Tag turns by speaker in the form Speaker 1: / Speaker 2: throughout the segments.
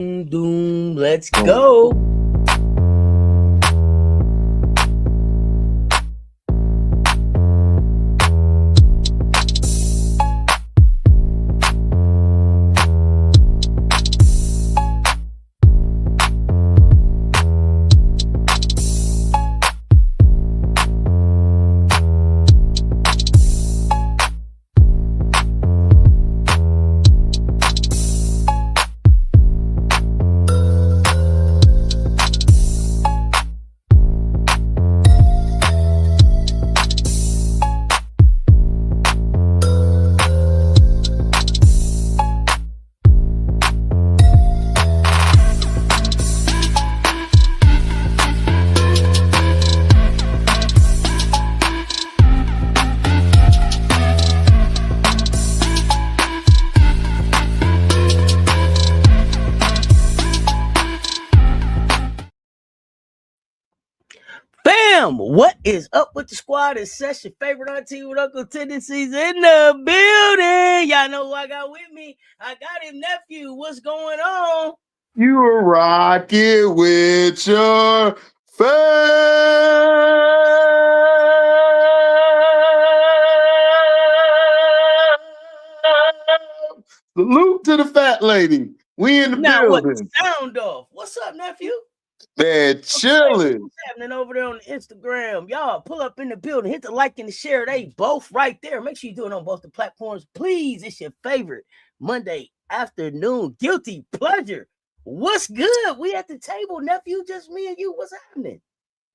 Speaker 1: Doom, let's go. What is up with the squad? It's Cess, your favorite auntie with Uncle Tendencies in the building. Y'all know who I got with me. I got him, nephew. What's going on?
Speaker 2: You are rocking with your fam. Salute to the fat lady. We in the building.
Speaker 1: Sound off. What's up, nephew?
Speaker 2: Man, chilling.
Speaker 1: What's happening over there on Instagram? Y'all pull up in the building, hit the like and the share. They both right there. Make sure you do it on both the platforms. Please, it's your favorite Monday afternoon guilty pleasure. What's good? We at the table, nephew, just me and you. What's happening?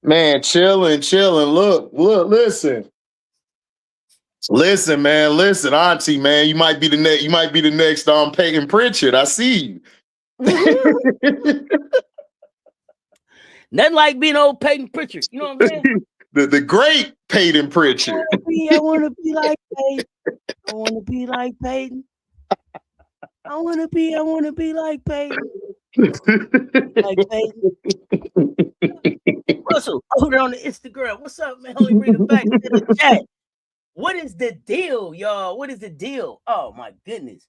Speaker 2: Man, chilling. Look, listen. Listen, man, auntie, man. You might be the next Peyton Pritchard. I see you.
Speaker 1: Nothing like being old Peyton Pritchard. You know what I'm saying?
Speaker 2: the great Peyton Pritchard.
Speaker 1: I want to be like Peyton. I want to be like Peyton. I want to be like Peyton. Like Peyton. Russell, over there on the Instagram. What's up, man? Let me bring it back to the chat. What is the deal, y'all? What is the deal? Oh my goodness.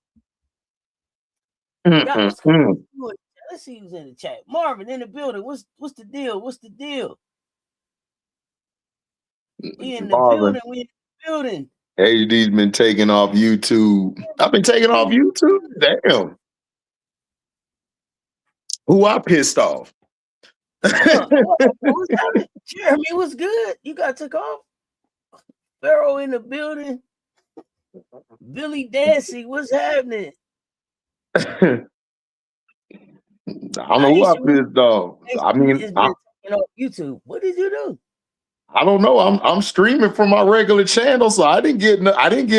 Speaker 1: Let's see who's in the chat. Marvin in the building. What's the deal? What's the deal? We in the building.
Speaker 2: HD's been taking off YouTube. I've been taking off YouTube. Damn. Who I pissed off?
Speaker 1: What's happening? Jeremy, what's good? You got took off? Pharaoh in the building. Billy Dancy, what's happening?
Speaker 2: I don't know who I pissed off. I mean,
Speaker 1: YouTube. What did you do?
Speaker 2: I don't know. I'm streaming from my regular channel, so I didn't get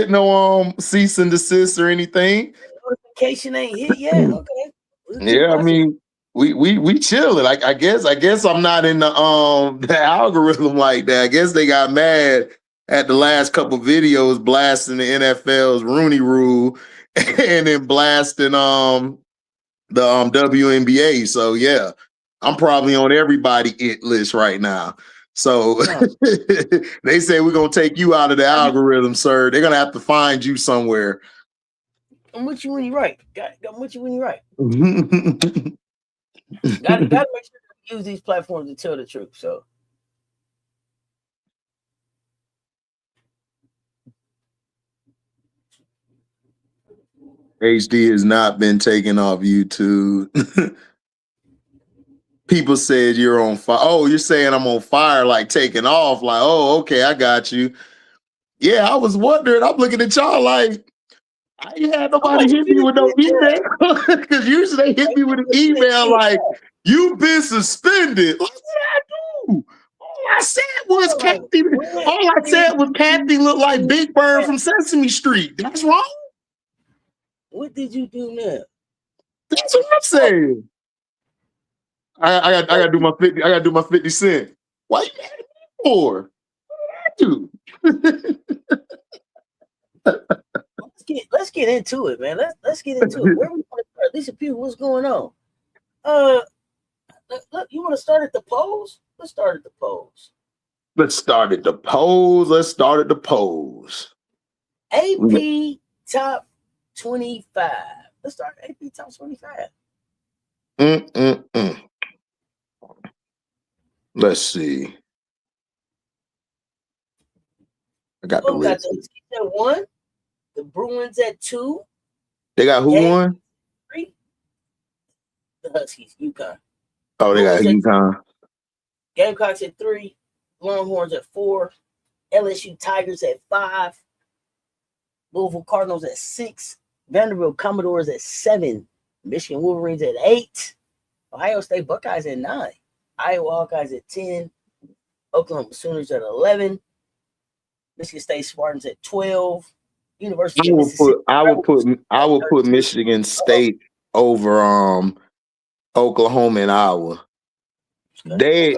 Speaker 2: no cease and desist or anything.
Speaker 1: Notification ain't hit yet. Okay.
Speaker 2: Yeah, I mean, we chilling. I guess I'm not in the algorithm like that. I guess they got mad at the last couple videos blasting the NFL's Rooney Rule and then blasting the WNBA. So yeah, I'm probably on everybody it list right now. So they say we're gonna take you out of the algorithm, sir. They're gonna have to find you somewhere.
Speaker 1: I'm with you when you're right. I'm with you when you're right. Gotta make sure you use these platforms to tell the truth. So
Speaker 2: HD has not been taken off YouTube. People said you're on fire. Oh, you're saying I'm on fire, like taking off. Like, oh, okay, I got you. Yeah, I was wondering. I'm looking at y'all like, I ain't had nobody hit me with no email. Because usually they hit me with an email like, you've been suspended. Like, what I do? All I said was Kathy looked like Big Bird from Sesame Street. That's wrong.
Speaker 1: What did you do now?
Speaker 2: That's what I'm saying. I gotta do my 50. I gotta do my 50 cent. Why you mad at me for? What did I do?
Speaker 1: Let's get into it, man. Let's get into it. Where we want to start? Lisa P, what's going on? Look, you want to start at the polls? Let's start at the polls. AP top 25. Let's start AP top 25.
Speaker 2: Let's see. I got the
Speaker 1: Got
Speaker 2: list.
Speaker 1: the Huskies at 1, the Bruins at 2.
Speaker 2: They got who won?
Speaker 1: 3. The Huskies, UConn.
Speaker 2: Oh, they got UConn.
Speaker 1: Gamecocks at 3, Longhorns at 4, LSU Tigers at 5, Louisville Cardinals at 6, Vanderbilt Commodores at 7, Michigan Wolverines at 8, Ohio State Buckeyes at 9, Iowa Hawkeyes at 10, Oklahoma Sooners at 11, Michigan State Spartans at 12, University of Mississippi.
Speaker 2: I would put Michigan State over Oklahoma and Iowa. They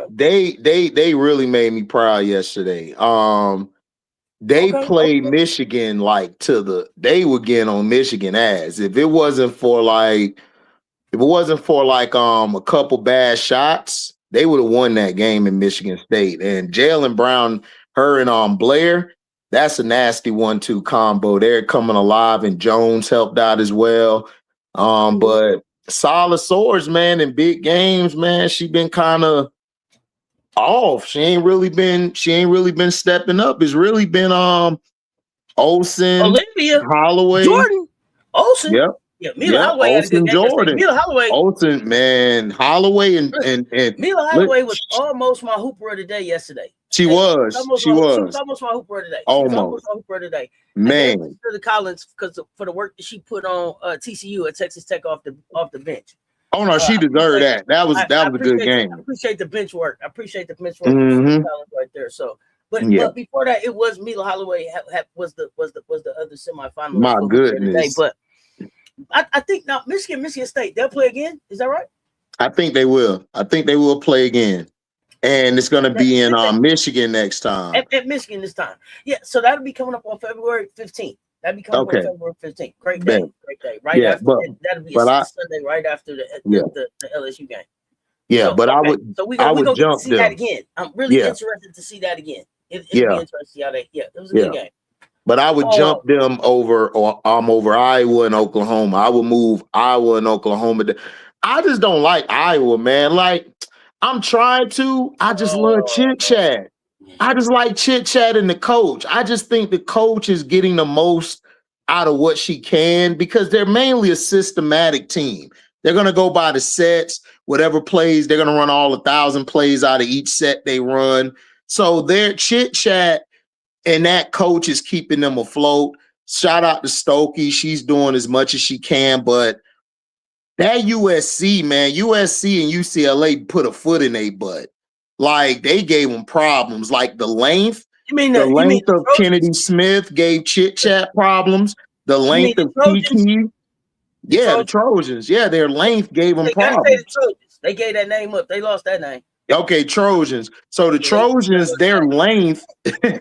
Speaker 2: really made me proud yesterday. They played Michigan like they were getting on Michigan ass. If it wasn't for a couple bad shots, they would have won that game in Michigan State. And Jaylen Brown, her and Blair, that's a nasty 1-2 combo. They're coming alive, and Jones helped out as well. But solid swords, man, in big games, man. She been kind of off. She ain't really been stepping up. It's really been Olsen,
Speaker 1: Olivia,
Speaker 2: Holloway,
Speaker 1: Jordan, Olsen.
Speaker 2: Yep.
Speaker 1: Yeah, Mila Holloway had a good game.
Speaker 2: Jordan.
Speaker 1: Mila Holloway.
Speaker 2: Olsen, man. Holloway and
Speaker 1: Mila Holloway was almost my hooper of the day yesterday.
Speaker 2: She was
Speaker 1: almost my hooper of the day.
Speaker 2: Almost
Speaker 1: my hooper of the day.
Speaker 2: Man.
Speaker 1: The Collins, because for the work that she put on TCU at Texas Tech off the bench.
Speaker 2: Oh no, she deserved that. That was a good game.
Speaker 1: I appreciate the bench work. Mm-hmm. Right there. So, but before that, it was Mila Holloway was the other semifinal.
Speaker 2: My goodness.
Speaker 1: But I think now Michigan State, they'll play again. Is that right?
Speaker 2: I think they will. I think they will play again. And it's going to be in Michigan next time.
Speaker 1: At Michigan this time. Yeah, so that'll be coming up on February 15th. That'll be coming up on February 15th. Great day. Right after that'll be Sunday right after the LSU game.
Speaker 2: Yeah,
Speaker 1: so,
Speaker 2: I would
Speaker 1: jump
Speaker 2: jump
Speaker 1: see that again. I'm really interested to see that again. It'd be interesting to see how it was a good game.
Speaker 2: But I would jump them over Iowa and Oklahoma. I would move Iowa and Oklahoma. I just don't like Iowa, man. Like, I'm trying to. I just love chit chat. I just like chit chat and the coach. I just think the coach is getting the most out of what she can because they're mainly a systematic team. They're going to go by the sets, whatever plays. They're going to run all 1,000 plays out of each set they run. So their chit chat and that coach is keeping them afloat. Shout out to Stokey. She's doing as much as she can, but that USC, man, USC and UCLA put a foot in their butt. Like, they gave them problems. Like, the length of Kennedy Smith gave Chit Chat problems. The length of Kiki. Yeah, the Trojans. Yeah, their length gave them problems.
Speaker 1: They gave that name up. They lost that name.
Speaker 2: Okay, Trojans. So the Trojans, their length,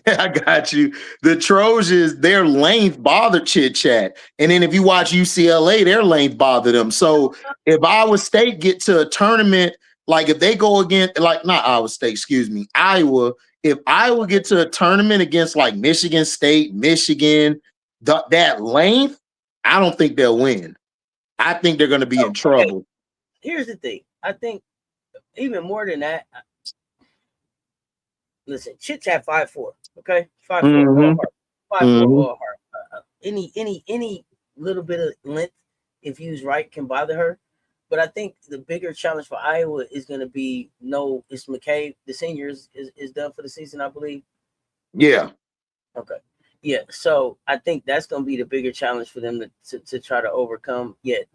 Speaker 2: I got you. The Trojans, their length bothered Chit Chat. And then if you watch UCLA, their length bothered them. So if Iowa State get to a tournament, like if they go against, like not Iowa State, excuse me, Iowa, if Iowa get to a tournament against like Michigan State, Michigan, that length, I don't think they'll win. I think they're going to be in trouble.
Speaker 1: Here's the thing. I think even more than that, listen, Chit Chat 5'4", okay? 5'4", 5'4", all heart. Any little bit of length, if used right, can bother her. But I think the bigger challenge for Iowa is going to be it's McCabe. The senior is done for the season, I believe.
Speaker 2: Yeah.
Speaker 1: Okay. Yeah. So I think that's going to be the bigger challenge for them to try to overcome. Yet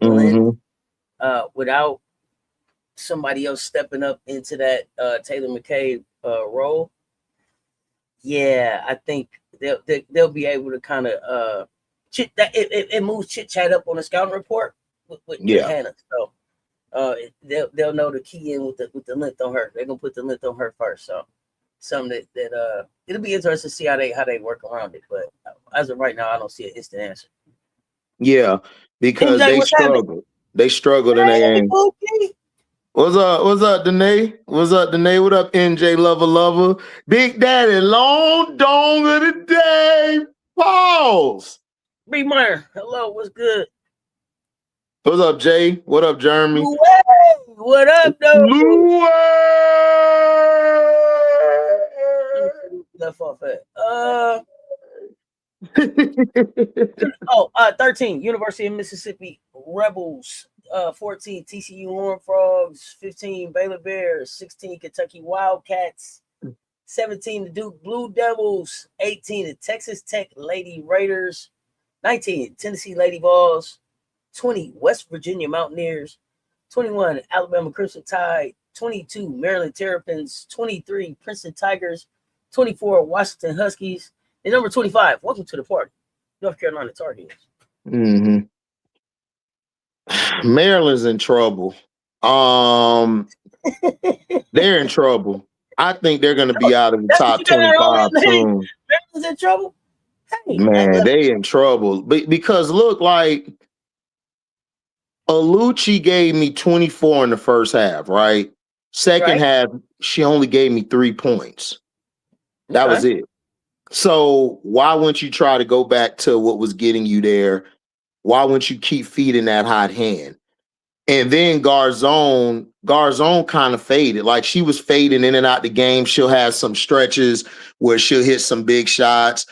Speaker 1: without somebody else stepping up into that Taylor McCabe role, I think they'll be able to kind of it moves Chit Chat up on the scouting report with Hannah. So they'll know the key in with the length on her. They're gonna put the length on her first. So something that it'll be interesting to see how they work around it. But as of right now, I don't see an instant answer.
Speaker 2: Yeah, because they struggled. They struggled in the game. What's up, Danae? What's up, Danae? What up, NJ Lover? Big Daddy, long dong of the day. Pause.
Speaker 1: B Meyer, hello, what's good?
Speaker 2: What's up, Jay? What up, Jeremy?
Speaker 1: What up, though? Left off at 13, University of Mississippi Rebels, 14, TCU Horned Frogs, 15, Baylor Bears, 16, Kentucky Wildcats, 17, the Duke Blue Devils, 18, the Texas Tech Lady Raiders, 19, Tennessee Lady Vols, 20, West Virginia Mountaineers, 21, Alabama Crimson Tide, 22, Maryland Terrapins, 23, Princeton Tigers, 24, Washington Huskies, and number 25, welcome to the party, North Carolina Tar Heels.
Speaker 2: Mm-hmm. Maryland's in trouble. They're in trouble. I think they're going to be out of the top 25 soon.
Speaker 1: Maryland's in trouble?
Speaker 2: Hey, man, they in trouble. Because look, like, Alucci gave me 24 in the first half, right? Second half, she only gave me 3 points. That was it. So why wouldn't you try to go back to what was getting you there? Why wouldn't you keep feeding that hot hand? And then Garzone kind of faded. Like, she was fading in and out the game. She'll have some stretches where she'll hit some big shots.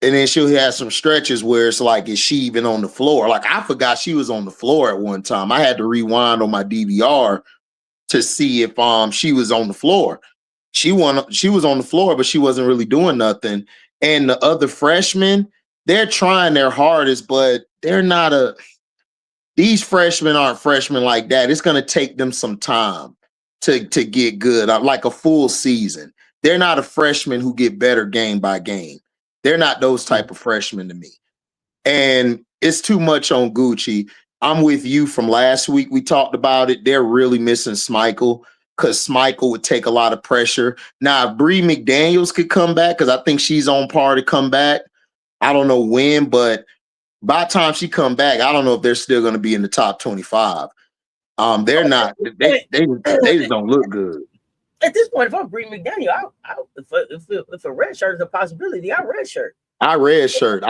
Speaker 2: And then she'll have some stretches where it's like, is she even on the floor? Like, I forgot she was on the floor at one time. I had to rewind on my DVR to see if she was on the floor. She was on the floor, but she wasn't really doing nothing. And the other freshmen, they're trying their hardest, but these freshmen aren't freshmen like that. It's going to take them some time to get good, like a full season. They're not a freshman who get better game by game. They're not those type of freshmen to me. And it's too much on Gucci. I'm with you from last week. We talked about it. They're really missing Smichael because Smichael would take a lot of pressure. Now, if Bree McDaniels could come back, because I think she's on par to come back. I don't know when, but by the time she come back, I don't know if they're still going to be in the top 25. They're not. They just don't look good.
Speaker 1: At this point, if I'm Bree McDaniel, if a red shirt is a possibility, I red shirt.
Speaker 2: I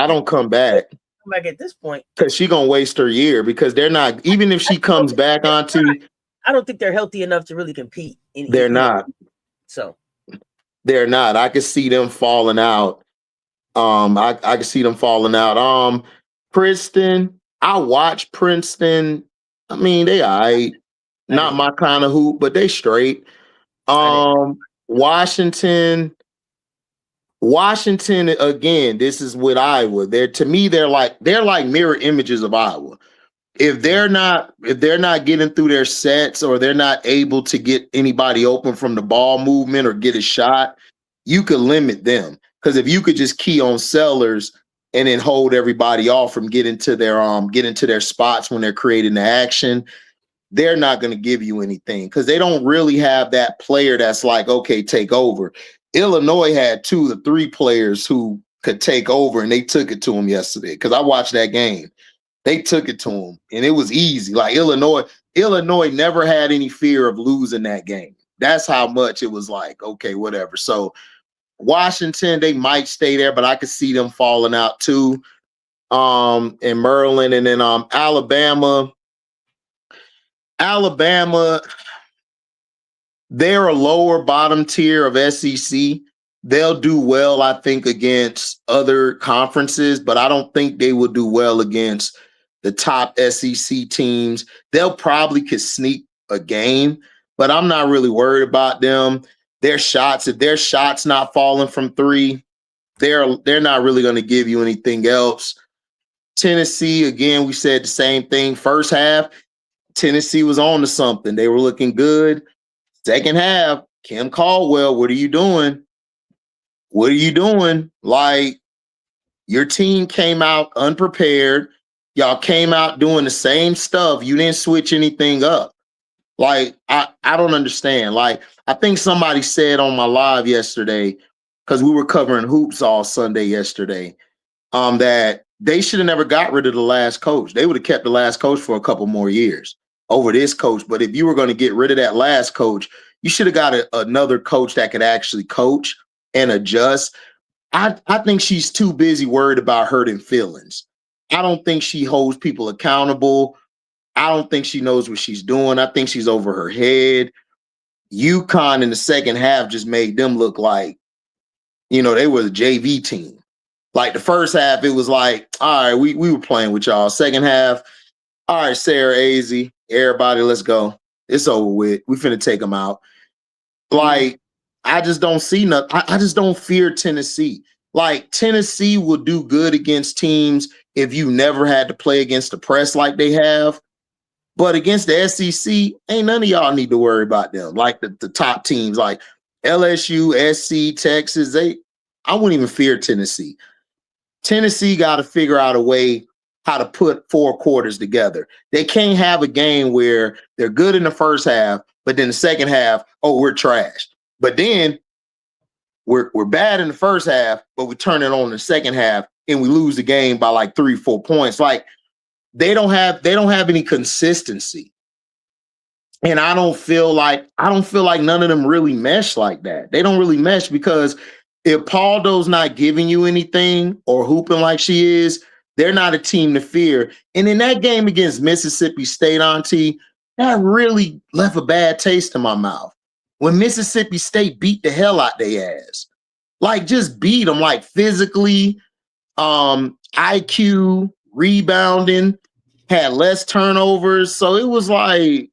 Speaker 2: don't come back.
Speaker 1: Come back at this point
Speaker 2: because she's gonna waste her year. Because they're not. Even if she comes back onto,
Speaker 1: I don't think they're healthy enough to really compete.
Speaker 2: They're not.
Speaker 1: So
Speaker 2: they're not. I could see them falling out. I could see them falling out. Princeton. I watch Princeton. I mean, they all right. Not my kind of hoop, but they straight. Washington again. This is with Iowa. They're like mirror images of Iowa. If they're not getting through their sets or they're not able to get anybody open from the ball movement or get a shot, you could limit them. Because if you could just key on Sellers and then hold everybody off from getting to their spots when they're creating the action, they're not going to give you anything because they don't really have that player that's like, okay, take over. Illinois had 2 to 3 players who could take over, and they took it to them yesterday because I watched that game. They took it to them, and it was easy. Like Illinois never had any fear of losing that game. That's how much it was like, okay, whatever. So Washington, they might stay there, but I could see them falling out too. And Maryland, and then Alabama, they're a lower bottom tier of SEC. They'll do well, I think, against other conferences, but I don't think they will do well against the top SEC teams. They'll probably could sneak a game, but I'm not really worried about them. If their shots not falling from 3, they're not really going to give you anything else. Tennessee, again, we said the same thing. First half, Tennessee was on to something. They were looking good. Second half, Kim Caldwell, what are you doing? What are you doing? Like, your team came out unprepared. Y'all came out doing the same stuff. You didn't switch anything up. Like, I don't understand. Like, I think somebody said on my live yesterday, because we were covering hoops all Sunday yesterday, that they should have never got rid of the last coach. They would have kept the last coach for a couple more years over this coach. But if you were going to get rid of that last coach, you should have got another coach that could actually coach and adjust. I think she's too busy worried about hurting feelings. I don't think she holds people accountable. I don't think she knows what she's doing. I think she's over her head. UConn in the second half just made them look like, they were the JV team. Like the first half, it was like, all right, we were playing with y'all. Second half, all right, Sarah, AZ, everybody, let's go. It's over with. We finna take them out. Like, I just don't see nothing. I just don't fear Tennessee. Like, Tennessee will do good against teams if you never had to play against the press like they have. But against the SEC, ain't none of y'all need to worry about them. Like the top teams, like LSU, SC, Texas, I wouldn't even fear Tennessee. Tennessee got to figure out a way how to put 4 quarters together. They can't have a game where they're good in the first half, but then the second half, oh, we're trash. But then we're bad in the first half, but we turn it on in the second half and we lose the game by like 3-4 points. Like they don't have any consistency. And I don't feel like none of them really mesh like that. They don't really mesh because if Paldo's not giving you anything or hooping like she is, they're not a team to fear. And in that game against Mississippi State, Auntie, that really left a bad taste in my mouth. When Mississippi State beat the hell out their ass. Like, just beat them, like, physically, IQ, rebounding, had less turnovers. So it was like,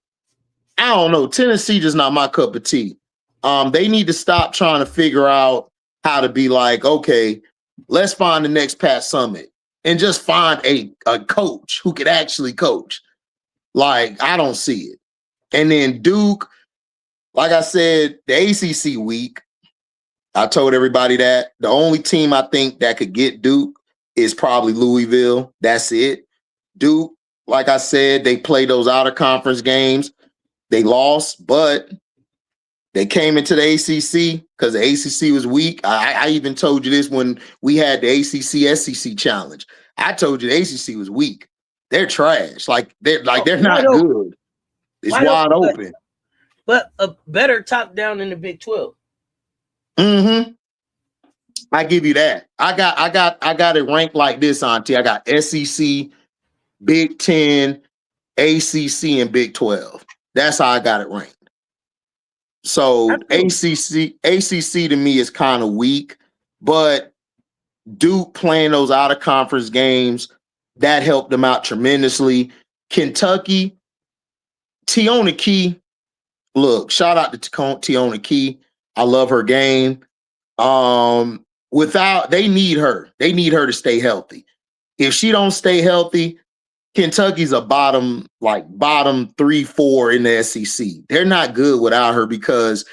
Speaker 2: I don't know. Tennessee just not my cup of tea. They need to stop trying to figure out how to be like, okay, let's find the next Pat Summitt and just find a coach who could actually coach. Like, I don't see it. And then Duke, like I said, the ACC week, I told everybody that the only team I think that could get Duke is probably Louisville. That's it. Duke, like I said, they played those outer conference games. They lost, but they came into the ACC because the ACC was weak. I even told you this when we had the ACC SEC challenge. I told you the ACC was weak. They're trash. They're not good. It's wide open.
Speaker 1: But a better top down than the Big 12.
Speaker 2: Mm-hmm. I give you that. I got it ranked like this, Auntie. I got SEC, Big 10, ACC, and Big 12. That's how I got it ranked. So ACC to me is kind of weak, but Duke playing those out of conference games, that helped them out tremendously. Kentucky, Tiona Key, look, shout out to Tiona Key. I love her game. They need her. They need her to stay healthy. If she don't stay healthy, Kentucky's a bottom 3-4 in the SEC. They're not good without her because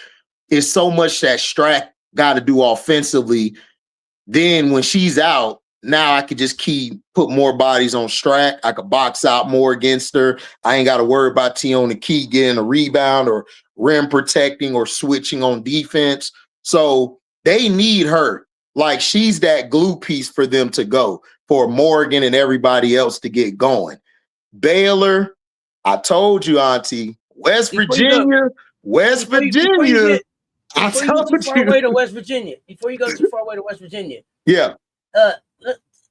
Speaker 2: it's so much that Strack got to do offensively. Then when she's out, now I could just put more bodies on Strack. I could box out more against her. I ain't got to worry about Tiona Key getting a rebound or rim protecting or switching on defense. So they need her. Like, she's that glue piece for them to go, for Morgan and everybody else to get going. Baylor, I told you, Auntie, West Virginia.
Speaker 1: Before you get too far away to West Virginia. Yeah.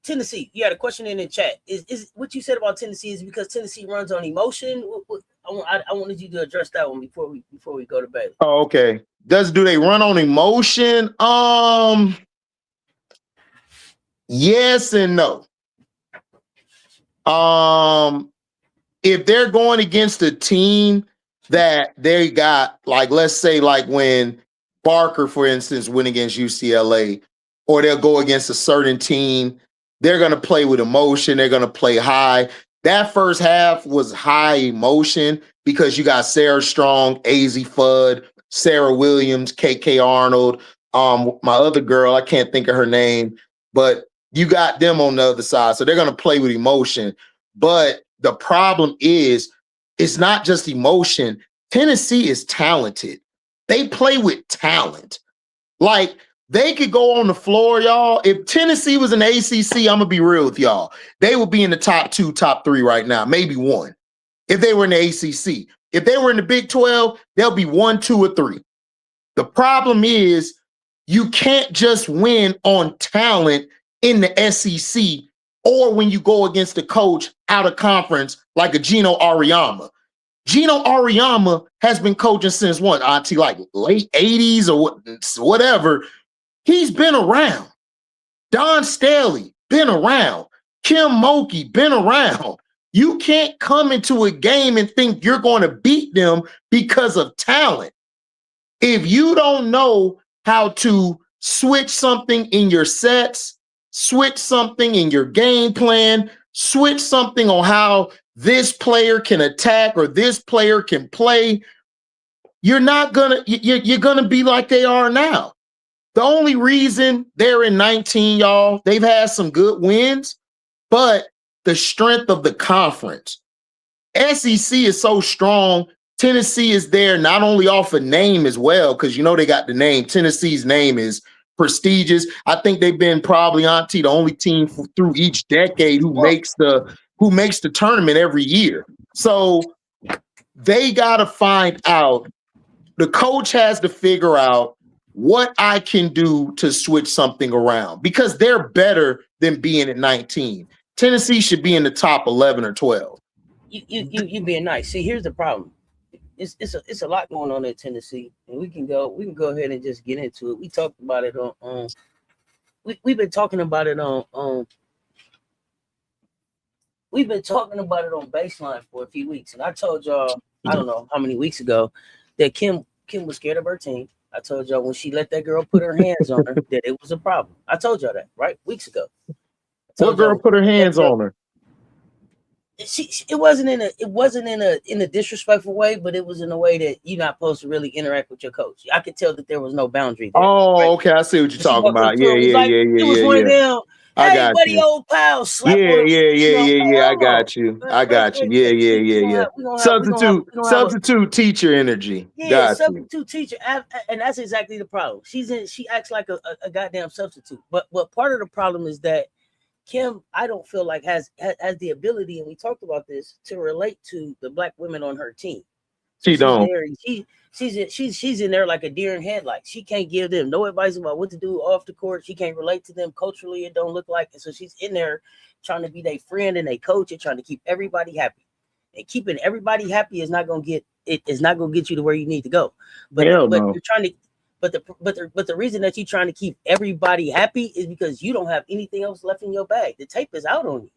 Speaker 1: Tennessee, you had a question in the chat. Is what you said about Tennessee is because Tennessee runs on emotion? I wanted you to address that one before we go to Baylor.
Speaker 2: Oh, okay. Do they run on emotion? Yes and no. If they're going against a team that they got, like, let's say, like when Barker, for instance, went against UCLA, or they'll go against a certain team, they're going to play with emotion. They're going to play high. That first half was high emotion because you got Sarah Strong, AZ Fudd, Sarah Williams, KK Arnold, my other girl, I can't think of her name, but you got them on the other side. So they're going to play with emotion. But the problem is, it's not just emotion. Tennessee is talented. They play with talent. Like, they could go on the floor, y'all. If Tennessee was in the ACC, I'm going to be real with y'all. They would be in the top 2, top 3 right now, maybe 1. If they were in the ACC. If they were in the Big 12, they'll be 1, 2, or 3. The problem is, you can't just win on talent in the SEC or when you go against a coach out of conference like a Gino Auriemma. Gino Auriemma has been coaching since what, Auntie, like late 80s or whatever. He's been around. Don Staley, been around. Kim Mulkey, been around. You can't come into a game and think you're going to beat them because of talent. If you don't know how to switch something in your sets, switch something in your game plan, switch something on how this player can attack or this player can play, you're gonna be like they are now. The only reason they're in 19, y'all, they've had some good wins, but the strength of the conference. SEC is so strong. Tennessee is there not only off a name as well, because you know they got the name. Tennessee's name is prestigious. I think they've been probably, Auntie, the only team through each decade who makes the tournament every year. So they got to find out. The coach has to figure out what I can do to switch something around, because they're better than being at 19. Tennessee should be in the top 11 or 12.
Speaker 1: You being nice. See, here's the problem. It's a lot going on in Tennessee, and we can go ahead and just get into it. We talked about it on we've been talking about it on we've been talking about it on Baseline for a few weeks, and I told y'all, I don't know how many weeks ago, that Kim was scared of her team. I told y'all when she let that girl put her hands on her that it was a problem. I told y'all that, right? Weeks ago.
Speaker 2: What girl put her hands on her?
Speaker 1: It wasn't in a disrespectful way, but it was in a way that you're not supposed to really interact with your coach. I could tell that there was no boundary there.
Speaker 2: Oh, right? Okay, I see what you're talking about. Yeah.
Speaker 1: It was one of them. Hey, buddy, old pal.
Speaker 2: Yeah. I got you. Yeah. Substitute teacher energy.
Speaker 1: Yeah, substitute teacher, and that's exactly the problem. She acts like a goddamn substitute. But part of the problem is that Kim, I don't feel like has the ability, and we talked about this, to relate to the black women on her team. So she's in there like a deer in headlights. She can't give them no advice about what to do off the court. She can't relate to them culturally. It don't look like, and so she's in there trying to be their friend and their coach and trying to keep everybody happy. And keeping everybody happy is not gonna get you to where you need to go. But you're trying to. But the reason that you're trying to keep everybody happy is because you don't have anything else left in your bag. The tape is out on you.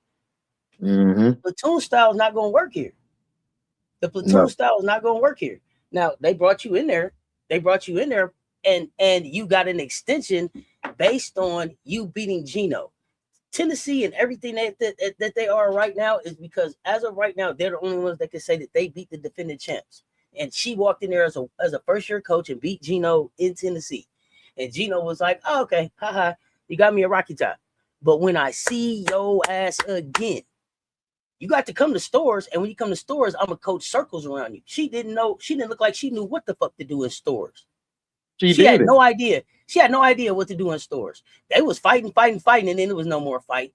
Speaker 2: Mm-hmm.
Speaker 1: Platoon style is not going to work here. The platoon style is not going to work here. Now they brought you in there. And you got an extension based on you beating Gino. Tennessee and everything that they are right now is because as of right now they're the only ones that can say that they beat the defending champs. And she walked in there as a first-year coach and beat Gino in Tennessee. And Gino was like, oh, okay, haha, you got me a Rocky Top. But when I see your ass again, you got to come to stores. And when you come to stores, I'm going to coach circles around you. She didn't look like she knew what the fuck to do in stores. She had no idea. She had no idea what to do in stores. They was fighting, and then there was no more fight.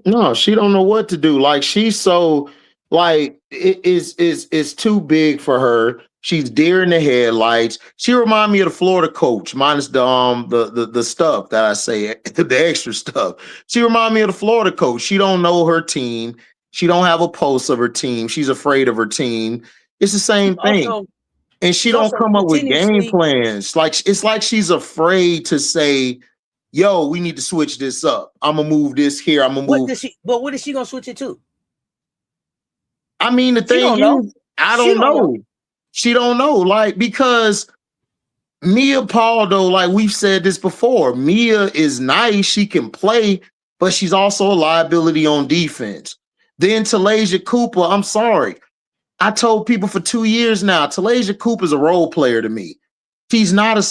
Speaker 2: No, she don't know what to do. Like, she's so... Like, it is too big for her. She's deer in the headlights. She remind me of the Florida coach, minus the stuff that I say, the extra stuff. She remind me of the Florida coach. She don't know her team. She don't have a pulse of her team. She's afraid of her team. It's the same thing. And she don't come up with game plans. Like, it's like she's afraid to say, yo, we need to switch this up. I'm gonna move this here. I'm gonna move.
Speaker 1: What is she gonna switch it to?
Speaker 2: I mean, the thing is, I don't know. She don't know, like, because Mia Paldo, like we've said this before, Mia is nice. She can play, but she's also a liability on defense. Then Talasia Cooper, I'm sorry. I told people for 2 years now, Talasia Cooper is a role player to me. She's not a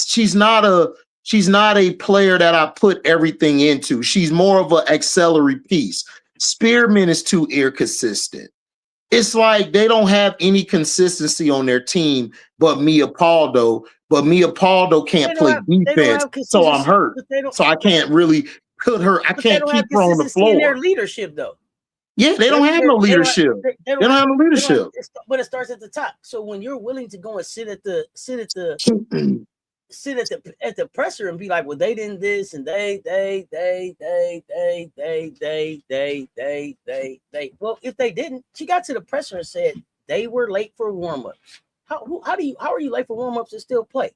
Speaker 2: player that I put everything into. She's more of an auxiliary piece. Spearman is too inconsistent. It's like they don't have any consistency on their team but Mia Paldo. But Mia Paldo can't play defense, so I'm hurt. So I can't really put her. I can't keep her on the floor.
Speaker 1: In their leadership, though.
Speaker 2: Yeah, they don't have no leadership. They don't have no leadership.
Speaker 1: But it starts at the top. So when you're willing to go and sit at the sit at the presser and be like, well, they didn't this and they. Well, if they didn't, she got to the presser and said they were late for warm-ups. How are you late for warm-ups and still play?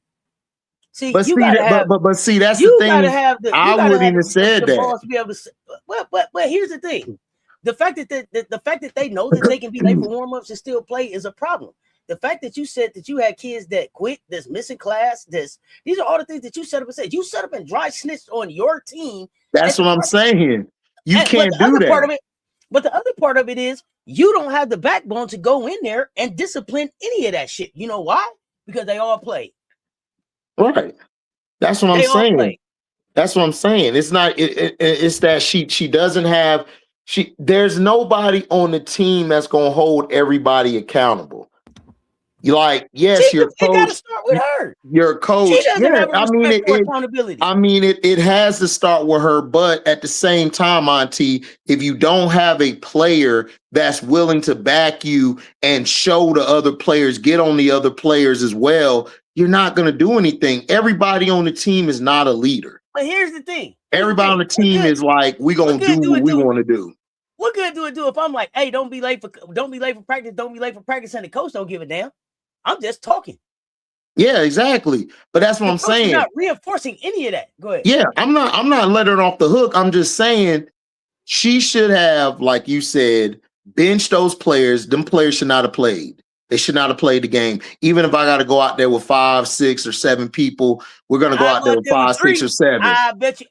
Speaker 1: See,
Speaker 2: But
Speaker 1: you
Speaker 2: see,
Speaker 1: gotta have,
Speaker 2: but see, that's the
Speaker 1: you
Speaker 2: thing.
Speaker 1: gotta have the,
Speaker 2: I wouldn't even said
Speaker 1: the
Speaker 2: that.
Speaker 1: balls to be able to. But here's the thing: the fact that they know that they can be late for warm-ups and still play is a problem. The fact that you said that you had kids that quit, that's missing class, these are all the things that you set up and said. You set up and dry snitched on your team.
Speaker 2: That's what I'm saying. You can't do that.
Speaker 1: But the other part of it is you don't have the backbone to go in there and discipline any of that shit. You know why? Because they all played.
Speaker 2: Right. That's what I'm saying. That's what I'm saying. It's not. It's that she doesn't have. There's nobody on the team that's gonna hold everybody accountable. You like, yes, your coach.
Speaker 1: It got to start with her.
Speaker 2: Your coach.
Speaker 1: She doesn't have a respect for accountability.
Speaker 2: I mean, it has to start with her. But at the same time, Auntie, if you don't have a player that's willing to back you and show the other players, get on the other players as well, you're not going to do anything. Everybody on the team is not a leader.
Speaker 1: But here's the thing.
Speaker 2: Everybody on the team is like, we're going to do what we want to do.
Speaker 1: What good do it do if I'm like, hey, don't be late for practice, don't be late for practice, and the coach don't give a damn? I'm just talking.
Speaker 2: Yeah, exactly. But that's what I'm saying.
Speaker 1: You're not reinforcing any of that. Go ahead.
Speaker 2: Yeah, I'm not letting her off the hook. I'm just saying she should have, like you said, benched those players. Them players should not have played. They should not have played the game. Even if I got to go out there with 5, 6, or 7 people, we're going to go out there with 5, 6, or 7.
Speaker 1: I bet you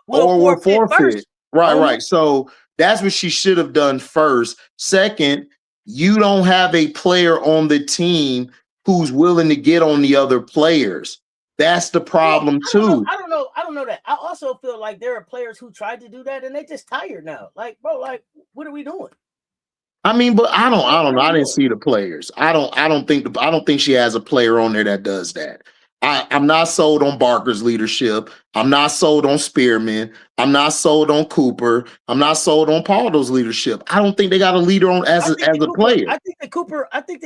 Speaker 1: we'll forfeit.
Speaker 2: Right. So that's what she should have done first. Second, you don't have a player on the team who's willing to get on the other players. That's the problem too.
Speaker 1: I don't know that. I also feel like there are players who tried to do that and they just tired now. Like, bro, like, what are we doing?
Speaker 2: I mean, but I don't know. I didn't see the players. I don't think she has a player on there that does that. I'm not sold on Barker's leadership. I'm not sold on Spearman. I'm not sold on Cooper. I'm not sold on Paldo's leadership. I don't think they got a leader on as a player.
Speaker 1: I think that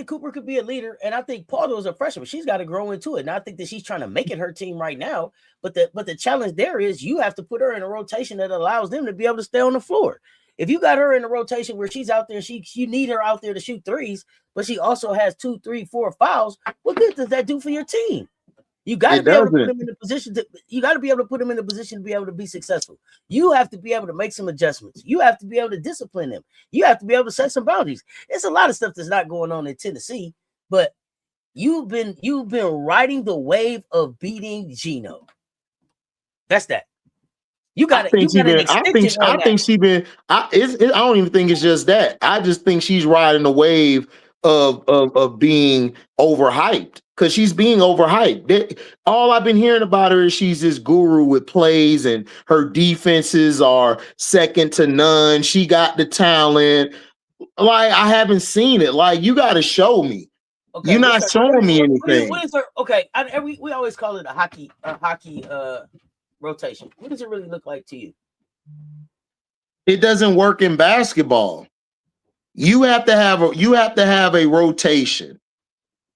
Speaker 1: Cooper could be a leader, and I think Paldo is a freshman. She's got to grow into it. And I think that she's trying to make it her team right now. But the challenge there is you have to put her in a rotation that allows them to be able to stay on the floor. If you got her in a rotation where she's out there, you need her out there to shoot threes, but she also has 2, 3, 4 fouls. What good does that do for your team? You got to be able to put them in the position to. You got to be able to put them in the position to be able to be successful. You have to be able to make some adjustments. You have to be able to discipline them. You have to be able to set some boundaries. There's a lot of stuff that's not going on in Tennessee, but you've been riding the wave of beating Gino. That's that. You got to. I
Speaker 2: don't even think it's just that. I just think she's riding the wave of being overhyped. Because she's being overhyped. All I've been hearing about her is she's this guru with plays and her defenses are second to none. She got the talent. Like, I haven't seen it. Like, you got to show me. Okay, you're not showing me anything.
Speaker 1: What is her? Okay, we always call it a hockey rotation. What does it really look like to you?
Speaker 2: It doesn't work in basketball. You have to have a rotation.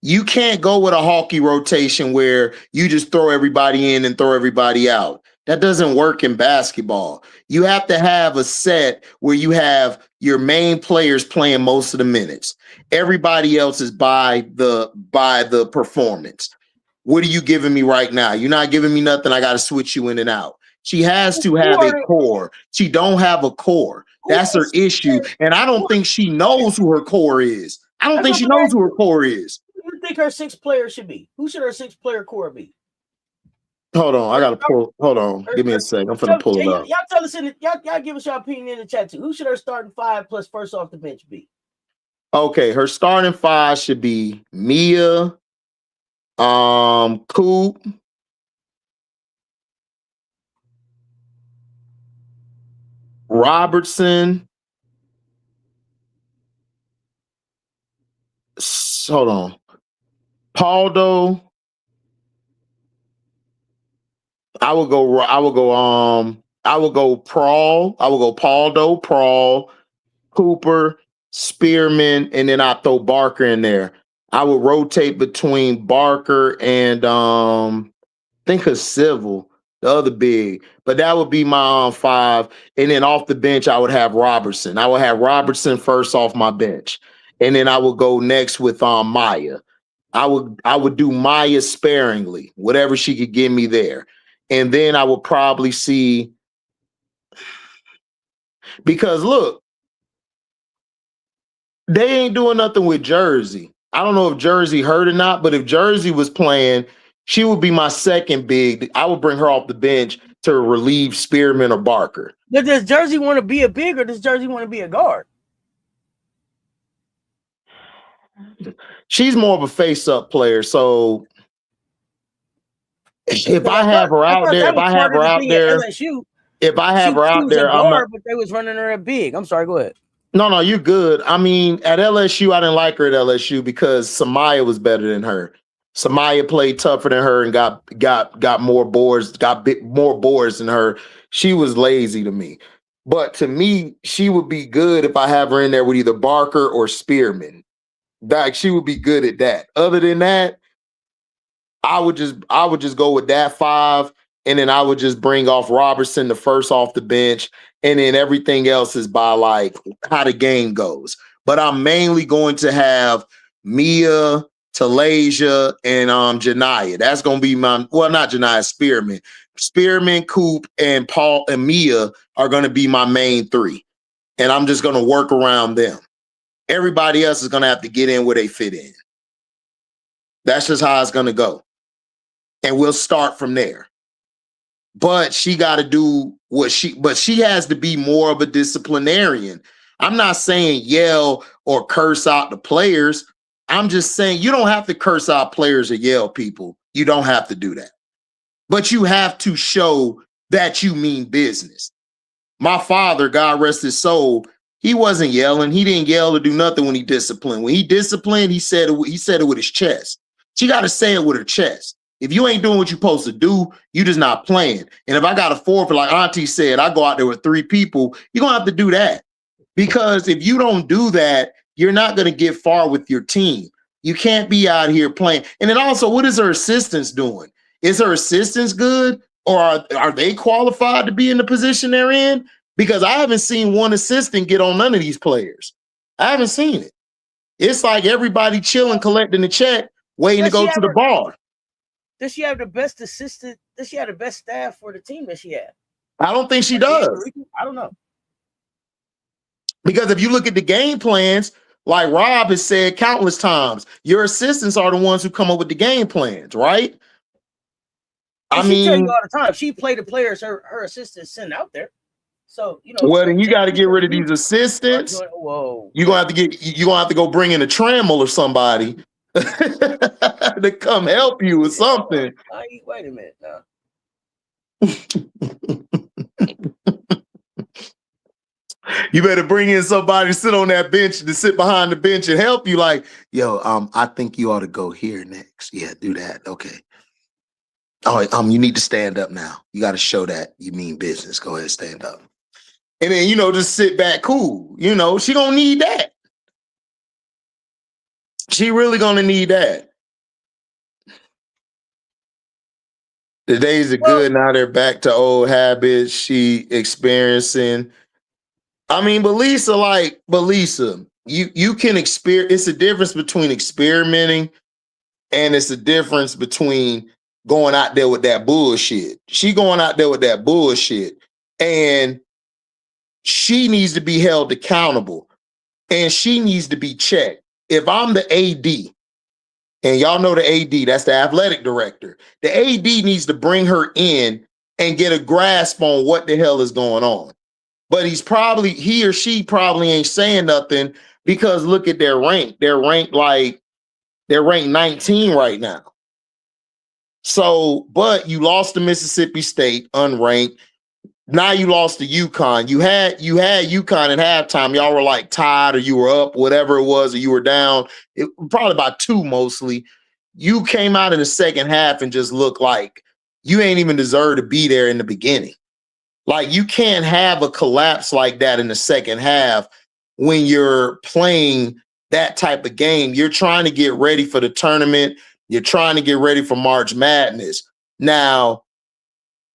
Speaker 2: You can't go with a hockey rotation where you just throw everybody in and throw everybody out. That doesn't work in basketball. You have to have a set where you have your main players playing most of the minutes. Everybody else is by the performance. What are you giving me right now? You're not giving me nothing. I got to switch you in and out. She has to have a core. She don't have a core. That's her issue. And I don't think she knows who her core is. I don't think she knows who her core is.
Speaker 1: Who do you think her 6th player should be? Who should her 6th player core be?
Speaker 2: Hold on, I gotta pull. Hold on, give me a second. I'm finna pull it up.
Speaker 1: Y'all tell us y'all give us your opinion in the chat too. Who should her starting 5 plus first off the bench be?
Speaker 2: Okay, her starting 5 should be Mia, Coop, Robertson. Hold on. Paldo. I would go Prawl. I would go Paldo, Prawl, Cooper, Spearman, and then I throw Barker in there. I would rotate between Barker and think of Civil, the other big. But that would be my 5. And then off the bench, I would have Robertson. I would have Robertson first off my bench. And then I would go next with Maya. I would do Maya sparingly, whatever she could give me there. And then I would probably see, because look, they ain't doing nothing with Jersey. I don't know if Jersey hurt or not, but if Jersey was playing, she would be my second big. I would bring her off the bench to relieve Spearman or Barker.
Speaker 1: But does Jersey want to be a big, or does Jersey want to be a guard?
Speaker 2: She's more of a face-up player, so if I have her out there, I'm not.
Speaker 1: But they was running her at big. I'm sorry, go ahead.
Speaker 2: No, you're good. I mean, at LSU, I didn't like her at LSU because Samaya was better than her. Samaya played tougher than her and got more boards, more boards than her. She was lazy to me. But to me, she would be good if I have her in there with either Barker or Spearman. Like, she would be good at that. Other than that, I would just go with that 5, and then I would just bring off Robertson the first off the bench, and then everything else is by like how the game goes. But I'm mainly going to have Mia, Talasia, and Janiyah. That's gonna be not Janiyah, Spearman. Spearman, Coop, and Paul and Mia are gonna be my main 3. And I'm just gonna work around them. Everybody else is gonna have to get in where they fit in. That's just how it's gonna go. And we'll start from there. But she got to do but she has to be more of a disciplinarian. I'm not saying yell or curse out the players. I'm just saying you don't have to curse out players or yell people. You don't have to do that. But you have to show that you mean business. My father, God rest his soul, he wasn't yelling. He didn't yell or do nothing when he disciplined. When he disciplined, he said it with his chest. She got to say it with her chest. If you ain't doing what you're supposed to do, you just not playing. And if I got a 4 for, like Auntie said, I go out there with 3 people, you're going to have to do that. Because if you don't do that, you're not going to get far with your team. You can't be out here playing. And then also, what is her assistants doing? Is her assistants good? Or are they qualified to be in the position they're in? Because I haven't seen one assistant get on none of these players. I haven't seen it. It's like everybody chilling, collecting the check, waiting to go to the bar.
Speaker 1: Does she have the best assistant? Does she have the best staff for the team that she had?
Speaker 2: I don't think she does.
Speaker 1: I don't know.
Speaker 2: Because if you look at the game plans, like Rob has said countless times, your assistants are the ones who come up with the game plans, right?
Speaker 1: She tell you all the time. She played the players her assistants send out there. So,
Speaker 2: well, then you got to get rid of these assistants.
Speaker 1: Whoa.
Speaker 2: You're gonna have to go bring in a Trammell or somebody to come help you with something.
Speaker 1: Wait a minute now.
Speaker 2: You better bring in somebody to sit on that bench, to sit behind the bench and help you. Like, yo, I think you ought to go here next. Yeah, do that. Okay. All right, you need to stand up now. You got to show that you mean business. Go ahead, stand up. And then, just sit back cool. She gonna need that. She really gonna need that. The days are good. Now they're back to old habits. She experiencing. I mean, but Lisa, you can experience. It's a difference between experimenting, and it's a difference between going out there with that bullshit. She going out there with that bullshit, and she needs to be held accountable, and she needs to be checked. If I'm the AD, and y'all know the AD, that's the athletic director, the AD needs to bring her in and get a grasp on what the hell is going on. But he or she probably ain't saying nothing because look at their rank. They're ranked 19 right now. So, but you lost to Mississippi State, unranked. Now you lost to UConn. You had UConn at halftime. Y'all were like tied, or you were up, whatever it was, or you were down. Probably by 2 mostly. You came out in the second half and just looked like you ain't even deserve to be there in the beginning. Like, you can't have a collapse like that in the second half when you're playing that type of game. You're trying to get ready for the tournament. You're trying to get ready for March Madness. Now,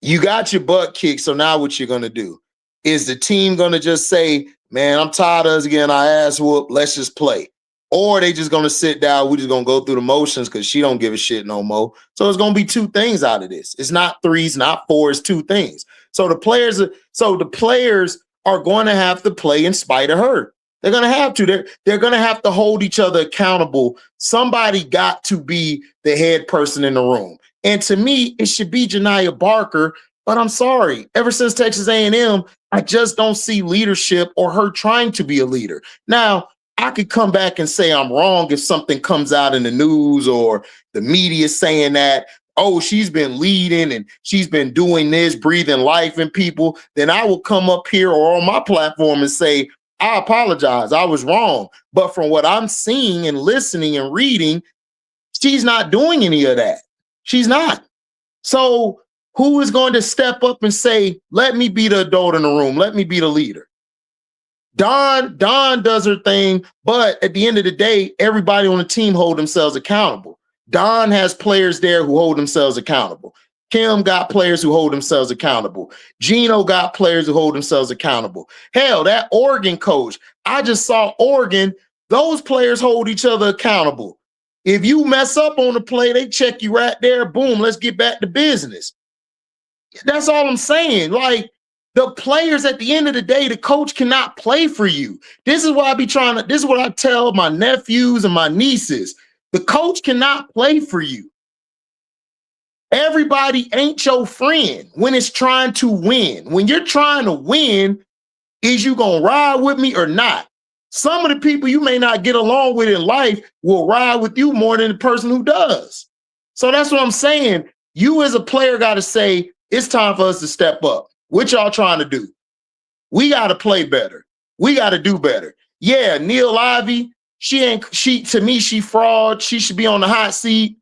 Speaker 2: you got your butt kicked, so now what you're going to do? Is the team going to just say, man, I'm tired of us getting our ass whooped, let's just play? Or are they just going to sit down, we're just going to go through the motions because she don't give a shit no more? So it's going to be two things out of this. It's not threes, not four, it's two things. So the players are going to have to play in spite of her. They're going to have to. They're going to have to hold each other accountable. Somebody got to be the head person in the room. And to me, it should be Janiah Barker. But I'm sorry, ever since Texas A&M, I just don't see leadership or her trying to be a leader. Now, I could come back and say I'm wrong if something comes out in the news or the media saying that, oh, she's been leading and she's been doing this, breathing life in people. Then I will come up here or on my platform and say, I apologize, I was wrong. But from what I'm seeing and listening and reading, she's not doing any of that. She's not. So who is going to step up and say, let me be the adult in the room, let me be the leader? Dawn does her thing, but at the end of the day, everybody on the team hold themselves accountable. Dawn has players there who hold themselves accountable. Kim got players who hold themselves accountable. Gino got players who hold themselves accountable. Hell, that Oregon coach, I just saw Oregon, those players hold each other accountable. If you mess up on the play, they check you right there. Boom, let's get back to business. That's all I'm saying. Like, the players at the end of the day, the coach cannot play for you. This is what this is what I tell my nephews and my nieces. The coach cannot play for you. Everybody ain't your friend when it's trying to win. When you're trying to win, is you gonna ride with me or not? Some of the people you may not get along with in life will ride with you more than the person who does. So that's what I'm saying. You as a player got to say, it's time for us to step up. What y'all trying to do? We got to play better. We got to do better. Yeah, Neil Ivey, to me, she fraud. She should be on the hot seat.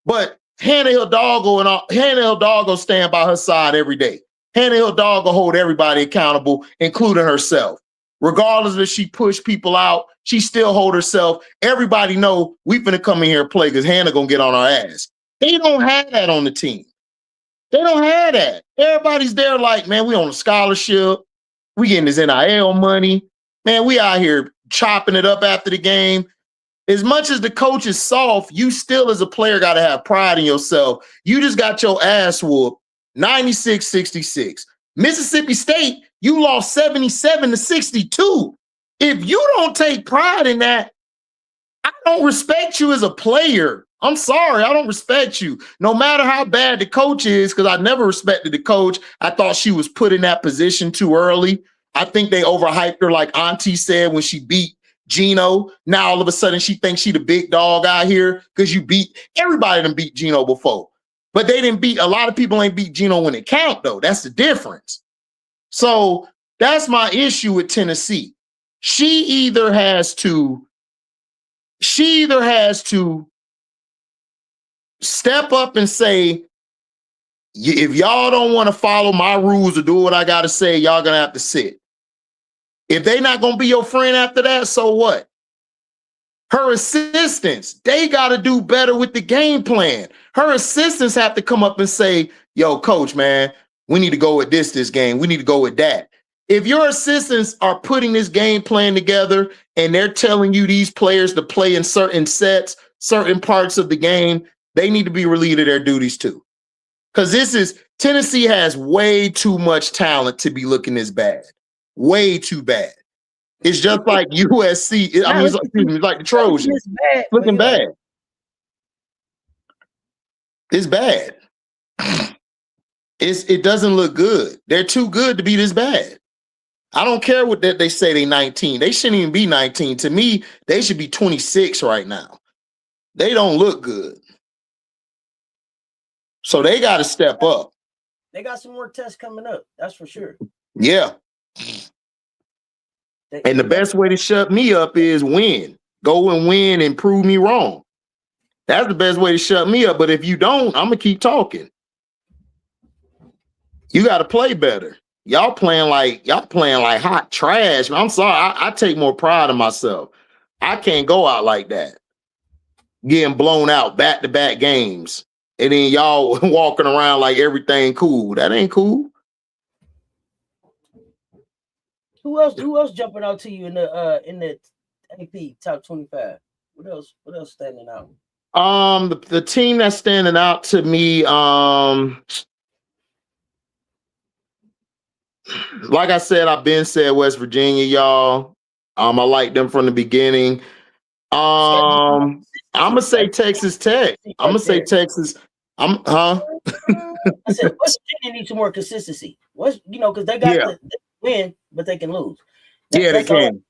Speaker 2: But Hannah Hidalgo stand by her side every day. Hannah Hidalgo hold everybody accountable, including herself. Regardless if she push people out, she still hold herself. Everybody know we finna come in here and play because Hannah gonna get on our ass. They don't have that on the team. They don't have that. Everybody's there like, man, we on a scholarship. We getting this NIL money. Man, we out here chopping it up after the game. As much as the coach is soft, you still as a player got to have pride in yourself. You just got your ass whooped 96-66. Mississippi State, you lost 77-62. If you don't take pride in that, I don't respect you as a player. I'm sorry, I don't respect you. No matter how bad the coach is, because I never respected the coach. I thought she was put in that position too early. I think they overhyped her, like Auntie said, when she beat Gino. Now all of a sudden she thinks she the big dog out here because you beat everybody done beat Gino before. But they didn't beat, a lot of people ain't beat Gino when it count, though. That's the difference. So that's my issue with Tennessee. She either has to step up and say, if y'all don't want to follow my rules or do what I got to say, y'all going to have to sit. If they not going to be your friend after that, so what? Her assistants, they got to do better with the game plan. Her assistants have to come up and say, yo, coach, man, we need to go with this game. We need to go with that. If your assistants are putting this game plan together and they're telling you these players to play in certain sets, certain parts of the game, they need to be relieved of their duties too. Because Tennessee has way too much talent to be looking this bad. Way too bad. It's just like USC. It's like the Trojans. Looking bad. It's bad. It doesn't look good. They're too good to be this bad. I don't care what they say they 19. They shouldn't even be 19. To me, they should be 26 right now. They don't look good. So they got to step up.
Speaker 1: They got some more tests coming up. That's for sure.
Speaker 2: Yeah. And the best way to shut me up is win. Go and win and prove me wrong. That's the best way to shut me up. But if you don't, I'm going to keep talking. You got to play better. Y'all playing like hot trash. I'm sorry. I take more pride in myself. I can't go out like that, getting blown out back-to-back games, and then y'all walking around like everything cool. That ain't cool.
Speaker 1: Who else jumping out to you in the AP top 25? What else standing out?
Speaker 2: The team that's standing out to me, like I said, I've been said West Virginia, y'all. I like them from the beginning. I'm gonna say Texas Tech. I'm gonna say Texas.
Speaker 1: I said West Virginia needs some more consistency. Because they got the win, but they can lose.
Speaker 2: They can.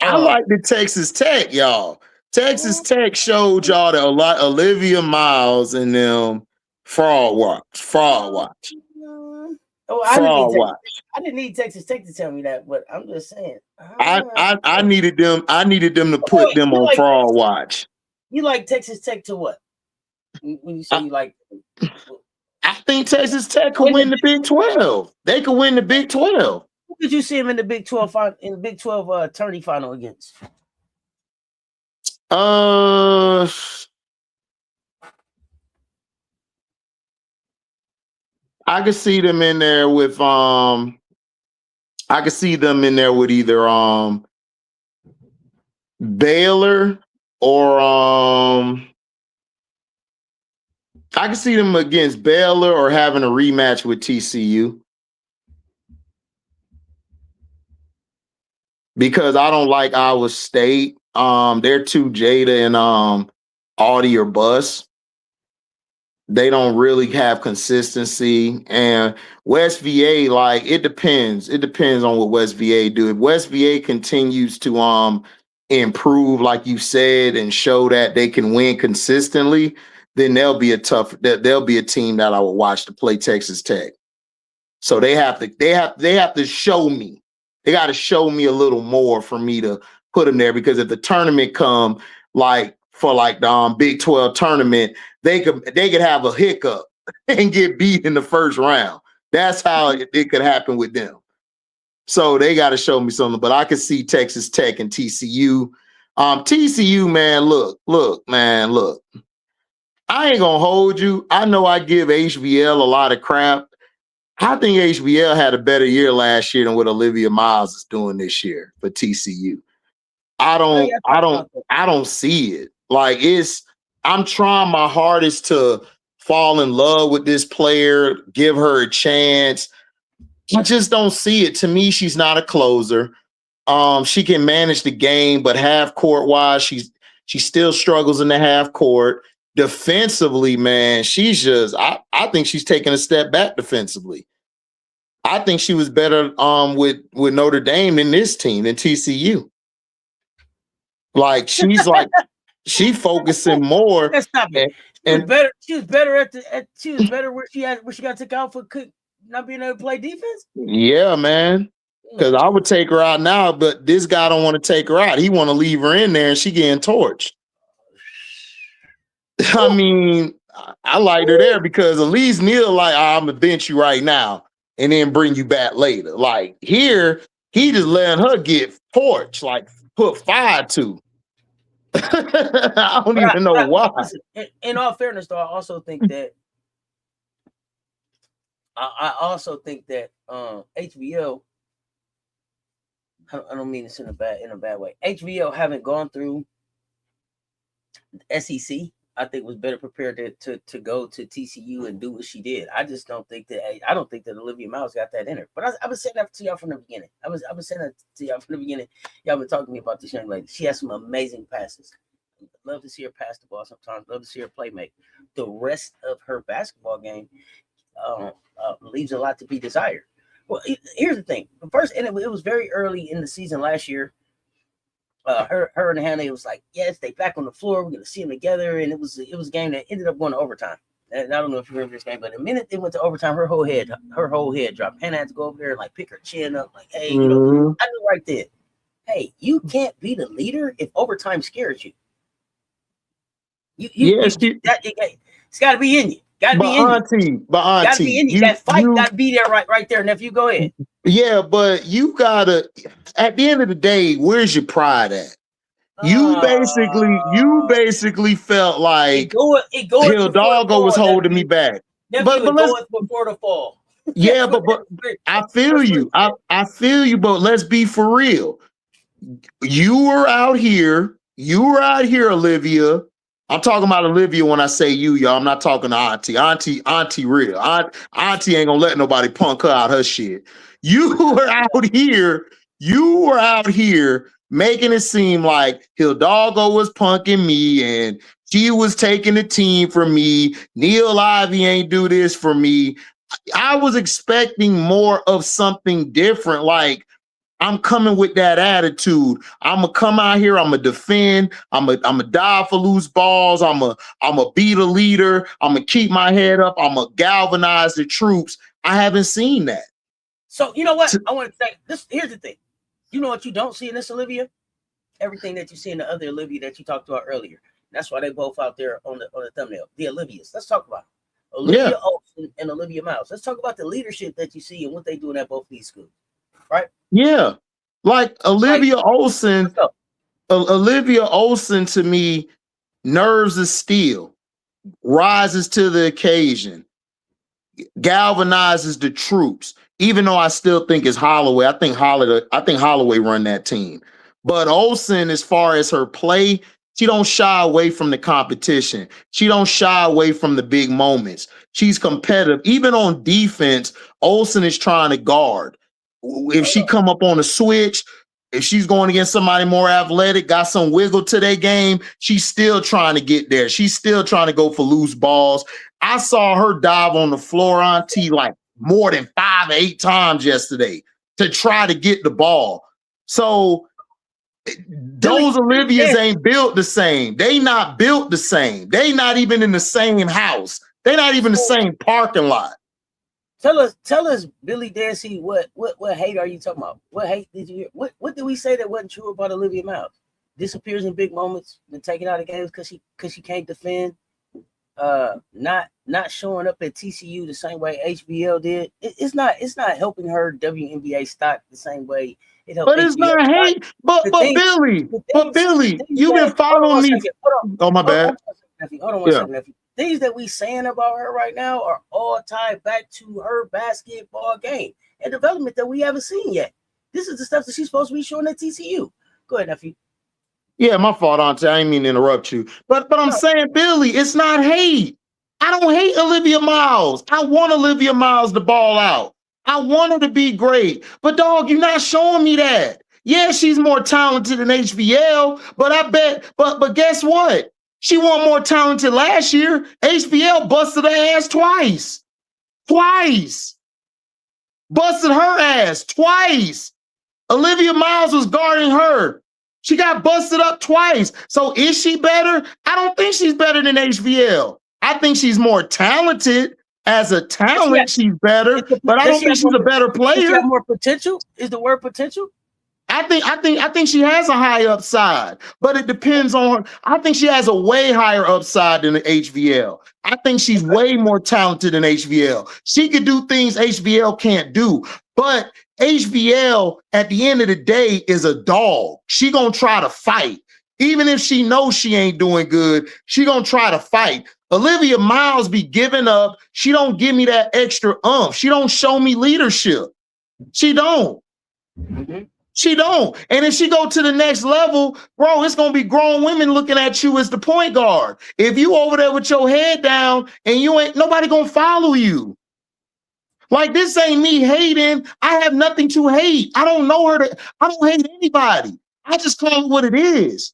Speaker 2: I like the Texas Tech, y'all. Texas Tech showed y'all that a lot. Olivia Miles and them fraud watch.
Speaker 1: I didn't need Texas Tech to tell me that, but I'm just saying.
Speaker 2: I needed them. I needed them to put them on fraud watch.
Speaker 1: You like Texas Tech to what? When you say you like,
Speaker 2: I think Texas Tech could win the Big 12. They could win the Big 12.
Speaker 1: Who did you see them in the Big 12 tourney final against?
Speaker 2: I could see them in there with I could see them in there with either Baylor or I could see them against Baylor or having a rematch with TCU. Because I don't like Iowa State. They're too Jada and Audie or Bus. They don't really have consistency. And West VA, like, it depends. It depends on what West VA do. If West VA continues to improve, like you said, and show that they can win consistently, then they'll be a team that I will watch to play Texas Tech. So they have to show me. They got to show me a little more for me to put them there, because if the tournament come for the Big 12 tournament, they could have a hiccup and get beat in the first round. That's how it could happen with them. So they got to show me something. But I could see Texas Tech and TCU. TCU, man, look. I ain't gonna hold you. I know I give HBL a lot of crap. I think HBL had a better year last year than what Olivia Miles is doing this year for TCU. I don't see it. Like, I'm trying my hardest to fall in love with this player, give her a chance. I just don't see it. To me, she's not a closer. She can manage the game, but half court wise, she still struggles in the half court. Defensively, man, she's just I think she's taking a step back defensively. I think she was better with Notre Dame than this team, than TCU. Like, she focusing more.
Speaker 1: Stop it. She was better where she got took out for not being able to play defense.
Speaker 2: Yeah, man. Because I would take her out now, but this guy don't want to take her out. He want to leave her in there, and she getting torched. I mean, I liked her there because at least Neil, like, I'm gonna bench you right now and then bring you back later. Like, here, he just letting her get torched, like put fire to. I don't even know why.
Speaker 1: Listen, in all fairness, though, I also think that HBL. I don't mean this in a bad way. HBL haven't gone through SEC. I think was better prepared to go to TCU and do what she did. I just don't think that Olivia Miles got that in her. But I've been saying that to y'all from the beginning. I've been saying that to y'all from the beginning. Y'all been talking to me about this young lady. She has some amazing passes. Love to see her pass the ball sometimes. Love to see her play make. The rest of her basketball game leaves a lot to be desired. Well, here's the thing. First, and it was very early in the season last year. Her and Hannah, it was like, yes, they back on the floor. We're gonna see them together, and it was a game that ended up going to overtime. And I don't know if you remember this game, but the minute it went to overtime, her whole head dropped. Hannah had to go over there and like pick her chin up, like, hey, I knew right then, hey, you can't be the leader if overtime scares you. It's got to be in you. Got to be in you. Got to be in you. That fight got to be there right there. Nephew, go ahead.
Speaker 2: Yeah, but you gotta. At the end of the day, where's your pride at? You basically felt like Hidalgo was holding me back.
Speaker 1: Nephew, but let's before the fall.
Speaker 2: Yeah, but I feel you. I feel you, but let's be for real. You were out here, Olivia. I'm talking about Olivia when I say you, y'all. I'm not talking to Auntie. Auntie real. Auntie ain't gonna let nobody punk her out her shit. You were out here making it seem like Hidalgo was punking me and she was taking the team from me. Neil Ivy ain't do this for me. I was expecting more of something different. Like, I'm coming with that attitude. I'm gonna come out here. I'm gonna defend. I'm gonna die for loose balls. I'm gonna be the leader. I'm gonna keep my head up. I'm gonna galvanize the troops. I haven't seen that.
Speaker 1: So you know what? I want to say this. Here's the thing. You know what you don't see in this Olivia? Everything that you see in the other Olivia that you talked about earlier. That's why they both out there on the thumbnail. The Olivias. Let's talk about it. Olivia Olsen and Olivia Miles. Let's talk about the leadership that you see and what they doing at both these schools. Right?
Speaker 2: Yeah. Like Olivia Olsen. Olivia Olsen to me, nerves of steel, rises to the occasion, galvanizes the troops. Even though I still think it's Holloway, I think Holloway run that team. But Olsen, as far as her play, she don't shy away from the competition. She don't shy away from the big moments. She's competitive. Even on defense, Olsen is trying to guard. If she come up on a switch, if she's going against somebody more athletic, got some wiggle to their game, she's still trying to get there. She's still trying to go for loose balls. I saw her dive on the floor, Auntie, like more than 5 or 8 times yesterday to try to get the ball. So those Olivias ain't built the same. They not built the same. They not even in the same house. They not even the same parking lot.
Speaker 1: Tell us, Billy Dancy, what hate are you talking about? What hate did you hear? What did we say that wasn't true about Olivia Miles? Disappears in big moments, been taken out of games because she can't defend, not showing up at TCU the same way HBL did. It's not helping her WNBA stock the same way it helped.
Speaker 2: But it's not hate. But Billy, you've been following me. Oh, my bad.
Speaker 1: Hold on one second, nephew. Things that we saying about her right now are all tied back to her basketball game and development that we haven't seen yet. This is the stuff that she's supposed to be showing at TCU. Go ahead, nephew. Yeah,
Speaker 2: my fault, Auntie. I didn't mean to interrupt you. But I'm saying, Billy, it's not hate. I don't hate Olivia Miles. I want Olivia Miles to ball out. I want her to be great. But, dog, you're not showing me that. Yeah, she's more talented than HBL, but I bet, but guess what? She wasn't more talented last year. HBL busted her ass twice. Busted her ass twice. Olivia Miles was guarding her. She got busted up twice. So is she better? I don't think she's better than HBL. I think she's more talented. As a talent, she's better, but I don't think she's a better player. Does she
Speaker 1: have more potential? Is the word potential?
Speaker 2: I think she has a high upside, but it depends on her. I think she has a way higher upside than the HVL. I think she's way more talented than HVL. She could do things HVL can't do, but HVL at the end of the day is a dog. She gonna try to fight. Even if she knows she ain't doing good, she gonna try to fight. Olivia Miles be giving up. She don't give me that extra oomph. She don't show me leadership. She don't. Mm-hmm. She don't. And if she go to the next level, bro, it's going to be grown women looking at you as the point guard. If you over there with your head down and you ain't, nobody going to follow you. Like, this ain't me hating. I have nothing to hate. I don't know her. I don't hate anybody. I just call it what it is.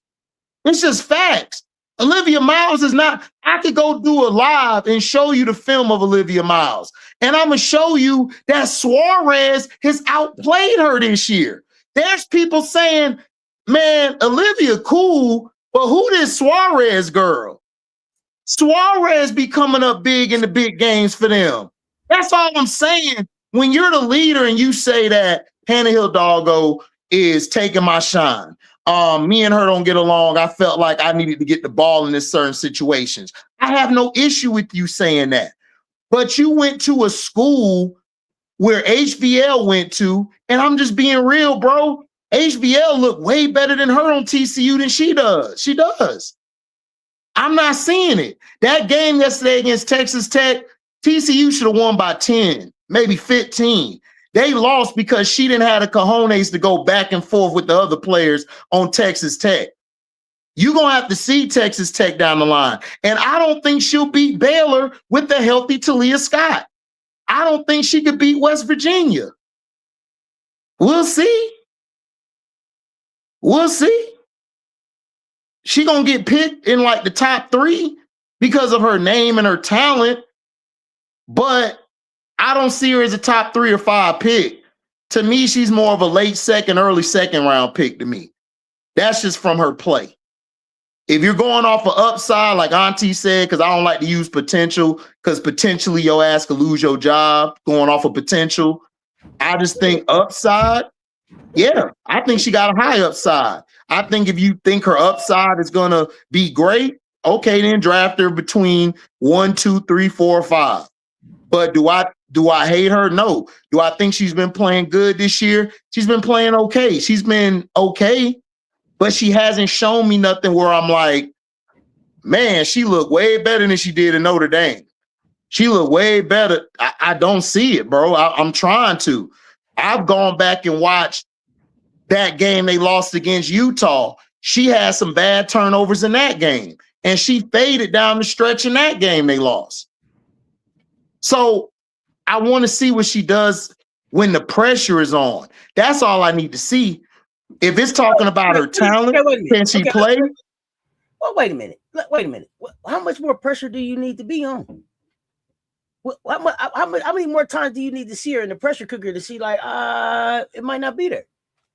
Speaker 2: It's just facts. Olivia Miles is not, I could go do a live and show you the film of Olivia Miles. And I'm going to show you that Suarez has outplayed her this year. There's people saying, man, Olivia cool, but who this Suarez girl? Suarez be coming up big in the big games for them. That's all I'm saying. When you're the leader and you say that Hannah Hidalgo is taking my shine, me and her don't get along. I felt like I needed to get the ball in this certain situations. I have no issue with you saying that. But you went to a school where HVL went to, and I'm just being real, bro. HBL look way better than her on TCU than she does. She does. I'm not seeing it. That game yesterday against Texas Tech, TCU should have won by 10, maybe 15. They lost because she didn't have the cojones to go back and forth with the other players on Texas Tech. You're going to have to see Texas Tech down the line. And I don't think she'll beat Baylor with the healthy Talia Scott. I don't think she could beat West Virginia. We'll see. We'll see. She going to get picked in like the top 3 because of her name and her talent. But I don't see her as a top 3 or 5 pick. To me, she's more of a late second, early second round pick to me. That's just from her play. If you're going off of upside, like Auntie said, because I don't like to use potential, because potentially your ass could lose your job going off of potential. I just think upside, yeah, I think she got a high upside. I think if you think her upside is going to be great, okay, then draft her between 1, 2, 3, 4, 5. But do I hate her? No. Do I think she's been playing good this year? She's been playing okay. She's been okay. But she hasn't shown me nothing where I'm like, man, she looked way better than she did in Notre Dame. She looked way better. I don't see it, bro. I'm trying to. I've gone back and watched that game they lost against Utah. She had some bad turnovers in that game, and she faded down the stretch in that game they lost. So I want to see what she does when the pressure is on. That's all I need to see. If it's talking about her talent, can she play?
Speaker 1: Well, wait a minute. How much more pressure do you need to be on? How many more times do you need to see her in the pressure cooker to see, like, it might not be there?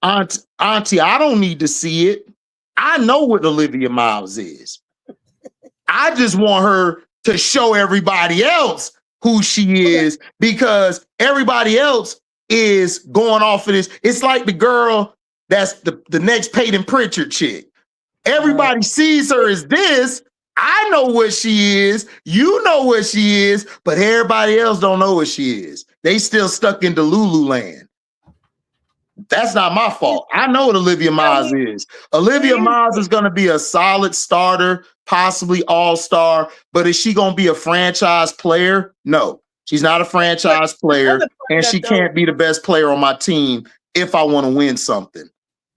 Speaker 2: Auntie, I don't need to see it. I know what Olivia Miles is. I just want her to show everybody else who she is, because everybody else is going off of this. It's like the girl that's the next Peyton Pritchard chick. Everybody sees her as this. I know what she is. You know what she is, but everybody else don't know what she is. They still stuck in Delulu land. That's not my fault. I know what Olivia Miles is. Olivia Miles is going to be a solid starter, possibly all-star, but is she going to be a franchise player? No, she's not a franchise player, and she can't be the best player on my team if I want to win something.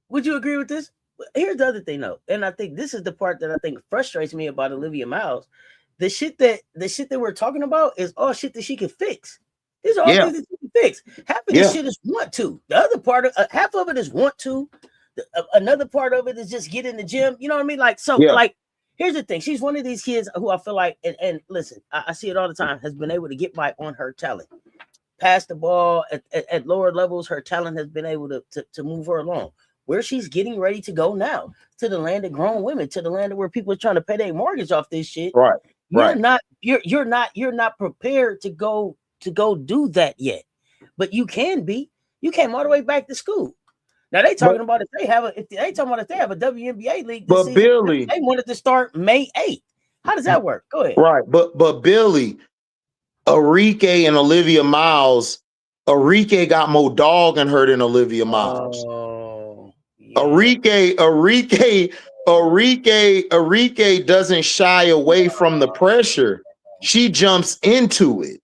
Speaker 1: Would you agree with this? Here's the other thing, though, and I think this is the part that I think frustrates me about Olivia Miles. The shit that we're talking about is all shit that she can fix. These are all things that she can fix. Half of this shit is want to. The other part of half of it is want to. Another part of it is just get in the gym. You know what I mean? Like, so, like, here's the thing. She's one of these kids who I feel like, and listen, I see it all the time, has been able to get by on her talent. Pass the ball at lower levels. Her talent has been able to move her along. Where she's getting ready to go now, to the land of grown women, to the land of where people are trying to pay their mortgage off this shit.
Speaker 2: Right.
Speaker 1: You're not prepared to go do that yet, but you can be. You came all the way back to school. Now they talking about if they have a WNBA league,
Speaker 2: but season, Billy,
Speaker 1: they wanted to start May 8th. How does that work? Go ahead.
Speaker 2: Right, but Billy, Enrique and Olivia Miles, Enrique got more dog in her than Olivia Miles. Enrique doesn't shy away from the pressure. She jumps into it.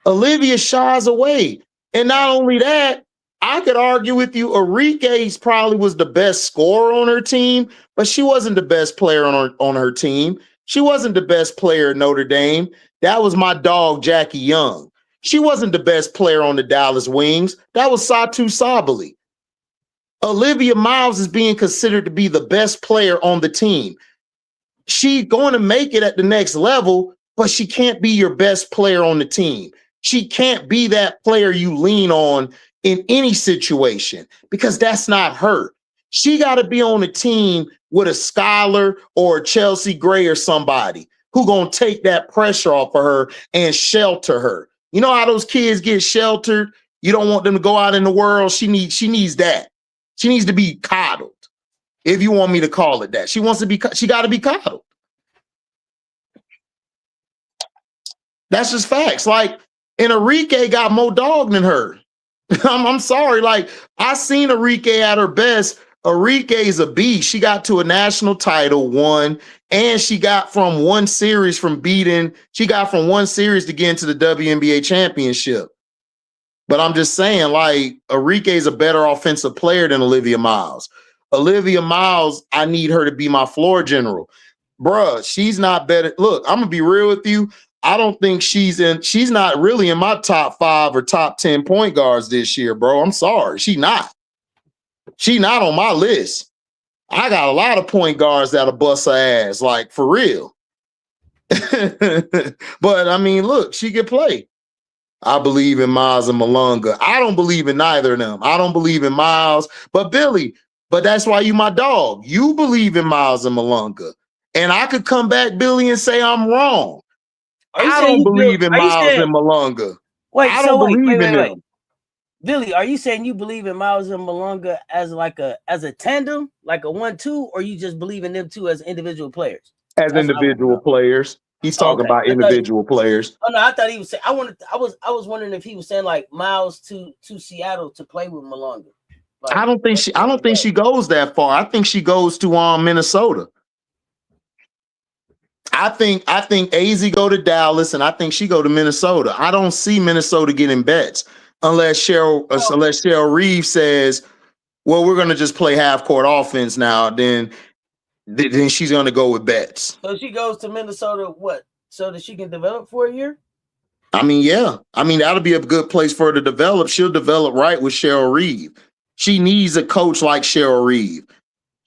Speaker 2: Olivia shies away. And not only that, I could argue with you, Enrique's probably was the best scorer on her team, but she wasn't the best player on her team. She wasn't the best player at Notre Dame. That was my dog, Jackie Young. She wasn't the best player on the Dallas Wings. That was Satu Sabali. Olivia Miles is being considered to be the best player on the team. She's going to make it at the next level, but she can't be your best player on the team. She can't be that player you lean on in any situation because that's not her. She got to be on a team with a Skylar or a Chelsea Gray or somebody who going to take that pressure off of her and shelter her. You know how those kids get sheltered? You don't want them to go out in the world. She needs that. She needs to be coddled, if you want me to call it that. She got to be coddled. That's just facts. Like, and Enrique got more dog than her. I'm sorry. Like, I seen Enrique at her best Arike's a beast. She got to a national title, won, and she got from one series to get into the WNBA championship. But I'm just saying, like, Arike is a better offensive player than Olivia Miles. Olivia Miles, I need her to be my floor general. Bruh, she's not better. Look, I'm going to be real with you. I don't think she's not really in my top 5 or top 10 point guards this year, bro. I'm sorry. She's not on my list. I got a lot of point guards that'll bust her ass, like, for real. But, I mean, look, she can play. I believe in Miles and Malunga. I don't believe in neither of them. I don't believe in Miles. But, Billy, that's why you my dog. You believe in Miles and Malunga. And I could come back, Billy, and say I'm wrong. I don't believe in Miles and Malunga. I don't believe in them.
Speaker 1: Billy, are you saying you believe in Miles and Malunga as a tandem, like a 1-2, or you just believe in them two as individual players?
Speaker 2: As individual players. He's talking about individual players.
Speaker 1: Oh no, I thought he was saying I was wondering if he was saying like Miles to Seattle to play with Malunga. Like,
Speaker 2: I don't think she goes that far. I think she goes to Minnesota. I think AZ go to Dallas, and I think she go to Minnesota. I don't see Minnesota getting bets unless Cheryl Reeves says, "Well, we're going to just play half court offense now." Then she's going to go with bets.
Speaker 1: So she goes to Minnesota, what? So that she can develop for a year?
Speaker 2: I mean, yeah. I mean, that'll be a good place for her to develop. She'll develop right with Cheryl Reeves. She needs a coach like Cheryl Reeves.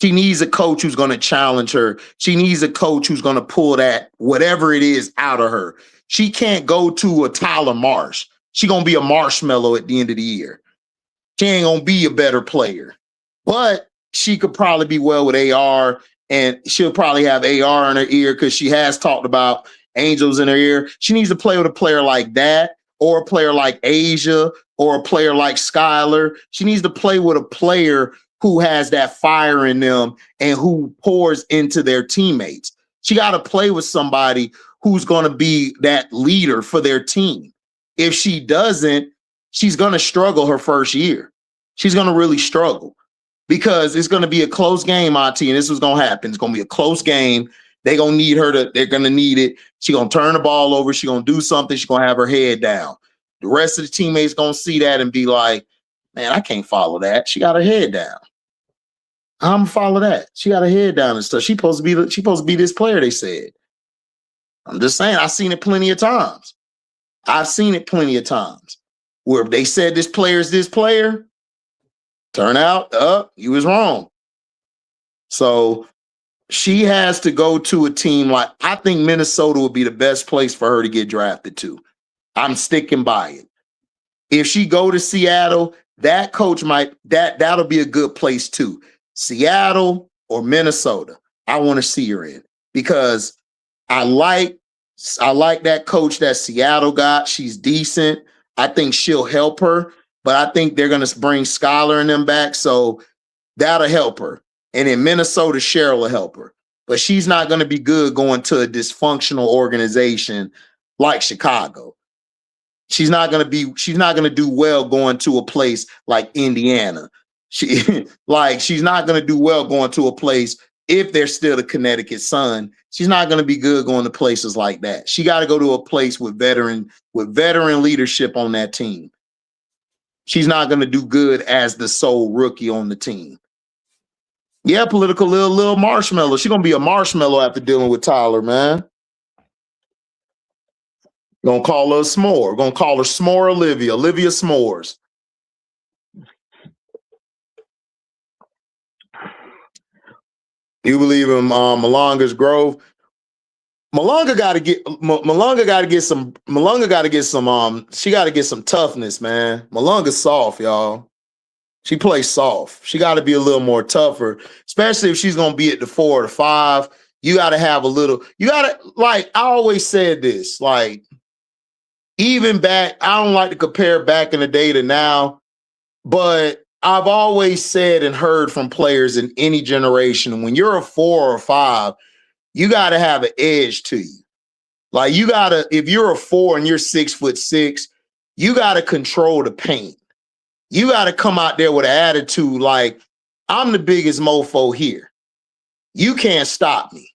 Speaker 2: She needs a coach who's going to challenge her. She needs a coach who's going to pull that whatever it is out of her. She can't go to a Tyler Marsh. She's going to be a marshmallow at the end of the year. She ain't going to be a better player. But she could probably be well with AR, and she'll probably have AR in her ear because she has talked about angels in her ear. She needs to play with a player like that, or a player like Asia, or a player like Skylar. She needs to play with a player who has that fire in them and who pours into their teammates. She got to play with somebody who's going to be that leader for their team. If she doesn't, she's going to struggle her first year. She's going to really struggle because it's going to be a close game, Auntie, and this is going to happen. It's going to be a close game. They're going to need her they're going to need it. She's going to turn the ball over. She's going to do something. She's going to have her head down. The rest of the teammates going to see that and be like, man, I can't follow that. She got her head down. I'm gonna follow that. She got her head down and stuff. She's supposed to be this player, they said. I'm just saying, I've seen it plenty of times. Where they said this player is this player. Turn out, you was wrong. So she has to go to a team like, I think Minnesota would be the best place for her to get drafted to. I'm sticking by it. If she go to Seattle, that coach that'll be a good place too. Seattle or Minnesota. I want to see her in because I like that coach that Seattle got. She's decent. I think she'll help her, but I think they're going to bring Skylar and them back. So that'll help her. And in Minnesota, Cheryl will help her. But she's not going to be good going to a dysfunctional organization like Chicago. She's not going to do well going to a place like Indiana. She's not going to do well going to a place if they're still the Connecticut Sun. She's not going to be good going to places like that. She got to go to a place with veteran leadership on that team. She's not going to do good as the sole rookie on the team. Yeah, political little marshmallow. She's going to be a marshmallow after dealing with Tyler, man. Gonna call her S'more. Gonna call her S'more Olivia S'mores. You believe in Malunga's growth? Malunga got to get some toughness, man. Malunga's soft, y'all. She plays soft. She got to be a little more tougher, especially if she's gonna be at the 4 or the 5. You got to have a little. You got to, like, I always said this, like, even back, I don't like to compare back in the day to now, but I've always said and heard from players in any generation, when you're a 4 or 5, you got to have an edge to you. Like, you got to, if you're a 4 and you're 6'6", you got to control the paint. You got to come out there with an attitude like, I'm the biggest mofo here. You can't stop me.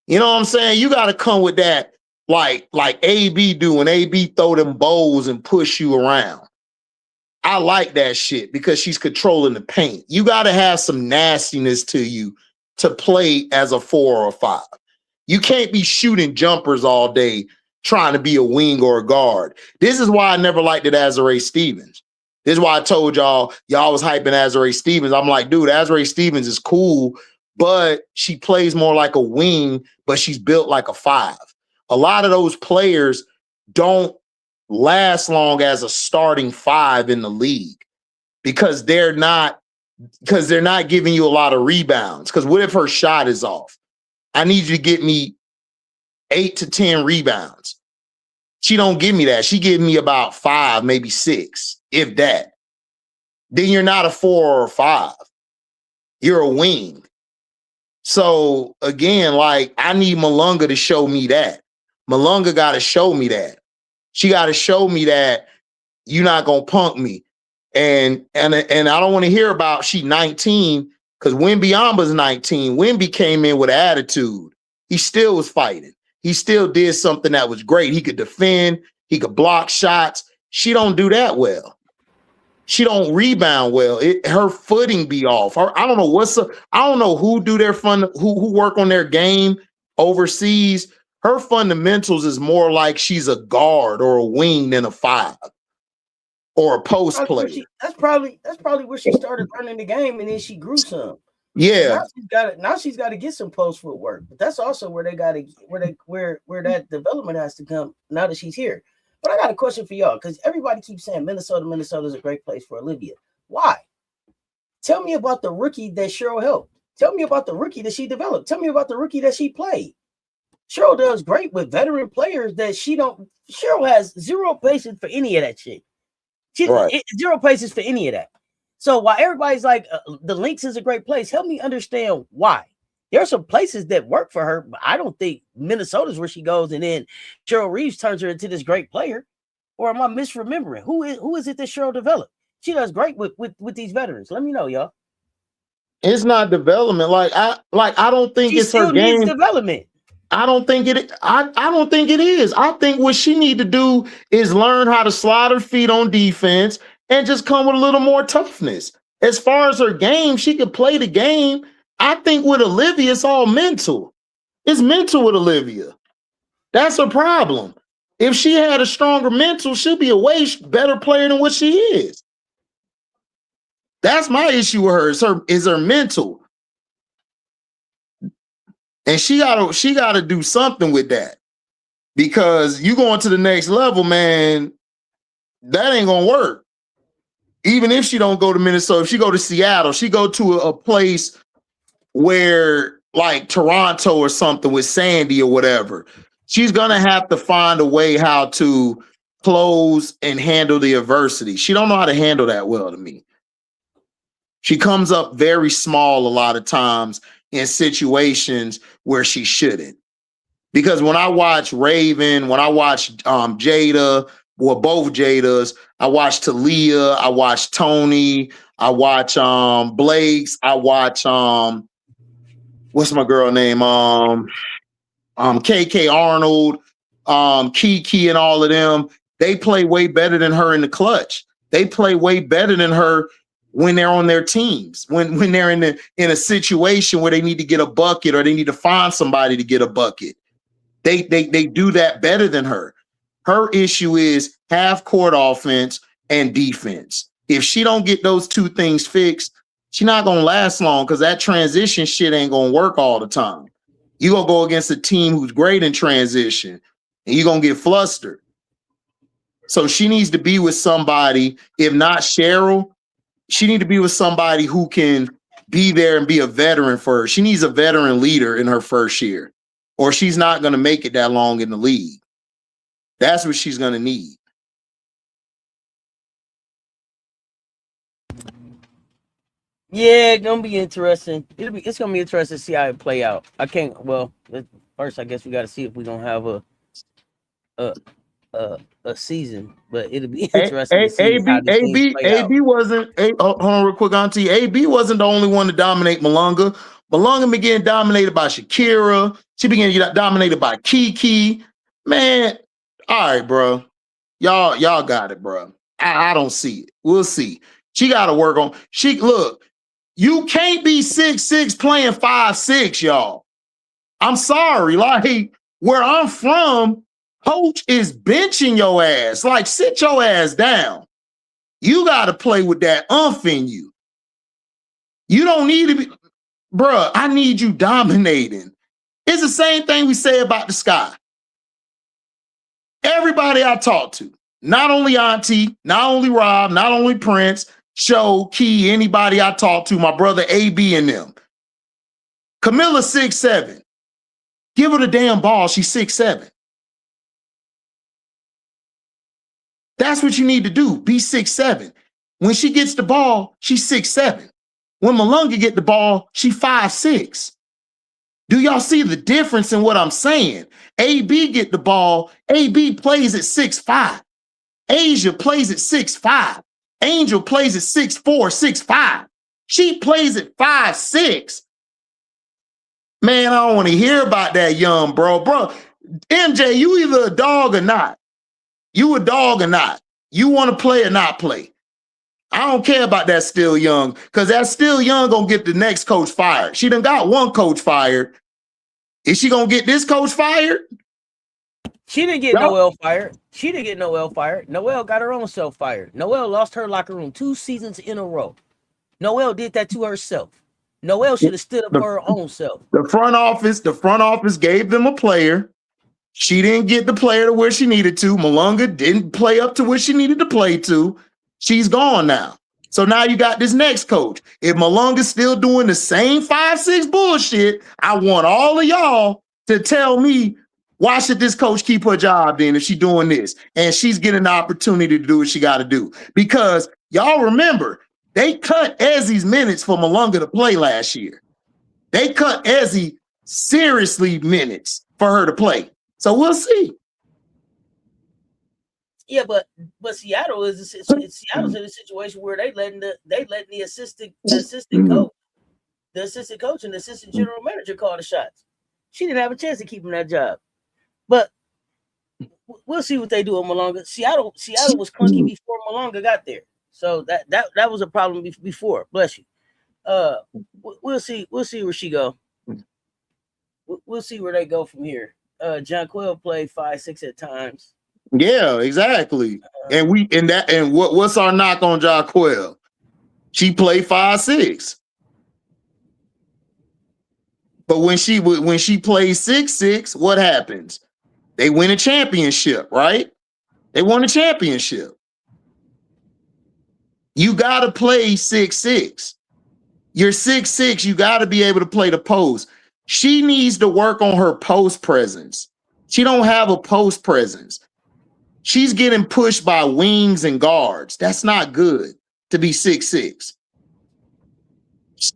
Speaker 2: You know what I'm saying? You got to come with that like AB do when AB throw them bowls and push you around. I like that shit because she's controlling the paint. You got to have some nastiness to you to play as a 4 or a 5. You can't be shooting jumpers all day trying to be a wing or a guard. This is why I never liked it Azurá Stevens. This is why I told y'all was hyping Azurá Stevens. I'm like, dude, Azurá Stevens is cool, but she plays more like a wing, but she's built like a 5. A lot of those players don't last long as a starting 5 in the league because they're not giving you a lot of rebounds. Because what if her shot is off? I need you to get me 8 to 10 rebounds. She don't give me that. She give me about 5, maybe 6, if that. Then you're not a 4 or a 5. You're a wing. So again, like I need Malunga to show me that. Malunga got to show me that. She got to show me that you're not gonna punk me. And I don't want to hear about she 19 because Wembyamba's 19. Wemby came in with attitude. He still was fighting. He still did something that was great. He could defend. He could block shots. She don't do that well. She don't rebound well. Her footing be off. I don't know I don't know who do their who work on their game overseas. Her fundamentals is more like she's a guard or a wing than a 5 or a post player.
Speaker 1: That's probably where she started learning the game, and then she grew some.
Speaker 2: Yeah.
Speaker 1: Now she's got to get some post footwork, but that's also where that development has to come now that she's here. But I got a question for y'all because everybody keeps saying Minnesota's a great place for Olivia. Why? Tell me about the rookie that Cheryl helped. Tell me about the rookie that she developed. Tell me about the rookie that she played. Cheryl does great with veteran players that Cheryl has zero patience for any of that shit. Zero patience for any of that. So while everybody's like, the Lynx is a great place, help me understand why. There are some places that work for her, but I don't think Minnesota's where she goes and then Cheryl Reeves turns her into this great player. Or am I misremembering? Who is it that Cheryl developed? She does great with these veterans. Let me know, y'all.
Speaker 2: It's not development. I don't think it's her game.
Speaker 1: Needs development.
Speaker 2: I don't think it. I don't think it is. I think what she need to do is learn how to slide her feet on defense and just come with a little more toughness. As far as her game, she could play the game. I think with Olivia, it's all mental. It's mental with Olivia. That's her problem. If she had a stronger mental, she'll be a way better player than what she is. That's my issue with her. Is her mental. And she gotta do something with that. Because you going to the next level, man, that ain't gonna work. Even if she don't go to Minnesota, if she go to Seattle, she go to a place where like Toronto or something with Sandy or whatever, she's gonna have to find a way how to close and handle the adversity. She don't know how to handle that well to me. She comes up very small a lot of times in situations where she shouldn't. Because when I watch Raven, when I watch Jada, well, both Jadas, I watch Talia, I watch Tony, I watch Blake's, I watch what's my girl name? KK Arnold, Kiki, and all of them. They play way better than her in the clutch. They play way better than her when they're on their teams, when they're in a situation where they need to get a bucket or they need to find somebody to get a bucket. They do that better than her. Her issue is half court offense and defense. If she don't get those two things fixed, she's not gonna last long because that transition shit ain't gonna work all the time. You're gonna go against a team who's great in transition and you're gonna get flustered. So she needs to be with somebody, if not Cheryl, she needs to be with somebody who can be there and be a veteran for her. She needs a veteran leader in her first year, or she's not going to make it that long in the league. That's what she's going to need.
Speaker 1: Yeah, it's gonna be interesting. It's gonna be interesting to see how it play out. First I guess we got to see if we're gonna have a season, but it'll be
Speaker 2: A,
Speaker 1: interesting to see how these things play out.
Speaker 2: AB wasn't. Hold on, real quick, Auntie. AB wasn't the only one to dominate Malunga. Malunga began dominated by Shakira. She began to get dominated by Kiki. Man, all right, bro. Y'all got it, bro. I don't see it. We'll see. She got to work on. Look. You can't be 6'6" playing 5'6", y'all. I'm sorry. Like, where I'm from, coach is benching your ass. Like, sit your ass down. You got to play with that umph in you. You don't need to be, bruh, I need you dominating. It's the same thing we say about the sky. Everybody I talk to, not only Auntie, not only Rob, not only Prince, Show, Key, anybody I talk to, my brother AB and them. Camilla 6'7". Give her the damn ball. She's 6'7". That's what you need to do. Be 6'7". When she gets the ball, she's 6'7". When Malunga get the ball, she 5'6". Do y'all see the difference in what I'm saying? AB get the ball. AB plays at 6'5". Asia plays at 6'5". Angel plays at 6'4", 6'5". She plays at 5'6". Man, I don't want to hear about that young bro. Bro, MJ, you either a dog or not. You a dog or not. You want to play or not play. I don't care about that still young, because that still young gonna get the next coach fired. She done got one coach fired. Is she gonna get this coach fired?
Speaker 1: She didn't get Noelle fired. She didn't get Noelle fired. Noelle got her own self fired. Noelle lost her locker room 2 seasons in a row. Noelle did that to herself. Noelle should have stood up for her own self.
Speaker 2: The front office gave them a player. She didn't get the player to where she needed to. Malunga didn't play up to where she needed to play to. She's gone now. So now you got this next coach. If Malunga's still doing the same 5'6" bullshit, I want all of y'all to tell me, why should this coach keep her job then if she's doing this? And she's getting the opportunity to do what she got to do. Because y'all remember, they cut Ezzy's minutes for Malunga to play last year. They cut Ezzy seriously minutes for her to play. So we'll see.
Speaker 1: Yeah, but Seattle is Seattle's in a situation where they letting the assistant coach, the assistant coach and the assistant general manager call the shots. She didn't have a chance to keep him that job. But we'll see what they do on Malunga. Seattle was clunky before Malunga got there. So that was a problem before. Bless you. We'll see where she go. We'll see where they go from here. Jonquel played 5'6" at times.
Speaker 2: Yeah, exactly. And what's our knock on Jonquel? She played 5'6". But when she plays 6'6", what happens? They win a championship, right? They won a championship. You got to play 6'6". You're 6'6", you got to be able to play the post. She needs to work on her post presence. She don't have a post presence. She's getting pushed by wings and guards. That's not good to be 6'6".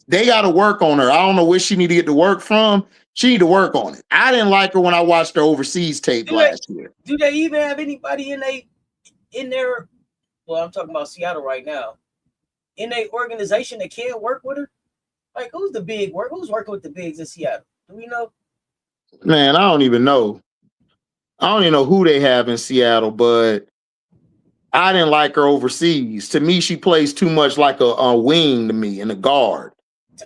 Speaker 2: They got to work on her. I don't know where she need to get to work from. She need to work on it. I didn't like her when I watched her overseas tape last year.
Speaker 1: Do they even have anybody in their well, I'm talking about Seattle right now, in their organization that can work with her? Like, who's working with the bigs in Seattle? Do we know?
Speaker 2: Man, I don't even know. I don't even know who they have in Seattle, but I didn't like her overseas. To me, she plays too much like a wing to me and a guard.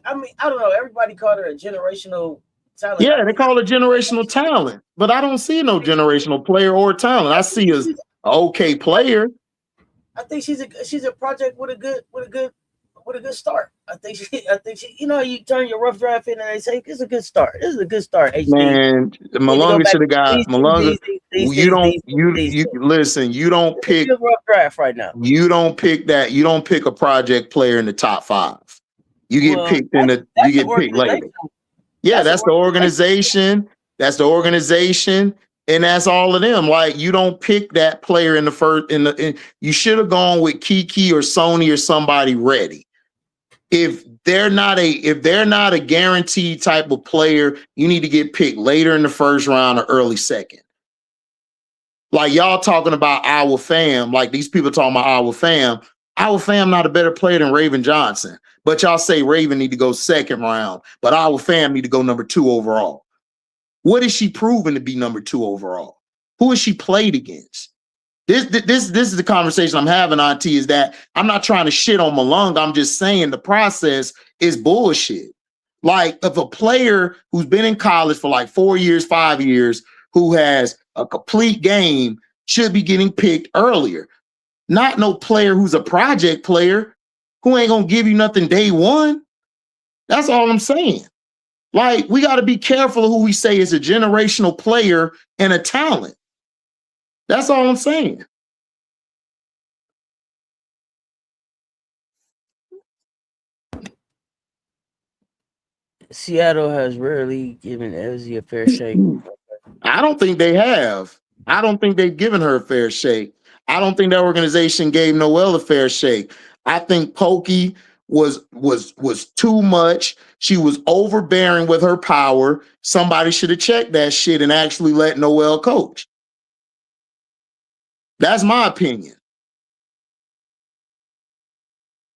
Speaker 1: I mean, I don't know. Everybody called her a generational talent.
Speaker 2: Yeah, they call her generational talent, but I don't see no generational player or talent. I see an okay player.
Speaker 1: I think she's a project with a good start. I think she, you know, you turn your rough draft in and they say it's a good start. This is a good start. HD.
Speaker 2: Man, Malunga should have got Malunga. You listen. You don't pick
Speaker 1: rough draft right now.
Speaker 2: You don't pick that. You don't pick a project player in the top 5. You get picked in the. You get picked later. Yeah, that's the organization. That's the organization. And that's all of them. Like, you don't pick that player in the first. You should have gone with Kiki or Sony or somebody ready. If they're not a guaranteed type of player, you need to get picked later in the first round or early second. Like y'all talking about our fam, like these people talking about our fam. Our fam not a better player than Raven Johnson. But y'all say Raven need to go second round, but our fam need to go number 2 overall. What is she proven to be number 2 overall? Who has she played against? This is the conversation I'm having, Auntie, is that I'm not trying to shit on Malunga. I'm just saying the process is bullshit. Like if a player who's been in college for like 4 years, 5 years, who has a complete game should be getting picked earlier. Not no player who's a project player who ain't gonna give you nothing day one. That's all I'm saying. Like we got to be careful of who we say is a generational player and a talent. That's all I'm saying.
Speaker 1: Seattle has rarely given Ezzy a fair shake.
Speaker 2: I don't think they have. I don't think they've given her a fair shake. I don't think that organization gave Noelle a fair shake. I think Pokey was too much. She was overbearing with her power. Somebody should have checked that shit and actually let Noelle coach. That's my opinion.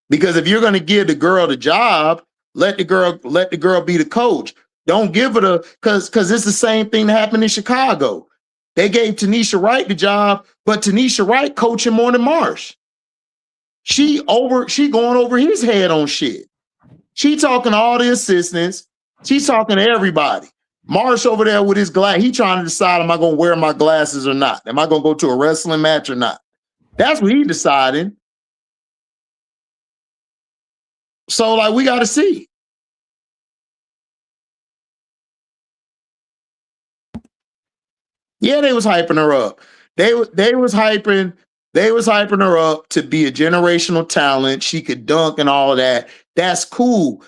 Speaker 2: Because if you're going to give the girl the job, let the girl be the coach. Don't give it a because it's the same thing that happened in Chicago. They gave Tanisha Wright the job, but Tanisha Wright coaching more than Marsh. She going over his head on shit. She talking to all the assistants. She's talking to everybody. Marsh over there with his glass. He trying to decide, am I going to wear my glasses or not? Am I going to go to a wrestling match or not? That's what he deciding. So, like, we got to see. Yeah, they was hyping her up. They was hyping her up to be a generational talent. She could dunk and all of that. That's cool.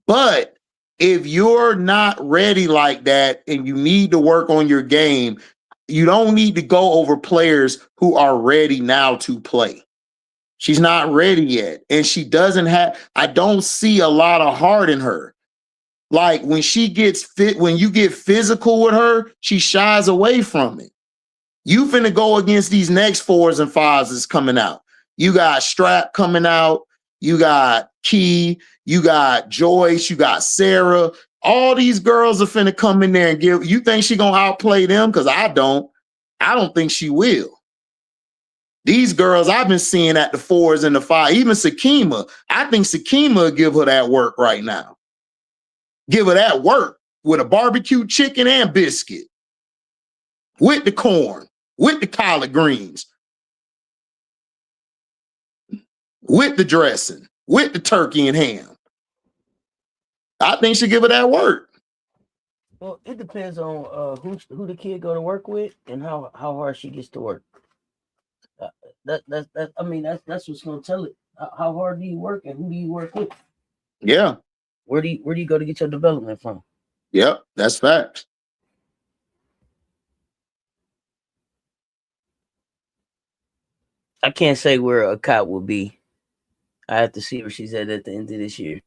Speaker 2: But if you're not ready like that and you need to work on your game, you don't need to go over players who are ready now to play. She's not ready yet. And she doesn't have, I don't see a lot of heart in her. Like when she gets fit, when you get physical with her, she shies away from it. You finna go against these next 4s and 5s that's coming out. You got Strap coming out. You got Key. You got Joyce. You got Sarah. All these girls are finna come in there and give. You think she gonna outplay them? Because I don't. I don't think she will. These girls I've been seeing at the 4s and the 5s, even Sakima. I think Sakima will give her that work right now. Give her that work with a barbecue chicken and biscuit. With the corn. With the collard greens. With the dressing. With the turkey and ham. I think she'll give her that work.
Speaker 1: Well, it depends on who the kid go to work with and how hard she gets to work. That's what's gonna tell it. How hard do you work and who do you work with?
Speaker 2: Yeah.
Speaker 1: Where do you go to get your development from?
Speaker 2: Yep, that's facts.
Speaker 1: I can't say where a cop will be. I have to see where she's at the end of this year.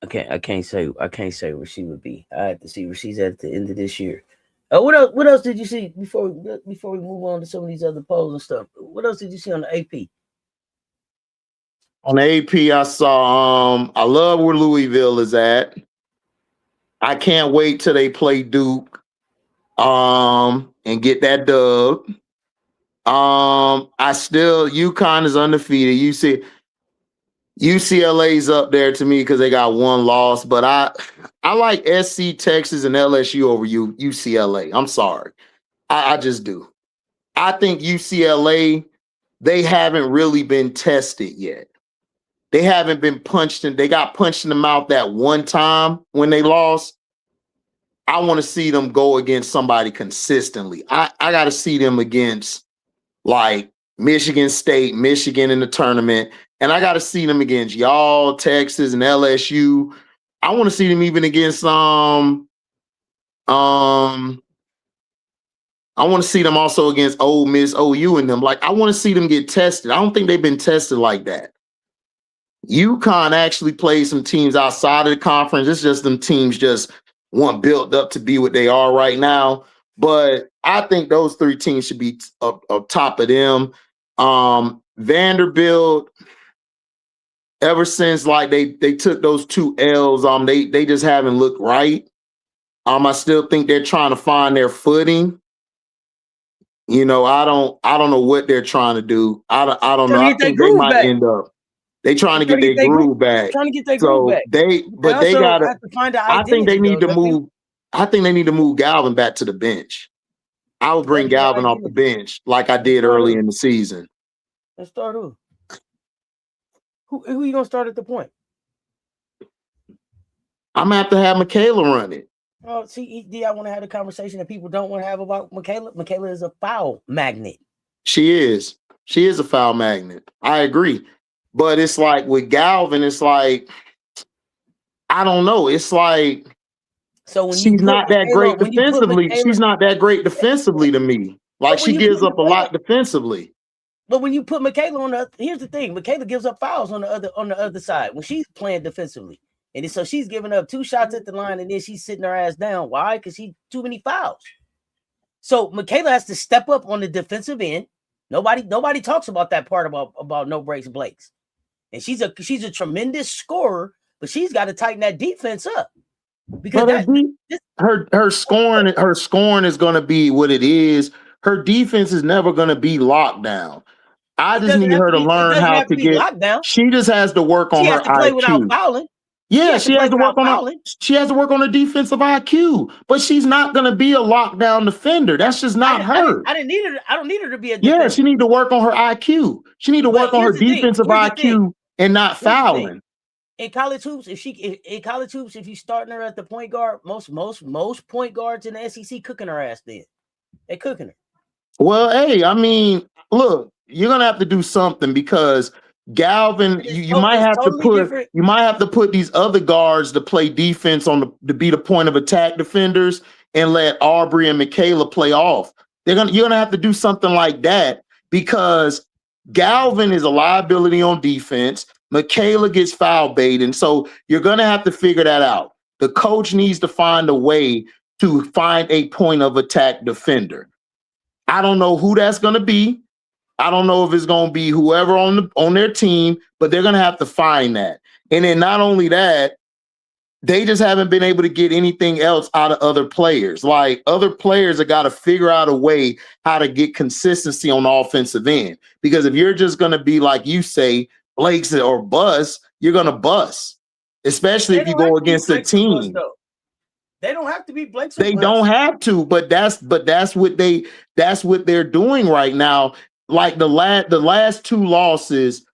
Speaker 1: I can't say where she would be. I have to see where she's at the end of this year. What else did you see before we move on to some of these other polls and stuff? What else did you see on the AP?
Speaker 2: On the AP, I saw I love where Louisville is at. I can't wait till they play Duke and get that dub. UConn is undefeated. UCLA's up there to me because they got one loss, but I like SC, Texas, and LSU over UCLA. I'm sorry. I just do. I think UCLA, they haven't really been tested yet. They haven't been punched in. They got punched in the mouth that one time when they lost. I want to see them go against somebody consistently. I got to see them against like Michigan State, Michigan in the tournament. And I got to see them against y'all, Texas, and LSU. I want to see them even against I want to see them also against Ole Miss, OU, and them. Like, I want to see them get tested. I don't think they've been tested like that. UConn actually played some teams outside of the conference. It's just them teams just weren't built up to be what they are right now. But I think those three teams should be up top of them. Vanderbilt, ever since like they took those 2 L's, they just haven't looked right. I still think they're trying to find their footing. You know, I don't know what they're trying to do. I don't know. I think they might end up. They trying to get their groove back.
Speaker 1: Trying to get their groove back.
Speaker 2: They gotta
Speaker 1: have to find an
Speaker 2: I think they need to move. I think they need to move Galvin back to the bench. I would bring Galvin off the bench like I did early in the season.
Speaker 1: Let's start who? Who you gonna start at the point?
Speaker 2: I'm gonna have to have Michaela run it.
Speaker 1: Oh, see, I want to have a conversation that people don't want to have about Michaela. Michaela is a foul magnet.
Speaker 2: She is. She is a foul magnet. I agree. But it's like with Galvin, it's like, I don't know. It's like,
Speaker 1: so when
Speaker 2: she's not that great defensively. She's not that great defensively to me. Like, she gives up a lot defensively.
Speaker 1: But when you put Michaela on the, here's the thing: Michaela gives up fouls on the other side when she's playing defensively, and so she's giving up 2 shots at the line, and then she's sitting her ass down. Why? Because she too many fouls. So Michaela has to step up on the defensive end. Nobody talks about that part about no breaks Blakes, and she's a tremendous scorer, but she's got to tighten that defense up. Because
Speaker 2: her scoring is going to be what it is. Her defense is never going to be locked down. I just need her to learn how to get lockdown. She just has to work on her IQ.
Speaker 1: Without fouling.
Speaker 2: Yeah, she has to work on her defensive IQ. But she's not going to be a lockdown defender. That's just not her.
Speaker 1: I don't need her to be a defender.
Speaker 2: Yeah, she need to work on her IQ. She need to work on her defensive IQ and not fouling.
Speaker 1: In college hoops, if you starting her at the point guard, most point guards in the SEC cooking her ass then. They're cooking her.
Speaker 2: Well, hey, I mean, look, you're gonna have to do something because Galvin, you might have to put these other guards to play defense to be the point of attack defenders and let Aubrey and Michaela play off. You're gonna have to do something like that because Galvin is a liability on defense. Michaela gets foul bait, and so you're gonna have to figure that out. The coach needs to find a way to find a point of attack defender. I don't know who that's going to be. I don't know if it's going to be whoever on their team, but they're going to have to find that. And then not only that, they just haven't been able to get anything else out of other players. Like, other players have got to figure out a way how to get consistency on the offensive end. Because if you're just going to be, like you say, Blake's or bust, you're going to bust, especially if you go against a team.
Speaker 1: They don't have to be Blake's.
Speaker 2: They don't have to, but that's what they're doing right now. Like the last 2 losses,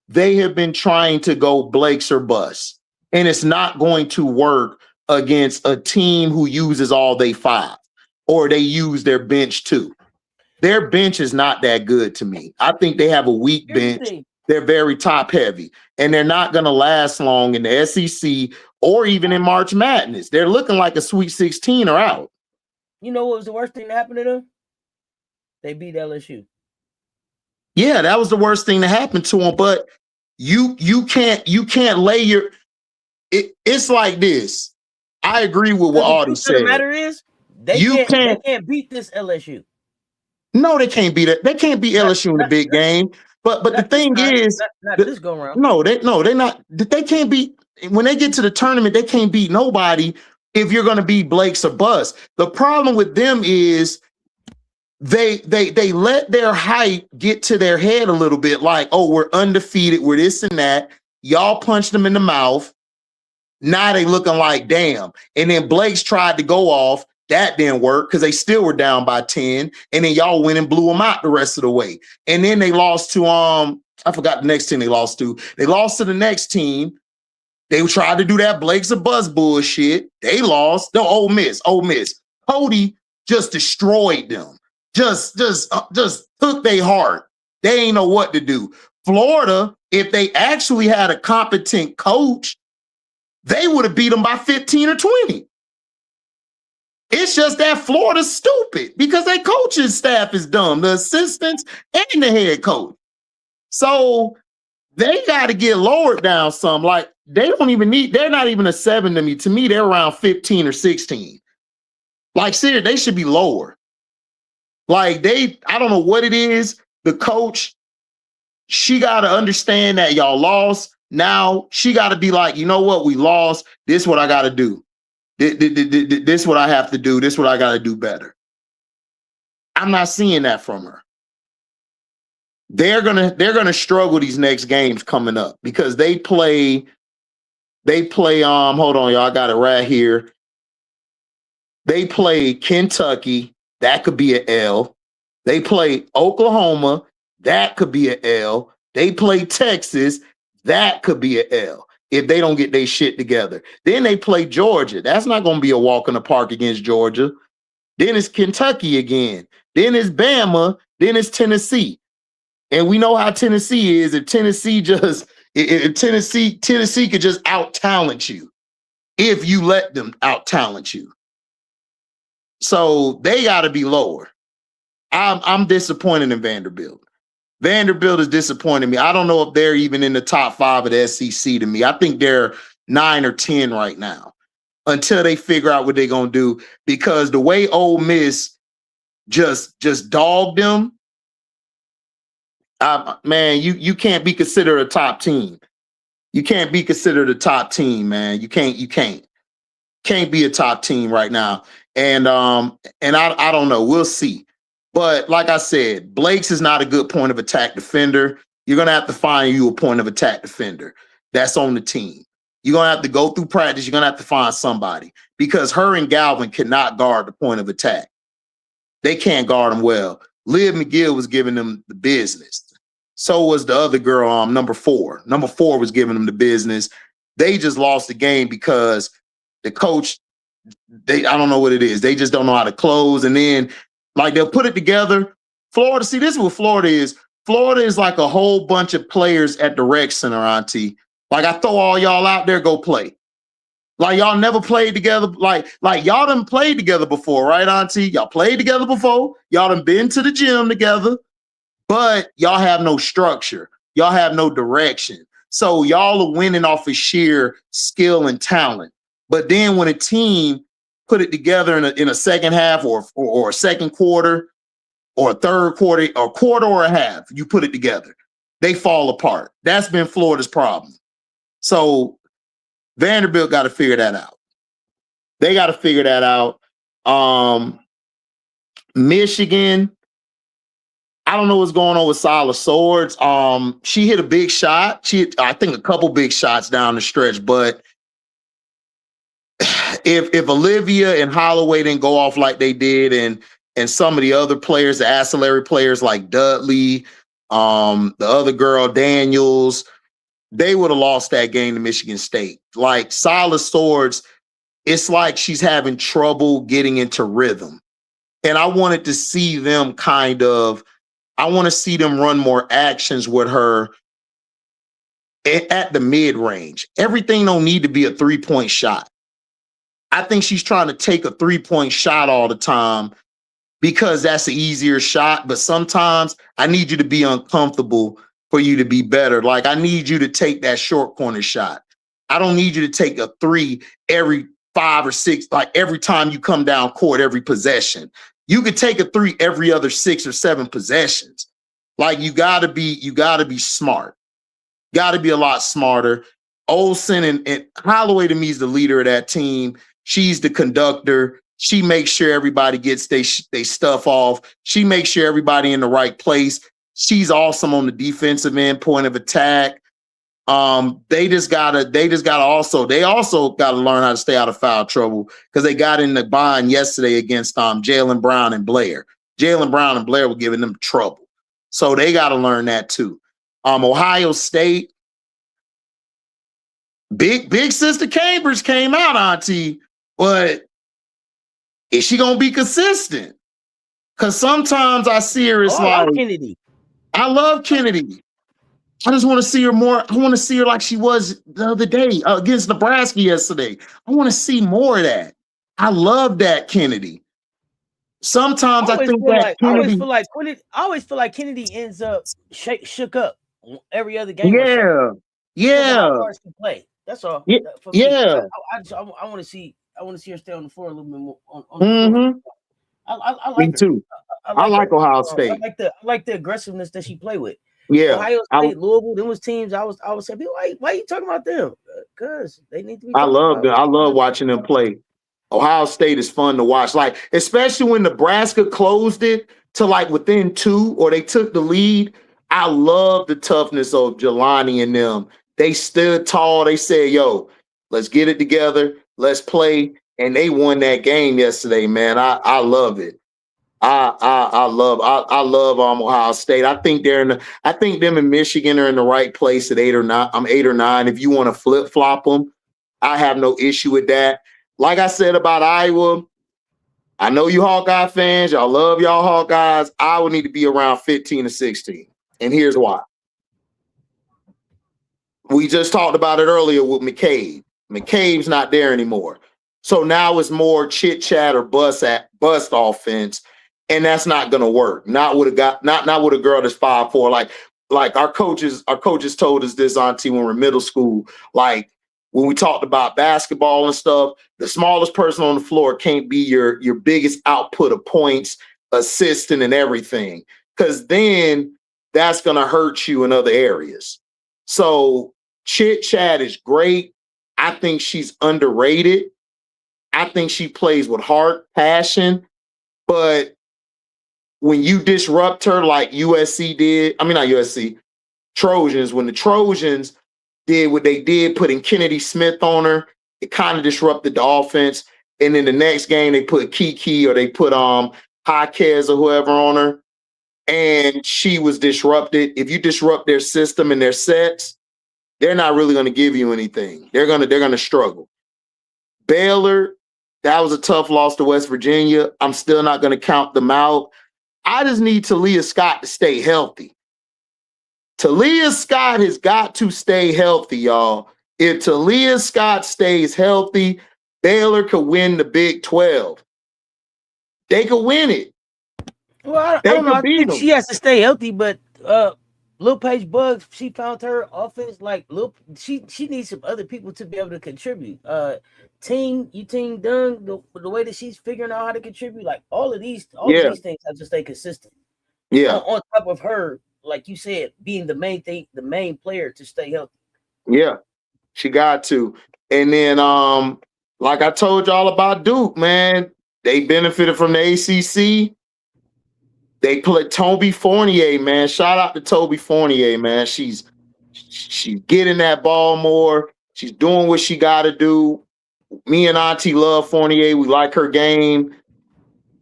Speaker 2: they have been trying to go Blake's or bust, and it's not going to work against a team who uses all they 5 or they use their bench too. Their bench is not that good to me. I think they have a weak bench. They're very top heavy, and they're not going to last long in the SEC or even in March Madness. They're looking like a Sweet 16 or out.
Speaker 1: You know what was the worst thing that happened to them? They beat LSU.
Speaker 2: Yeah, that was the worst thing that happened to them. But you can't lay your. It's like this. I agree with what Audie said.
Speaker 1: The matter is, they can't beat this LSU.
Speaker 2: No, they can't beat it. They can't beat LSU in the big game. But the thing is,
Speaker 1: not this go around.
Speaker 2: They're not. They can't beat when they get to the tournament. They can't beat nobody if you're going to beat Blake's or bust. The problem with them is they let their hype get to their head a little bit. Like, oh, we're undefeated. We're this and that. Y'all punched them in the mouth. Now they looking like damn. And then Blake's tried to go off. That didn't work because they still were down by 10. And then y'all went and blew them out the rest of the way. And then they lost to I forgot the next team they lost to. They lost to the next team. They tried to do that Blake's a buzz bullshit. They lost. No, Ole Miss. Cody just destroyed them. Just took their heart. They ain't know what to do. Florida, if they actually had a competent coach, they would have beat them by 15 or 20. It's just that Florida's stupid because their coaching staff is dumb, the assistants and the head coach. So they got to get lowered down some. Like, they're not even a 7 to me. To me, they're around 15 or 16. Like, seriously, they should be lower. Like I don't know what it is. The coach, she got to understand that y'all lost. Now she got to be like, you know what? We lost. This is what I got to do. This is what I have to do. This is what I got to do better. I'm not seeing that from her. They're gonna struggle these next games coming up because they play hold on, y'all, I got it right here. They play Kentucky, that could be an L. They play Oklahoma, that could be an L. They play Texas, that could be an L if they don't get their shit together. Then they play Georgia. That's not going to be a walk in the park against Georgia. Then it's Kentucky again. Then it's Bama. Then it's Tennessee. And we know how Tennessee is. If Tennessee could just out-talent you if you let them out-talent you. So they got to be lower. I'm disappointed in Vanderbilt. Vanderbilt is disappointing me. I don't know if they're even in the top 5 of the SEC to me. I think they're 9 or 10 right now until they figure out what they're going to do, because the way Ole Miss just dogged them, man, you can't be considered a top team. You can't be considered a top team, man. You can't be a top team right now. And I don't know. We'll see. But like I said, Blake's is not a good point of attack defender. You're gonna have to find you a point of attack defender that's on the team. You're gonna have to go through practice. You're gonna have to find somebody, because her and Galvin cannot guard the point of attack. They can't guard them well. Liv McGill was giving them the business. So was the other girl, number 4. Number 4 was giving them the business. They just lost the game because the coach, I don't know what it is. They just don't know how to close. And then, like, they'll put it together. Florida, see, this is what Florida is. Florida is like a whole bunch of players at the rec center, Auntie. Like, I throw all y'all out there, go play. Like, y'all never played together. Like y'all done played together before, right, Auntie? Y'all played together before. Y'all done been to the gym together. But y'all have no structure. Y'all have no direction. So y'all are winning off of sheer skill and talent. But then when a team put it together in a second half or a second quarter or a third quarter or quarter or a half, you put it together, they fall apart. That's been Florida's problem. So Vanderbilt got to figure that out. They got to figure that out. Michigan, I don't know what's going on with Silas Swords. She hit a big shot. I think a couple big shots down the stretch, but if Olivia and Holloway didn't go off like they did, and some of the other players, the ancillary players like Dudley, the other girl, Daniels, they would have lost that game to Michigan State. Like, Silas Swords, it's like she's having trouble getting into rhythm. And I wanted to see them run more actions with her at the mid-range. Everything don't need to be a 3-point shot. I think she's trying to take a 3-point shot all the time because that's an easier shot. But sometimes I need you to be uncomfortable for you to be better. Like, I need you to take that short corner shot. I don't need you to take a 3 every 5 or 6, like every time you come down court, every possession. You could take a 3 every other 6 or 7 possessions. Like, you gotta be smart. Gotta be a lot smarter. Olsen and Holloway, to me, is the leader of that team. She's the conductor. She makes sure everybody gets they stuff off. She makes sure everybody in the right place. She's awesome on the defensive end, point of attack. They also gotta learn how to stay out of foul trouble, because they got in the bind yesterday against Jaylen Brown and Blair. Jaylen Brown and Blair were giving them trouble. So they gotta learn that too. Ohio State, big sister Cambridge came out, Auntie, but is she gonna be consistent? Because sometimes I see her as like
Speaker 1: Kennedy.
Speaker 2: I love Kennedy. I just want to see her more. I want to see her like she was the other day against Nebraska yesterday. I want to see more of that. I love that Kennedy. Sometimes I think that Kennedy.
Speaker 1: I always feel like Kennedy ends up shook up every other game.
Speaker 2: Yeah.
Speaker 1: Play. That's all.
Speaker 2: Yeah.
Speaker 1: I want to see her stay on the floor a little bit more.
Speaker 2: I like
Speaker 1: me
Speaker 2: her. Too. I like Ohio State.
Speaker 1: I like the aggressiveness that she play with.
Speaker 2: Yeah,
Speaker 1: Ohio State, Louisville, them was teams I was saying, why are you talking about them? Because they need to be.
Speaker 2: I love them. I love watching them play. Ohio State is fun to watch, like especially when Nebraska closed it to like within 2 or they took the lead. I love the toughness of Jelani and them. They stood tall. They said, "Yo, let's get it together. Let's play." And they won that game yesterday, man. I love it. I love Ohio State. I think I think them and Michigan are in the right place at 8 or 9. I'm 8 or 9. If you want to flip flop them, I have no issue with that. Like I said about Iowa, I know you Hawkeye fans. Y'all love y'all Hawkeyes. Iowa need to be around 15 to 16. And here's why. We just talked about it earlier with McCabe. McCabe's not there anymore. So now it's more chit chat or bust offense. And that's not gonna work. Not with a girl that's 5'4". Like our coaches told us this, Auntie, when we were in middle school. Like when we talked about basketball and stuff, the smallest person on the floor can't be your biggest output of points, assisting, and everything. Because then that's gonna hurt you in other areas. So chit chat is great. I think she's underrated. I think she plays with heart, passion, but when you disrupt her like USC did, I mean, not USC, Trojans, when the Trojans did what they did, putting Kennedy Smith on her, it kind of disrupted the offense. And then the next game, they put Kiki or they put Jaquez or whoever on her, and she was disrupted. If you disrupt their system and their sets, they're not really going to give you anything. They're gonna struggle. Baylor, that was a tough loss to West Virginia. I'm still not going to count them out. I just need Talia Scott to stay healthy. Talia Scott has got to stay healthy, y'all. If Talia Scott stays healthy, Baylor could win the Big 12. They could win it.
Speaker 1: Well, I don't know. I think she has to stay healthy, but Lil Paige Bugs, she found her offense like she needs some other people to be able to contribute. Ting Dung, the way that she's figuring out how to contribute, like all of these things have to stay consistent.
Speaker 2: Yeah.
Speaker 1: On top of her, like you said, being the main player to stay healthy.
Speaker 2: Yeah, she got to. And then like I told y'all about Duke, man, they benefited from the ACC. They played Toby Fournier, man. Shout out to Toby Fournier, man. She's getting that ball more. She's doing what she got to do. Me and Auntie love Fournier. We like her game.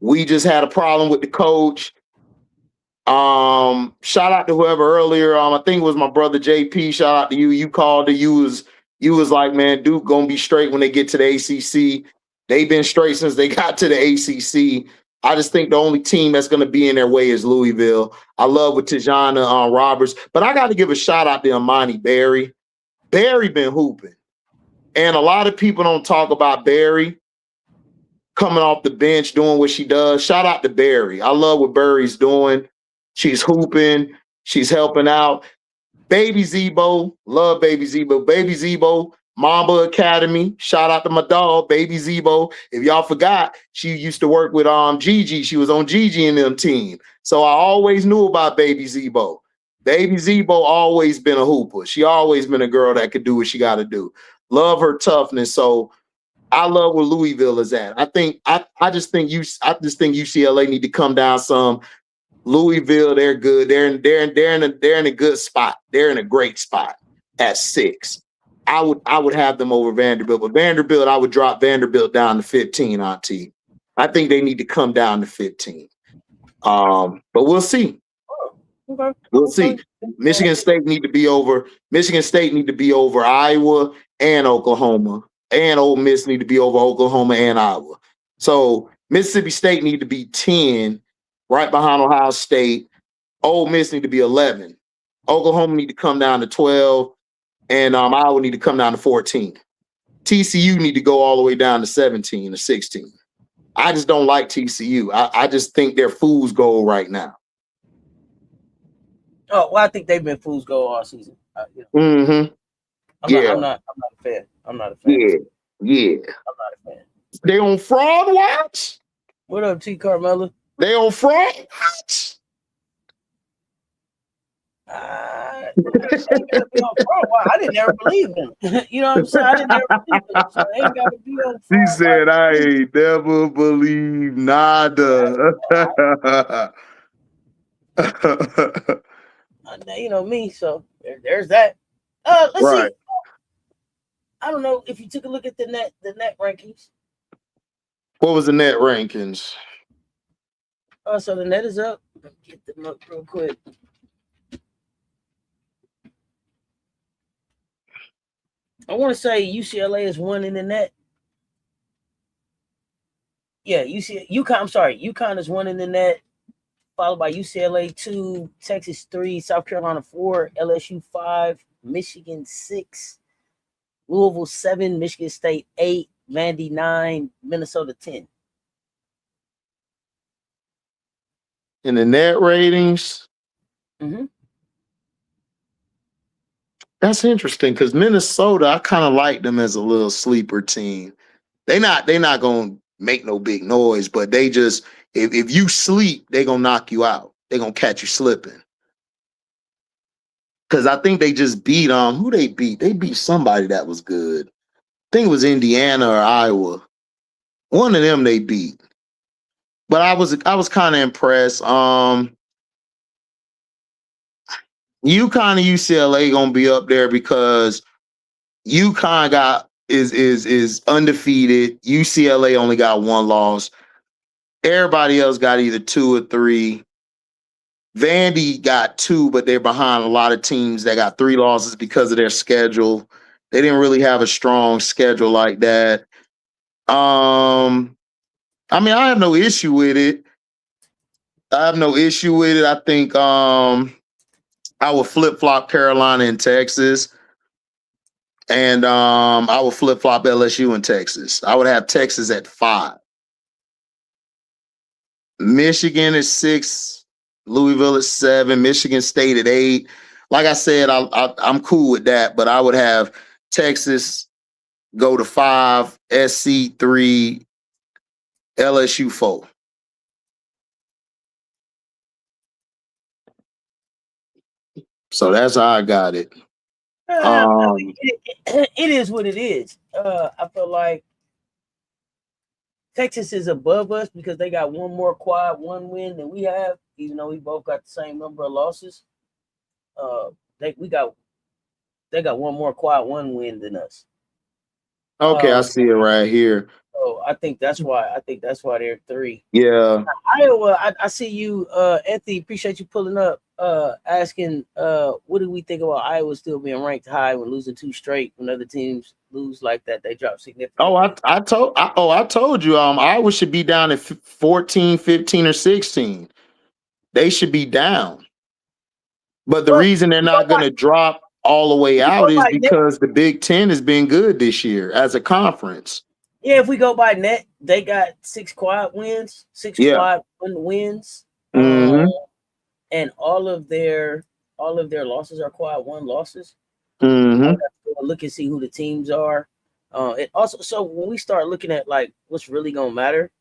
Speaker 2: We just had a problem with the coach. Shout out to whoever earlier. I think it was my brother JP. Shout out to you. You called it. You was like, man, Duke gonna be straight when they get to the ACC. They've been straight since they got to the ACC. I just think the only team that's going to be in their way is Louisville. I love with Tijana Roberts, but I got to give a shout out to Imani Berry. Berry been hooping. And a lot of people don't talk about Berry coming off the bench, doing what she does. Shout out to Berry. I love what Berry's doing. She's hooping. She's helping out. Baby Zebo, love Baby Zebo. Baby Zebo, Mamba Academy. Shout out to my dog, Baby Zebo. If y'all forgot, she used to work with Gigi. She was on Gigi and them team. So I always knew about Baby Zebo. Baby Zebo always been a hooper. She always been a girl that could do what she got to do. Love her toughness. So I love where Louisville is at. I just think UCLA need to come down some. Louisville, they're good. They're in a good spot. They're in a great spot at 6. I would have them over Vanderbilt, but Vanderbilt, I would drop Vanderbilt down to 15, Auntie. I think they need to come down to 15. But we'll see.
Speaker 1: Okay.
Speaker 2: We'll see. Michigan State need to be over Iowa and Oklahoma. And Ole Miss need to be over Oklahoma and Iowa. So Mississippi State need to be 10, right behind Ohio State. Ole Miss need to be 11. Oklahoma need to come down to 12. And Iowa need to come down to 14. TCU need to go all the way down to 17 or 16. I just don't like TCU. I just think they're fool's gold right now.
Speaker 1: Oh, well, I think they've been fool's gold all season.
Speaker 2: Mm-hmm.
Speaker 1: I'm not a fan. I'm not a fan.
Speaker 2: Yeah.
Speaker 1: I'm not a fan.
Speaker 2: They on fraud watch?
Speaker 1: What up, T. Carmella?
Speaker 2: They on fraud?
Speaker 1: They gotta be on fraud. Why? I didn't ever believe them. You know what I'm saying? I didn't ever believe them. So they ain't gotta be on fraud.
Speaker 2: He said, I ain't never believe nada.
Speaker 1: You know me, so there's that. Let's see. I don't know if you took a look at the net rankings.
Speaker 2: What was the net rankings?
Speaker 1: So the net is up. Let me get them up real quick. I want to say UCLA is 1 in the net. Yeah, UConn. I'm sorry, UConn is 1 in the net, followed by UCLA 2, Texas 3, South Carolina 4, LSU 5, Michigan 6, Louisville 7, Michigan State 8, Vandy 9, Minnesota 10.
Speaker 2: In the net ratings?
Speaker 1: Mm-hmm.
Speaker 2: That's interesting because Minnesota, I kind of like them as a little sleeper team. They're not gonna make no big noise, but they just if you sleep, they're gonna knock you out. They're gonna catch you slipping. Because I think they just beat who they beat? They beat somebody that was good. I think it was Indiana or Iowa. One of them they beat. But I was kind of impressed. UConn and UCLA gonna be up there because UConn is undefeated. UCLA only got 1 loss. Everybody else got either 2 or 3. Vandy got 2, but they're behind a lot of teams that got 3 losses because of their schedule. They didn't really have a strong schedule like that. I mean, I have no issue with it. I think I would flip-flop Carolina and Texas. And I would flip-flop LSU in Texas. I would have Texas at 5. Michigan is 6. Louisville is 7. Michigan State at 8. Like I said, I'm cool with that, but I would have Texas go to 5, SC 3, LSU 4. So that's how I got it.
Speaker 1: It is what it is. I feel like Texas is above us because they got 1 more quad 1 win than we have, even though we both got the same number of losses. They got 1 more quad 1 win than us.
Speaker 2: Okay, I see it right here.
Speaker 1: So I think that's why they're 3.
Speaker 2: Yeah.
Speaker 1: Iowa, I see you, Anthony. Appreciate you pulling up, asking, what do we think about Iowa still being ranked high when losing 2 straight? When other teams lose like that, they drop significantly.
Speaker 2: I told you, Iowa should be down at 14, 15, or 16. They should be down. But the reason they're not going to drop all the way out is because the Big Ten has been good this year as a conference.
Speaker 1: Yeah, if we go by net, they got 6 quad wins, 6 quad wins,
Speaker 2: Mm-hmm.
Speaker 1: and all of their losses are quad 1 losses.
Speaker 2: Mm-hmm.
Speaker 1: Look and see who the teams are. It also, so when we start looking at like what's really gonna matter,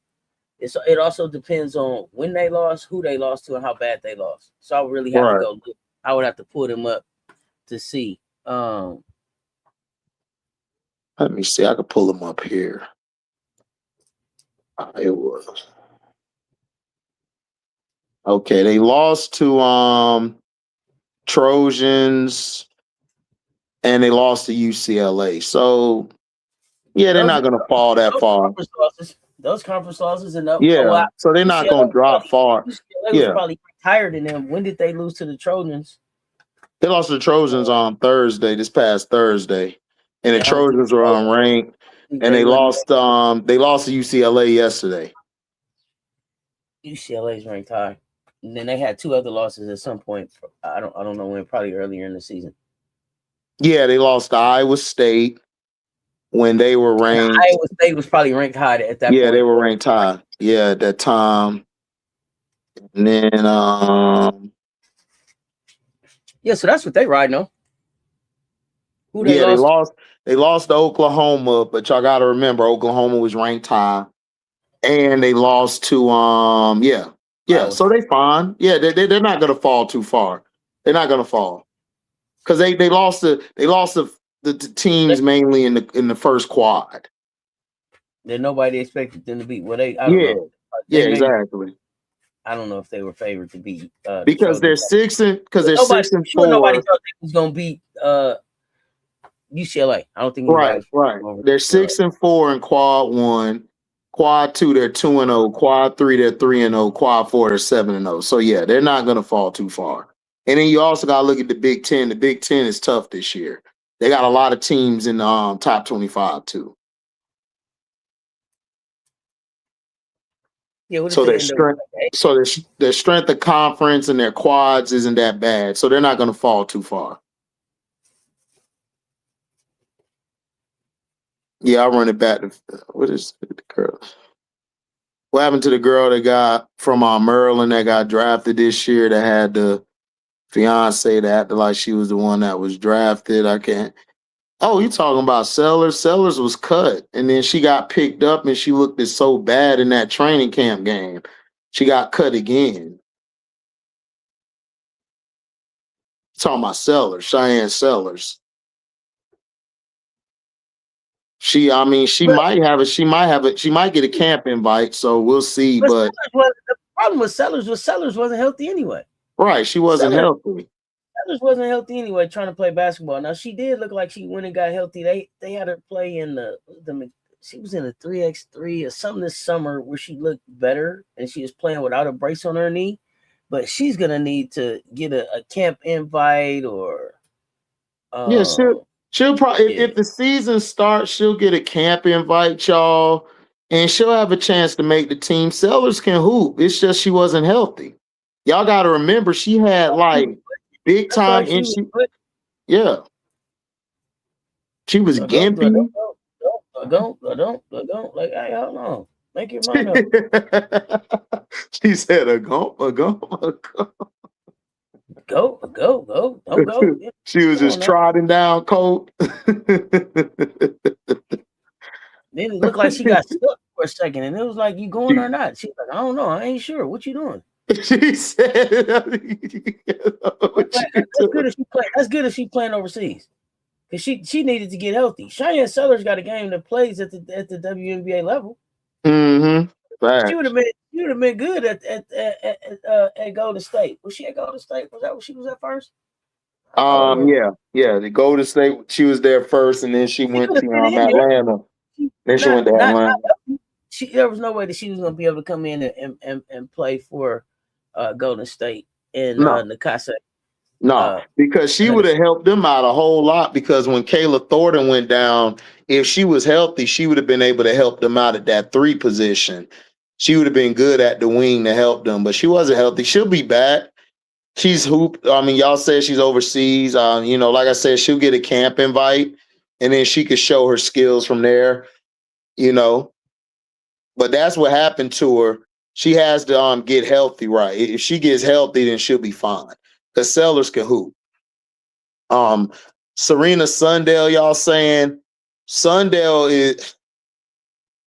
Speaker 1: it also depends on when they lost, who they lost to, and how bad they lost. So I would really have to go look. I would have to pull them up to see.
Speaker 2: Let me see. I could pull them up here. It was okay. They lost to Trojans, and they lost to UCLA. So yeah, they're not going to fall that far.
Speaker 1: Those conference losses, and
Speaker 2: so they're not going to drop far.
Speaker 1: UCLA was probably higher than them. When did they lose to the Trojans?
Speaker 2: They lost to the Trojans on Thursday, this past Thursday, and the Trojans were unranked, and they lost to UCLA yesterday.
Speaker 1: UCLA is ranked high, and then they had 2 other losses at some point. I don't know when, probably earlier in the season.
Speaker 2: Yeah, they lost to Iowa State when they were ranked.
Speaker 1: Iowa State was probably ranked high at that point.
Speaker 2: Yeah, they were ranked high. Yeah, at that time. And then
Speaker 1: yeah, so that's what they riding on.
Speaker 2: They lost to Oklahoma, but y'all got to remember Oklahoma was ranked high, and they lost to Yeah, so they fine. Yeah, they're not gonna fall too far. They're not gonna fall because they lost the teams mainly in the first quad.
Speaker 1: That nobody expected them to beat. Well, I don't
Speaker 2: Yeah,
Speaker 1: know.
Speaker 2: yeah, exactly.
Speaker 1: I don't know if they were favored to beat
Speaker 2: because they're six and
Speaker 1: nobody
Speaker 2: 4.
Speaker 1: thought they was gonna beat UCLA. I don't think
Speaker 2: Right. They're 6-4 in quad 1. Quad 2, they're 2-0. Quad 3, they're 3-0. Quad 4, they're 7-0. So yeah, they're not gonna fall too far. And then you also gotta look at the Big Ten. The Big Ten is tough this year. They got a lot of teams in the top 25 too.
Speaker 1: Yeah,
Speaker 2: so their strength of conference and their quads isn't that bad. So they're not gonna fall too far. Yeah, I'll run it back to what is the girl? What happened to the girl that got from Maryland that got drafted this year that had the fiance that acted like she was the one that was drafted? I can't. Oh, you talking about Sellers? Sellers was cut, and then she got picked up, and she looked it so bad in that training camp game. She got cut again. Talking about Sellers, Cheyenne Sellers. She might get a camp invite, so we'll see. But
Speaker 1: the problem with Sellers wasn't healthy anyway.
Speaker 2: Right, she wasn't healthy.
Speaker 1: Sellers wasn't healthy anyway, trying to play basketball. Now she did look like she went and got healthy. They had her play in the she was in a 3x3 or something this summer where she looked better and she was playing without a brace on her knee. But she's gonna need to get a camp invite or
Speaker 2: she'll probably if the season starts, she'll get a camp invite, y'all, and she'll have a chance to make the team. Sellers can hoop. It's just she wasn't healthy. Y'all got to remember she had like big time yeah. She was gimpy.
Speaker 1: Don't like, hey, hold on. Make your mind up.
Speaker 2: She said a gump.
Speaker 1: Go. Don't go.
Speaker 2: She was just trotting down cold.
Speaker 1: Then it looked like she got stuck for a second, and it was like, you going or not? She's like, I don't know. I ain't sure. What you doing?
Speaker 2: She said,
Speaker 1: that's good if she playing overseas. Because she needed to get healthy. Cheyenne Sellers got a game that plays at the WNBA level.
Speaker 2: Mm-hmm.
Speaker 1: She would have been good at Golden State. Was she at Golden State? Was that where she was at first?
Speaker 2: Yeah. The Golden State. She was there first, and then she went to Atlanta. Then she went to Atlanta.
Speaker 1: There was no way that she was going to be able to come in and play for Golden State in Nakasa.
Speaker 2: No, because she would have helped them out a whole lot. Because when Kayla Thornton went down, if she was healthy, she would have been able to help them out at that 3 position. She would have been good at the wing to help them, but she wasn't healthy. She'll be back. She's hooped. I mean, y'all said she's overseas. Like I said, she'll get a camp invite, and then she could show her skills from there. But that's what happened to her. She has to get healthy, right? If she gets healthy, then she'll be fine. Because Sellers can hoop. Serena Sundell, y'all saying Sundell is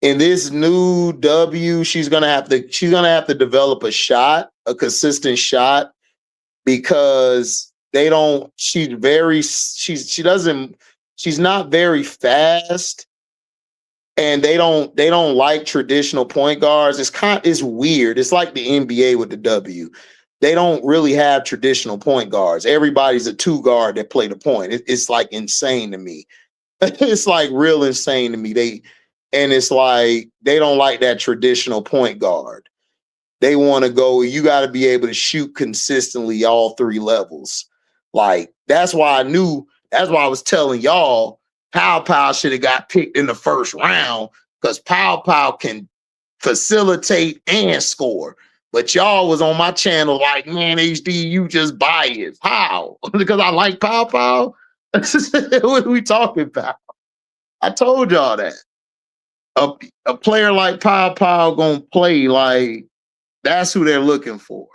Speaker 2: in this new W. She's gonna have to develop a consistent shot, because she's not very fast, and they don't like traditional point guards. It's weird. It's like the NBA with the W. They don't really have traditional point guards. Everybody's a 2 guard that play the point. It's like insane to me. It's like real insane to me. It's like they don't like that traditional point guard. They want to go, you got to be able to shoot consistently all 3 levels. Like, that's why I was telling y'all Pow should have got picked in the first round, because Pow can facilitate and score. But y'all was on my channel like, man, HD, you just biased. How? Because I like Pow? What are we talking about? I told y'all that. A player like Pow gonna play like, that's who they're looking for.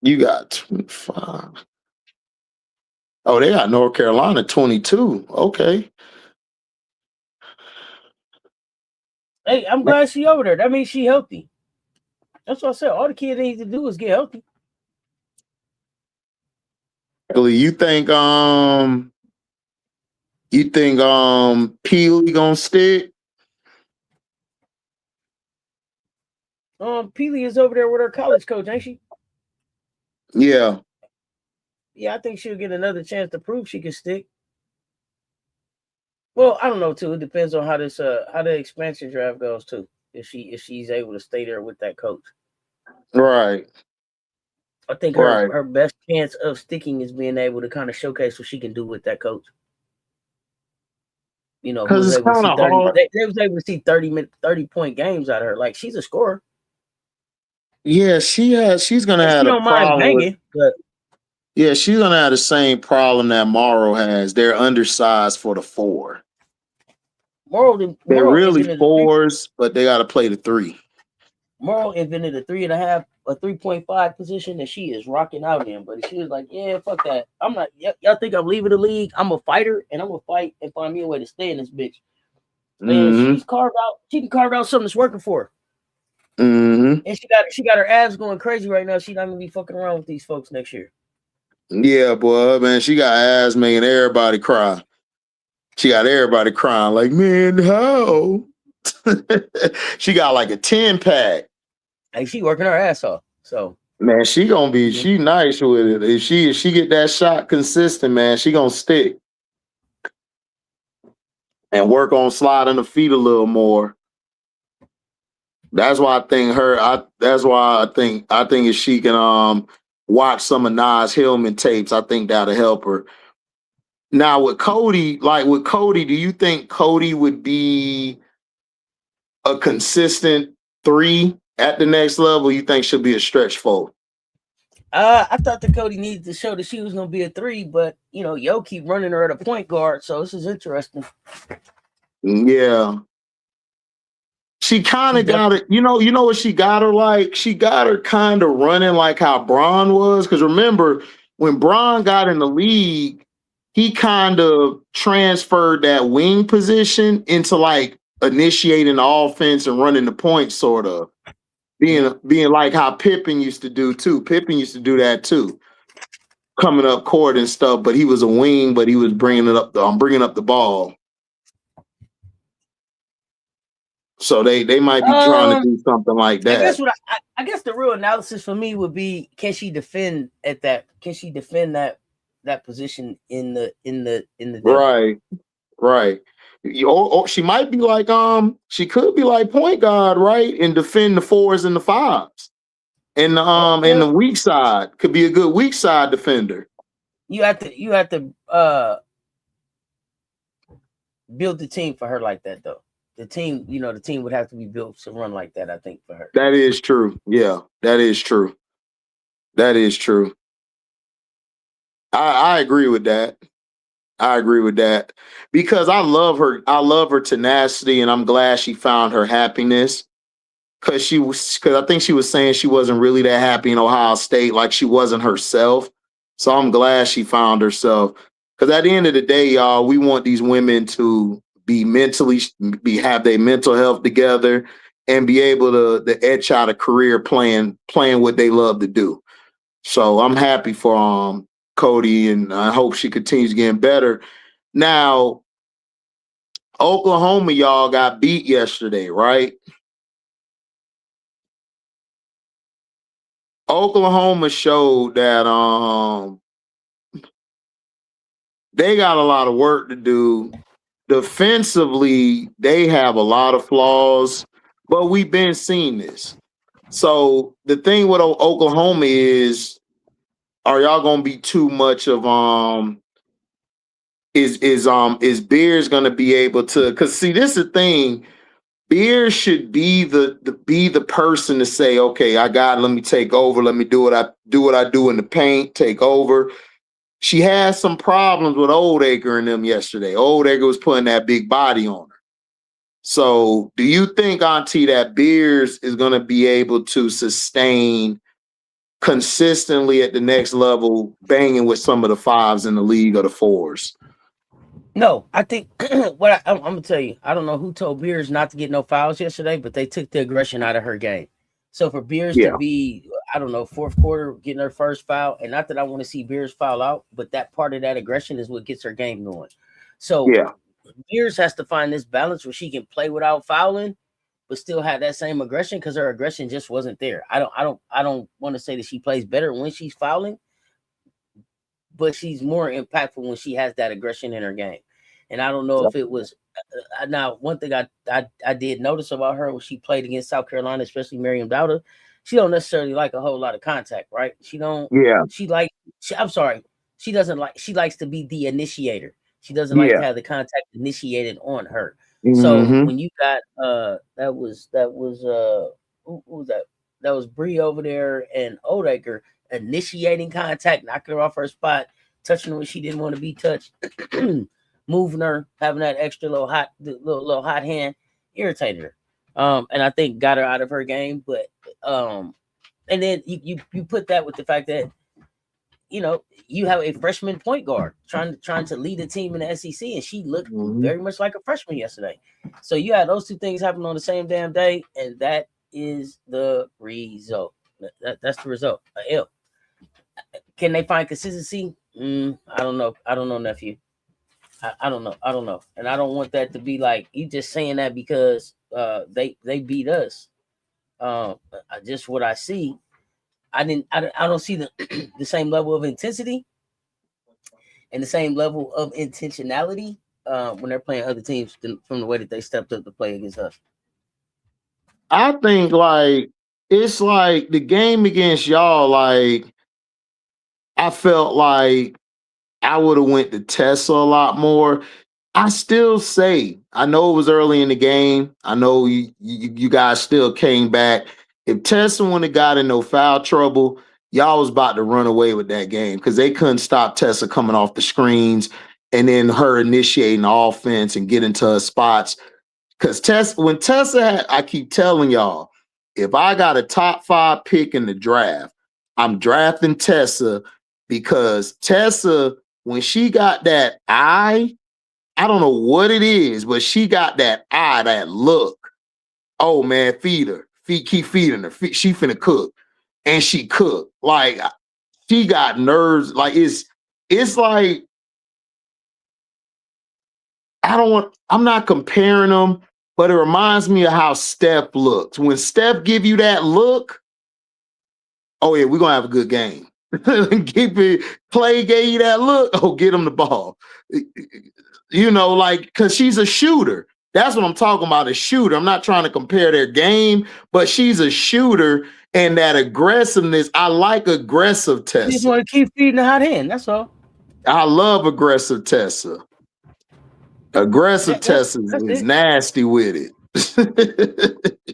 Speaker 2: You got 25. Oh, they got North Carolina 22. Okay.
Speaker 1: Hey, I'm glad she over there. That means she healthy. That's what I said. All the kid needs to do is get healthy.
Speaker 2: You think Peely gonna stick?
Speaker 1: Peely is over there with her college coach, ain't she?
Speaker 2: Yeah.
Speaker 1: Yeah, I think she'll get another chance to prove she can stick. Well, I don't know too. It depends on how the expansion draft goes too. If she's able to stay there with that coach.
Speaker 2: Right.
Speaker 1: I think her best chance of sticking is being able to kind of showcase what she can do with that coach. You know, who was able to see 30. They was able to see 30-point games out of her. Like, she's a scorer.
Speaker 2: Yeah, she's gonna have a problem with,
Speaker 1: but
Speaker 2: yeah, she's gonna have the same problem that Morrow has. They're undersized for the 4. They're really 4s, but they gotta play the 3.
Speaker 1: Morrow invented a 3.5, a 3.5 position that she is rocking out in. But she was like, yeah, fuck that. I'm not, y'all think I'm leaving the league? I'm a fighter and I'm gonna fight and find me a way to stay in this bitch. And she can carve out something that's working for her.
Speaker 2: Mm-hmm.
Speaker 1: And she got her abs going crazy right now. She's not gonna be fucking around with these folks next year.
Speaker 2: Yeah, boy, man, she got ass making everybody cry. She got everybody crying, like, man, how? She got like a 10-pack.
Speaker 1: Like, she working her ass off. So,
Speaker 2: man, she gonna be, she nice with it. If she get that shot consistent, man, she gonna stick and work on sliding the feet a little more. That's why I think if she can watch some of Nas Hillman tapes, I think that'll help her. Now with Cody, do you think Cody would be a consistent 3 at the next level? You think she'll be a stretch 4?
Speaker 1: I thought that Cody needed to show that she was gonna be a 3, but you know, Yo keep running her at a point guard, so this is interesting.
Speaker 2: Yeah. She kind of got it, you know what she got her like? She got her kind of running like how Bron was. Because remember, when Bron got in the league, he kind of transferred that wing position into like initiating the offense and running the point, sort of. Being like how Pippen used to do too. Pippen used to do that too. Coming up court and stuff, but he was a wing, but he was bringing up the ball. So they might be trying to do something like that.
Speaker 1: I guess the real analysis for me would be, can she defend that position in the
Speaker 2: Right. She might be like she could be like point guard, right? And defend the 4s and the 5s. And and the weak side could be a good weak side defender.
Speaker 1: You have to build the team for her like that though. The team would have to be built to run like that, I think, for her.
Speaker 2: That is true. Yeah, that is true. That is true. I agree with that. I agree with that because I love her tenacity, and I'm glad she found her happiness. Because I think she was saying she wasn't really that happy in Ohio State, like she wasn't herself. So I'm glad she found herself. Because at the end of the day, y'all, we want these women to have their mental health together and be able to etch out a career playing what they love to do. So I'm happy for Cody, and I hope she continues getting better. Now, Oklahoma, y'all, got beat yesterday, right? Oklahoma showed that they got a lot of work to do. Defensively, they have a lot of flaws, but we've been seeing this. So the thing with Oklahoma is, are y'all gonna be too much of is Beers gonna be able to? Because see, this is the thing. Beers should be the person to say, okay, let me take over. Let me do what I do in the paint, take over. She had some problems with Oldacre and them yesterday. Oldacre was putting that big body on her. So do you think, Auntie, that Beers is going to be able to sustain consistently at the next level, banging with some of the 5s in the league or the 4s?
Speaker 1: No, I think I'm gonna tell you. I don't know who told Beers not to get no fouls yesterday, but they took the aggression out of her game. So for Beers to
Speaker 2: Yeah,
Speaker 1: be, I don't know, fourth quarter getting her first foul, and not that I want to see Beers foul out, but that part of that aggression is what gets her game going. So
Speaker 2: yeah,
Speaker 1: Beers has to find this balance where she can play without fouling, but still have that same aggression because her aggression just wasn't there. I don't want to say that she plays better when she's fouling, but she's more impactful when she has that aggression in her game. And I don't know if it was now one thing I did notice about her when she played against South Carolina, especially Miriam Dowda, she don't necessarily like a whole lot of contact, right? She don't.
Speaker 2: yeah,
Speaker 1: I'm sorry. She doesn't like. She likes to be the initiator. She doesn't like to
Speaker 2: yeah.
Speaker 1: have the contact initiated on her. So
Speaker 2: Mm-hmm.
Speaker 1: when you got who was that? That was Bree over there and Odaker initiating contact, knocking her off her spot, touching her when she didn't want to be touched, moving her, having that extra little hot hand, irritated her. And I think got her out of her game. But and then you put that with the fact that you have a freshman point guard trying to lead a team in the SEC, and she looked very much like a freshman yesterday. So you had those two things happen on the same damn day, and that is the result. That's the result. A L. Can they find consistency? I don't know. I don't know, nephew. I don't know. I don't know. And I don't want that to be like you just saying that because they beat us. Just what I see. I don't see the the same level of intensity and the same level of intentionality when they're playing other teams from the way that they stepped up to play against us.
Speaker 2: I think like it's like the game against y'all. Like I felt like I would have went to Tessa a lot more. I still say I know it was early in the game. I know you guys still came back. If Tessa wouldn't have got in no foul trouble, y'all was about to run away with that game because they couldn't stop Tessa coming off the screens and then her initiating the offense and getting to her spots. Because when Tessa had, I keep telling y'all, if I got a top 5 pick in the draft, I'm drafting Tessa because Tessa, when she got that eye, I don't know what it is, but she got that eye, that look. Oh man, feed her. Keep feeding her. She finna cook. And she cooked. Like she got nerves. Like it's like I'm not comparing them, but it reminds me of how Steph looks. When Steph give you that look, oh yeah, we're gonna have a good game. Keep it. Clay gave you that look. Oh, get him the ball. Like because she's a shooter. That's what I'm talking about. A shooter. I'm not trying to compare their game, but she's a shooter, and that aggressiveness. I like aggressive Tessa.
Speaker 1: You just want to keep feeding the hot hand. That's all.
Speaker 2: I love aggressive Tessa. Aggressive Tessa is nasty with it.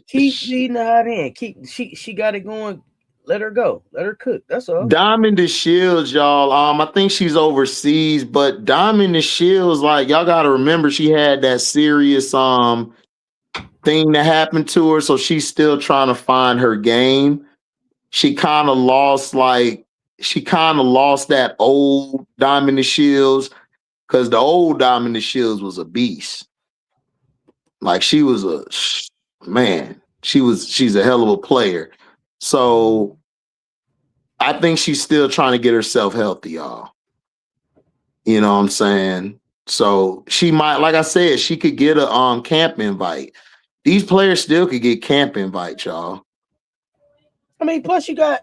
Speaker 1: Keep feeding the hot hand. She got it going. Let her go. Let her cook. That's all.
Speaker 2: Diamond the Shields, y'all. I think she's overseas, but Diamond the Shields, like y'all got to remember, she had that serious thing that happened to her, so she's still trying to find her game. She kind of lost that old Diamond the Shields because the old Diamond the Shields was a beast. Like she was she's a hell of a player. So I think she's still trying to get herself healthy, y'all. You know what I'm saying? So she might, like I said, she could get a camp invite. These players still could get camp invites, y'all.
Speaker 1: I mean, plus you got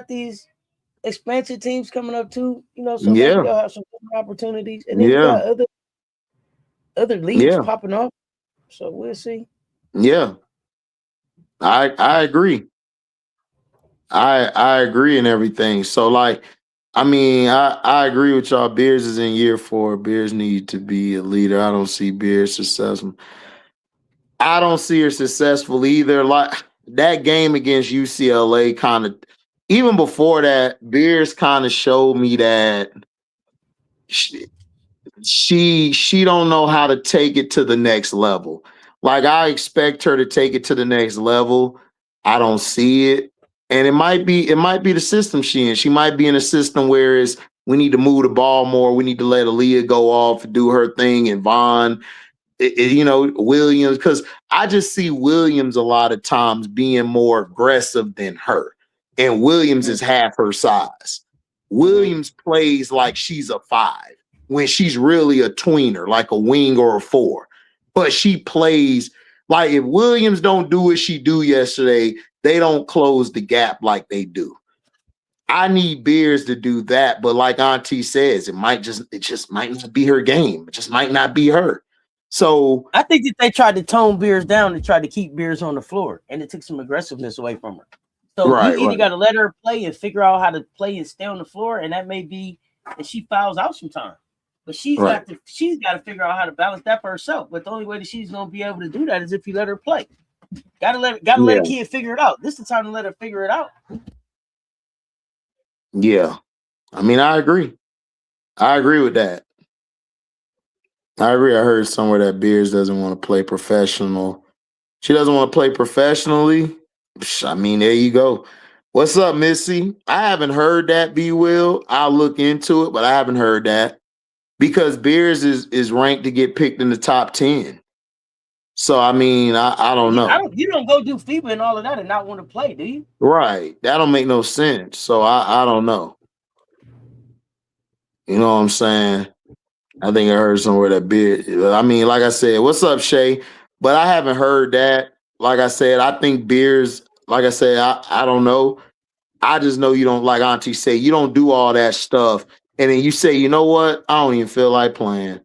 Speaker 1: these expansion teams coming up too, so maybe they'll have some opportunities. And then you got other leagues popping up. So we'll see.
Speaker 2: Yeah. I agree. I agree and everything. So like, I mean, I agree with y'all. Beers is in year 4. Beers need to be a leader. I don't see Beers successful. I don't see her successful either. Like that game against UCLA kind of, even before that, Beers kind of showed me that she don't know how to take it to the next level. Like I expect her to take it to the next level. I don't see it. And it might be the system she in. She might be in a system whereas We need to move the ball more. We need to let Aaliyah go off and do her thing, and Vaughn, Williams, because I just see Williams a lot of times being more aggressive than her. And Williams is half her size. Williams plays like she's a 5 when she's really a tweener, like a wing or a 4. But she plays like, if Williams don't do what she do yesterday, they don't close the gap like they do. I need Beers to do that, but like Auntie says, it just might not be her game. It just might not be her. So
Speaker 1: I think that they tried to tone Beers down and tried to keep Beers on the floor, and it took some aggressiveness away from her. So you either got to let her play and figure out how to play and stay on the floor, and that may be that she fouls out sometimes. But she's got to figure out how to balance that for herself. But the only way that she's going to be able to do that is if you let her play. Gotta let a kid figure it out. This is the time to let her figure it out.
Speaker 2: Yeah, I mean, I agree. I agree with that. I agree. I heard somewhere that Beers doesn't want to play professional. She doesn't want to play professionally. I mean, there you go. What's up, Missy? I haven't heard that, B. Will. I'll look into it, but I haven't heard that because Beers is ranked to get picked in the top 10. So, I mean, I don't know.
Speaker 1: You don't go do FIBA and all of that and not want to play, do you?
Speaker 2: Right. That don't make no sense. So, I don't know. You know what I'm saying? I think I heard somewhere that Beers. I mean, like I said, what's up, Shay? But I haven't heard that. Like I said, I think Beers, like I said, I don't know. I just know you don't, like Auntie say, you don't do all that stuff. And then you say, you know what? I don't even feel like playing.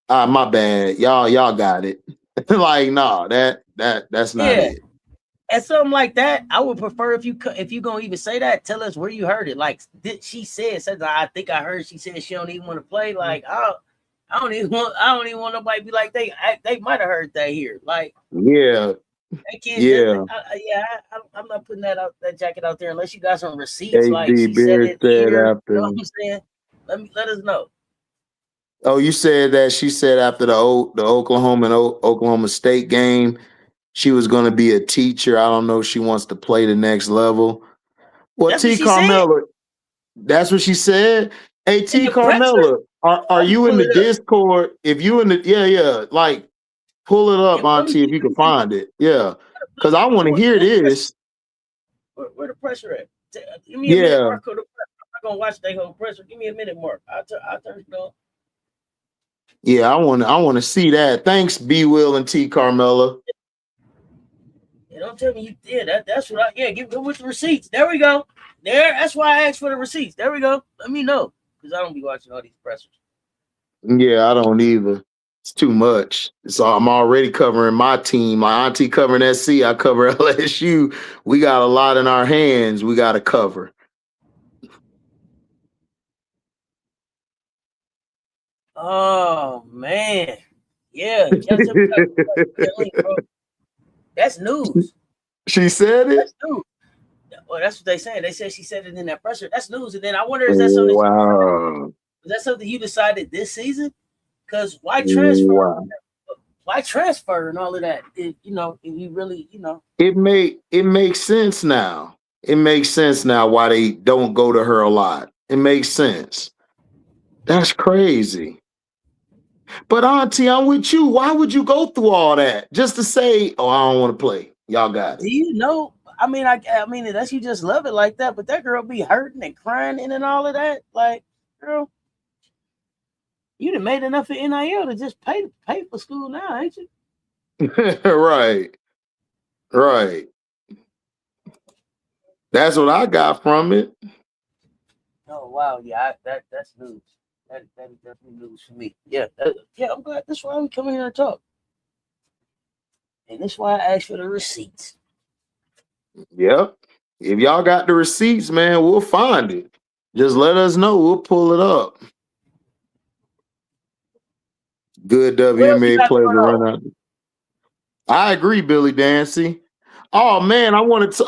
Speaker 2: My bad. Y'all got it. Like, no, that's not it.
Speaker 1: And something like that, I would prefer if you gonna even say that, tell us where you heard it. Like, she said, I think I heard she said she don't even want to play. Like, I don't even want nobody to be like they might have heard that here. Like,
Speaker 2: yeah.
Speaker 1: I'm not putting that jacket out there unless you got some receipts.
Speaker 2: AD
Speaker 1: like she said it here. After. You know what I'm saying? Let us know.
Speaker 2: Oh, you said that she said after the Oklahoma and Oklahoma State game, she was going to be a teacher. I don't know if she wants to play the next level. Well, T. Carmella, that's what she said. Hey, T. Carmella, are you in the Discord? If you in the like pull it up, Auntie, if you can find it. Yeah, because I want to hear this.
Speaker 1: Where the pressure at? Give me a minute, Mark. I'm not gonna watch that whole pressure. Give me a minute, Mark. I'll turn it on.
Speaker 2: Yeah, I want to see that. Thanks, B. Will and T. Carmella.
Speaker 1: Yeah, don't tell me you did. That's what give with the receipts. There we go. That's why I asked for the receipts. There we go. Let me know. Because I don't be watching all these pressers.
Speaker 2: Yeah, I don't either. It's too much. So I'm already covering my team. My auntie covering SC. I cover LSU. We got a lot in our hands. We got to cover.
Speaker 1: Oh man, yeah. That's news.
Speaker 2: She said it.
Speaker 1: That's news. Well, that's what they said. They said she said it in that pressure. That's news. And then I wonder, is that something?
Speaker 2: Wow.
Speaker 1: Is that something you decided this season? Because why transfer? Wow. Why transfer and all of that? If you really,
Speaker 2: It makes sense now. It makes sense now why they don't go to her a lot. It makes sense. That's crazy. But Auntie, I'm with you. Why would you go through all that just to say, "Oh, I don't want to play"? Y'all got it.
Speaker 1: Do you know? I mean, unless you just love it like that, but that girl be hurting and crying and all of that. Like, girl, you done made enough of NIL to just pay for school now, ain't you?
Speaker 2: Right. That's what I got from it.
Speaker 1: Oh wow, yeah, that's news. That is definitely news for me. Yeah, I'm glad. That's why we come here and talk, and that's why I asked for the receipts.
Speaker 2: Yep. If y'all got the receipts, man, we'll find it. Just let us know. We'll pull it up. Good WNBA player to run out. I agree, Billy Dancy. Oh man, I wanted to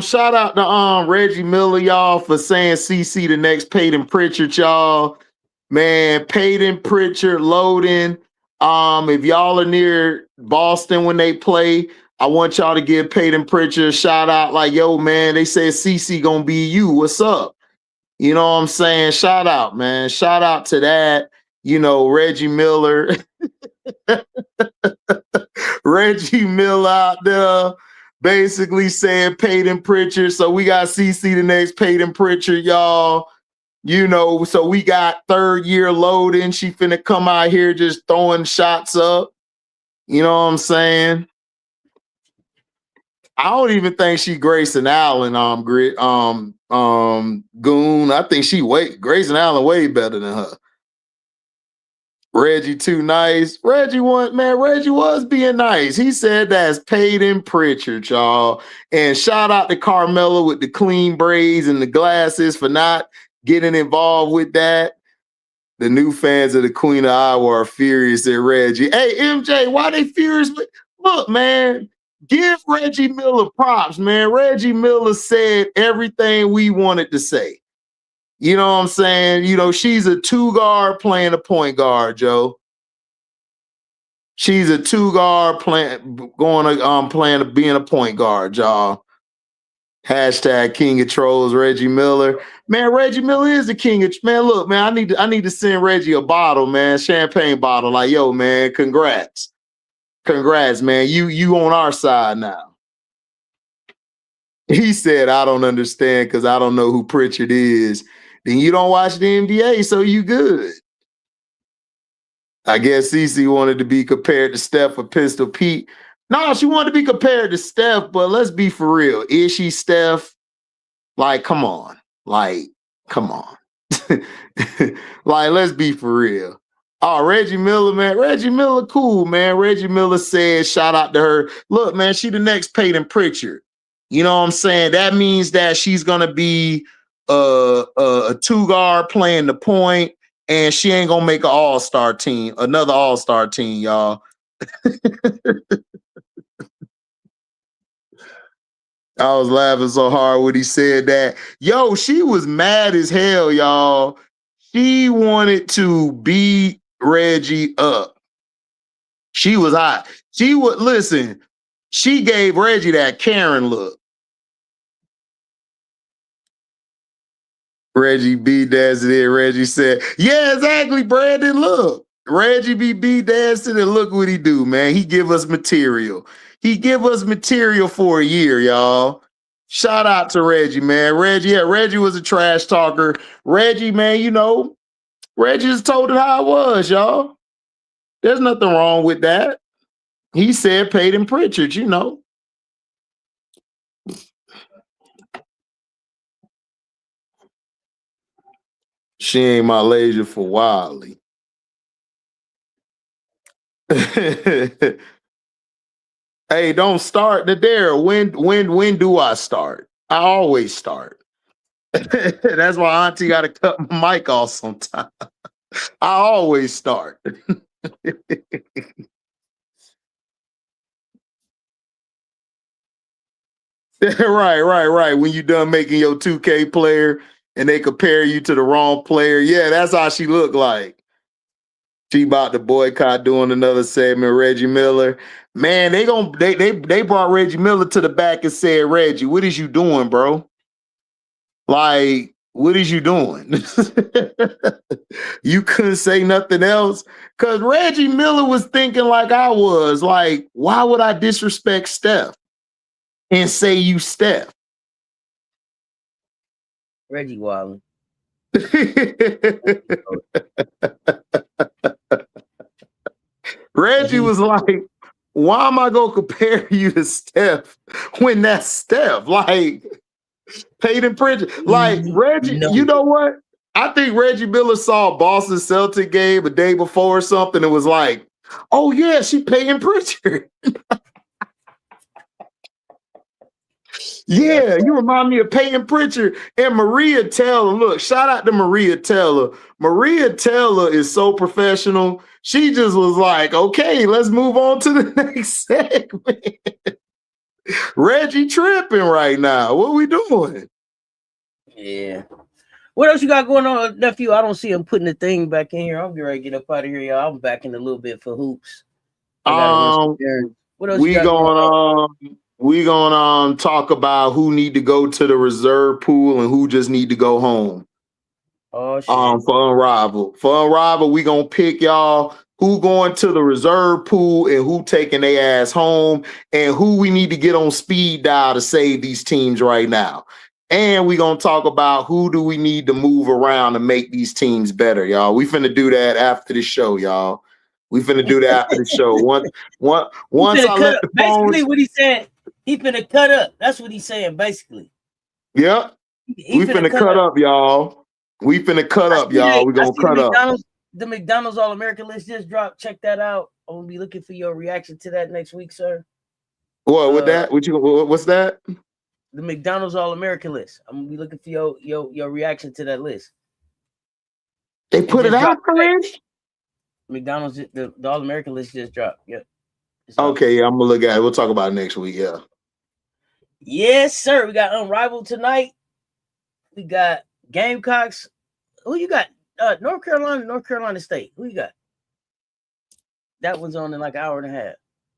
Speaker 2: shout out to Reggie Miller, y'all, for saying CC the next Peyton Pritchard, y'all. Man, Peyton Pritchard loading. If y'all are near Boston when they play, I want y'all to give Peyton Pritchard a shout out. Like, yo, man, they said CC gonna be you. What's up? You know what I'm saying? Shout out, man. Shout out to that. You know, Reggie Miller. Reggie Miller out there basically saying Peyton Pritchard. So we got CC the next Peyton Pritchard, y'all. You know, so we got third year loading. She finna come out here just throwing shots up. You know what I'm saying? I don't even think she Grayson Allen goon. I think Grayson Allen way better than her. Reggie too nice. Reggie was being nice. He said that's Peyton Pritchard, y'all. And shout out to Carmelo with the clean braids and the glasses for not getting involved with that. The new fans of the Queen of Iowa are furious at Reggie. Hey, MJ, why they furious? Look, man, give Reggie Miller props, man. Reggie Miller said everything we wanted to say. You know what I'm saying? You know, she's a two guard playing a point guard, Joe. She's a two guard being a point guard, y'all. Hashtag King of Trolls, Reggie Miller. Man, Reggie Miller is the king of, man. Look, man, I need to send Reggie a bottle, man, champagne bottle. Like, yo, man, congrats, man. You on our side now. He said, I don't understand because I don't know who Pritchard is. Then you don't watch the NBA, so you good. I guess Cece wanted to be compared to Steph or Pistol Pete. No, she wanted to be compared to Steph, but let's be for real. Is she Steph? Like, come on. Like, come on. Like, let's be for real. Oh, Reggie Miller, man. Reggie Miller, cool, man. Reggie Miller said, shout out to her. Look, man, she the next Peyton Pritchard. You know what I'm saying? That means that she's going to be a two guard playing the point, and she ain't going to make an all-star team, another all-star team, y'all. I was laughing so hard when he said that. Yo, she was mad as hell, y'all. She wanted to beat Reggie up. She was hot. Listen, she gave Reggie that Karen look. Reggie B dancing it. Reggie said, yeah, exactly, Brandon. Look, Reggie B dancing and look what he do, man. He give us material. He give us material for a year, y'all. Shout out to Reggie, man. Reggie was a trash talker. Reggie, man, you know, Reggie just told it how it was, y'all. There's nothing wrong with that. He said Peyton Pritchard, you know. She ain't my lady for Wiley. Hey, don't start the dare. When do I start? I always start. That's why Auntie got to cut my mic off sometimes. I always start. Right. When you done making your 2K player and they compare you to the wrong player, yeah, that's how she looked like. She about to boycott doing another segment. Reggie Miller, man, they brought Reggie Miller to the back and said, Reggie, what is you doing, bro? Like, what is you doing? You couldn't say nothing else because Reggie Miller was thinking like I was. Like, why would I disrespect Steph and say you Steph?
Speaker 1: Reggie Wiley.
Speaker 2: Reggie was like, why am I going to compare you to Steph when that's Steph? Like, Peyton Pritchard. Like, Reggie, you know what? I think Reggie Miller saw Boston Celtic game a day before or something and was like, oh, yeah, she Peyton Pritchard. Yeah, you remind me of Peyton Pritchard and Maria Taylor. Look, shout out to Maria Taylor. Maria Taylor is so professional. She just was like, okay, let's move on to the next segment. Reggie tripping right now. What we doing?
Speaker 1: Yeah. What else you got going on, nephew? I don't see him putting the thing back in here. I'm ready to get up out of here, y'all. I'm back in a little bit for hoops.
Speaker 2: What else we gonna talk about who need to go to the reserve pool and who just need to go home.
Speaker 1: Oh shit.
Speaker 2: For Unrivaled. For Unrivaled, we gonna pick y'all who going to the reserve pool and who taking their ass home and who we need to get on speed dial to save these teams right now. And we gonna talk about who do we need to move around to make these teams better, y'all. We finna do that after the show, y'all. We finna do that after the show. Once I let the phones.
Speaker 1: Basically, what he said, he finna cut up. That's what he's saying, basically.
Speaker 2: Yep. We finna cut up, y'all. We finna cut up, y'all. We gonna cut up.
Speaker 1: The McDonald's All-American list just dropped. Check that out. I'm gonna be looking for your reaction to that next week, sir.
Speaker 2: What with that? What's that?
Speaker 1: The McDonald's All-American list. I'm gonna be looking for your reaction to that list.
Speaker 2: They put it out already?
Speaker 1: McDonald's, the All-American list just dropped. Yep.
Speaker 2: Okay, yeah, I'm gonna look at it. We'll talk about it next week. Yeah.
Speaker 1: Yes, sir. We got Unrivaled tonight. We got Gamecocks. Who you got? North Carolina State. Who you got? That one's on in like an hour and a half.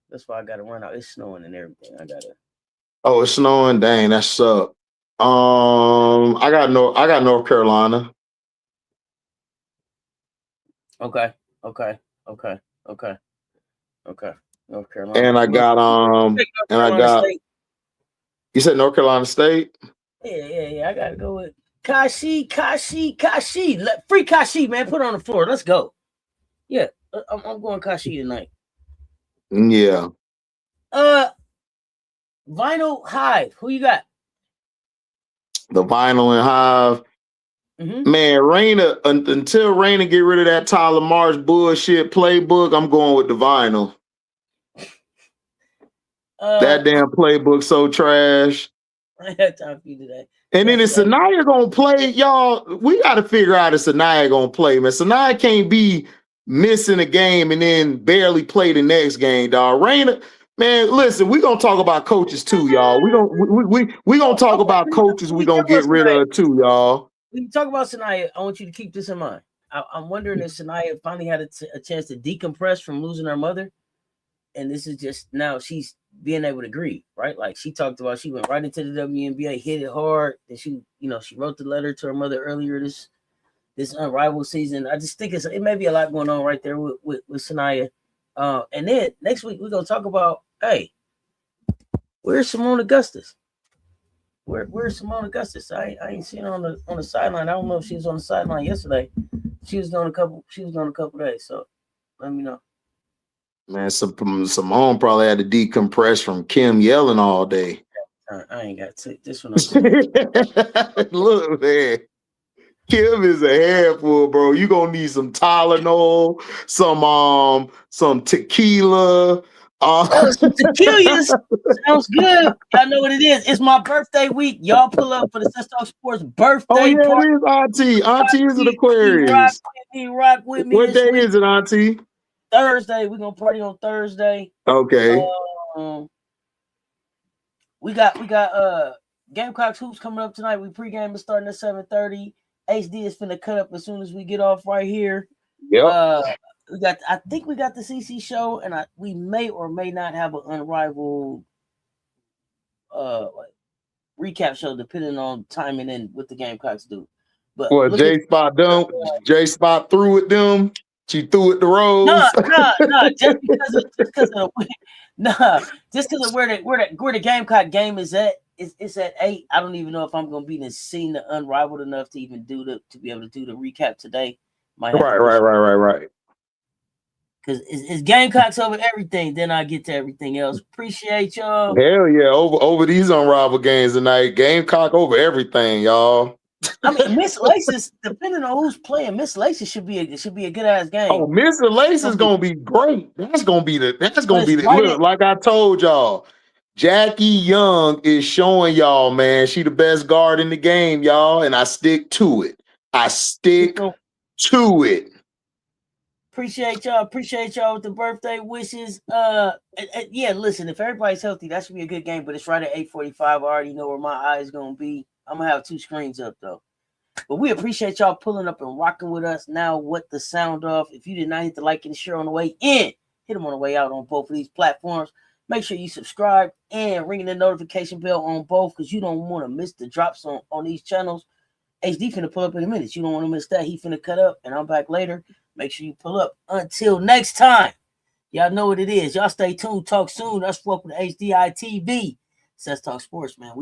Speaker 1: That's why I gotta run out. It's snowing and everything.
Speaker 2: Oh, it's snowing. Dang, that sucks. I got North Carolina.
Speaker 1: Okay. North Carolina.
Speaker 2: And I got
Speaker 1: State.
Speaker 2: You said North Carolina State?
Speaker 1: Yeah. I gotta go with Kashi. Free Kashi, man. Put it on the floor. Let's go. Yeah, I'm going Kashi tonight.
Speaker 2: Yeah.
Speaker 1: Vinyl Hive. Who you got?
Speaker 2: The Vinyl and Hive. Mm-hmm. Man, Raina, until Raina get rid of that Tyler Marsh bullshit playbook, I'm going with the Vinyl. That damn playbook so trash.
Speaker 1: I had time for you today.
Speaker 2: And then is Sanaya gonna play, y'all? We got to figure out if Sanaya gonna play, man. Sanaya can't be missing a game and then barely play the next game, dog. Raina, man, listen, we gonna talk about coaches too, y'all. We gonna talk about coaches we gonna get rid of too, y'all.
Speaker 1: When you talk about Sanaya, I want you to keep this in mind. I'm wondering if Sanaya finally had a chance to decompress from losing her mother, and this is just now she's being able to grieve, right? Like she talked about, she went right into the WNBA, hit it hard, and she wrote the letter to her mother earlier this Unrivaled season. I just think it may be a lot going on right there with Sanaya. And then next week we're gonna talk about, hey, where's Simone Augustus? Where's Simone Augustus? I ain't seen her on the sideline. I don't know if she was on the sideline yesterday. She was doing a couple days. So let me know. Man,
Speaker 2: Simone probably had to decompress from Kim yelling all day.
Speaker 1: I ain't got to this one.
Speaker 2: Look, man. Kim is a handful, bro. You gonna need some Tylenol, some tequila.
Speaker 1: Some tequila sounds good. I know what it is. It's my birthday week. Y'all pull up for the Cess Sports birthday
Speaker 2: party.
Speaker 1: It
Speaker 2: is Auntie. Auntie is an Aquarius.
Speaker 1: Rock with me.
Speaker 2: What day is it, Auntie?
Speaker 1: Thursday. We're gonna party on Thursday.
Speaker 2: Okay.
Speaker 1: We got Gamecocks hoops coming up tonight. We pregame is starting at 7:30. HD is finna cut up as soon as we get off right here.
Speaker 2: Yep.
Speaker 1: I think we got the CC show, and we may or may not have an Unrivaled recap show depending on timing and what the Gamecocks do. But
Speaker 2: J Spot threw with them. She threw it the Rose.
Speaker 1: No. Just because of where the Gamecock game is at. It's at 8. I don't even know if I'm gonna be seeing the Unrivaled enough to even to be able to do the recap today.
Speaker 2: Right.
Speaker 1: Because it's Gamecocks over everything. Then I get to everything else. Appreciate y'all.
Speaker 2: Hell yeah, over these Unrivaled games tonight. Gamecock over everything, y'all.
Speaker 1: I mean, Miss Laces, depending on who's playing, Miss Laces should be a good ass game.
Speaker 2: Oh, Miss Laces is gonna be great. That's gonna be the look. Like I told y'all, Jackie Young is showing y'all, man, she the best guard in the game, y'all, and I stick to it. To it.
Speaker 1: Appreciate y'all with the birthday wishes. Yeah, listen, if everybody's healthy, that should be a good game, but it's right at 8:45. I already know where my eye is gonna be. I'm gonna have 2 screens up though. But we appreciate y'all pulling up and rocking with us. Now, what the sound of? If you did not hit the like and share on the way in, hit them on the way out on both of these platforms. Make sure you subscribe and ring the notification bell on both, because you don't want to miss the drops on these channels. HD finna pull up in a minute. You don't want to miss that. He finna cut up, and I'm back later. Make sure you pull up. Until next time, y'all know what it is. Y'all stay tuned. Talk soon. That's fuck with HDI TV. Cess Talk Sports, man.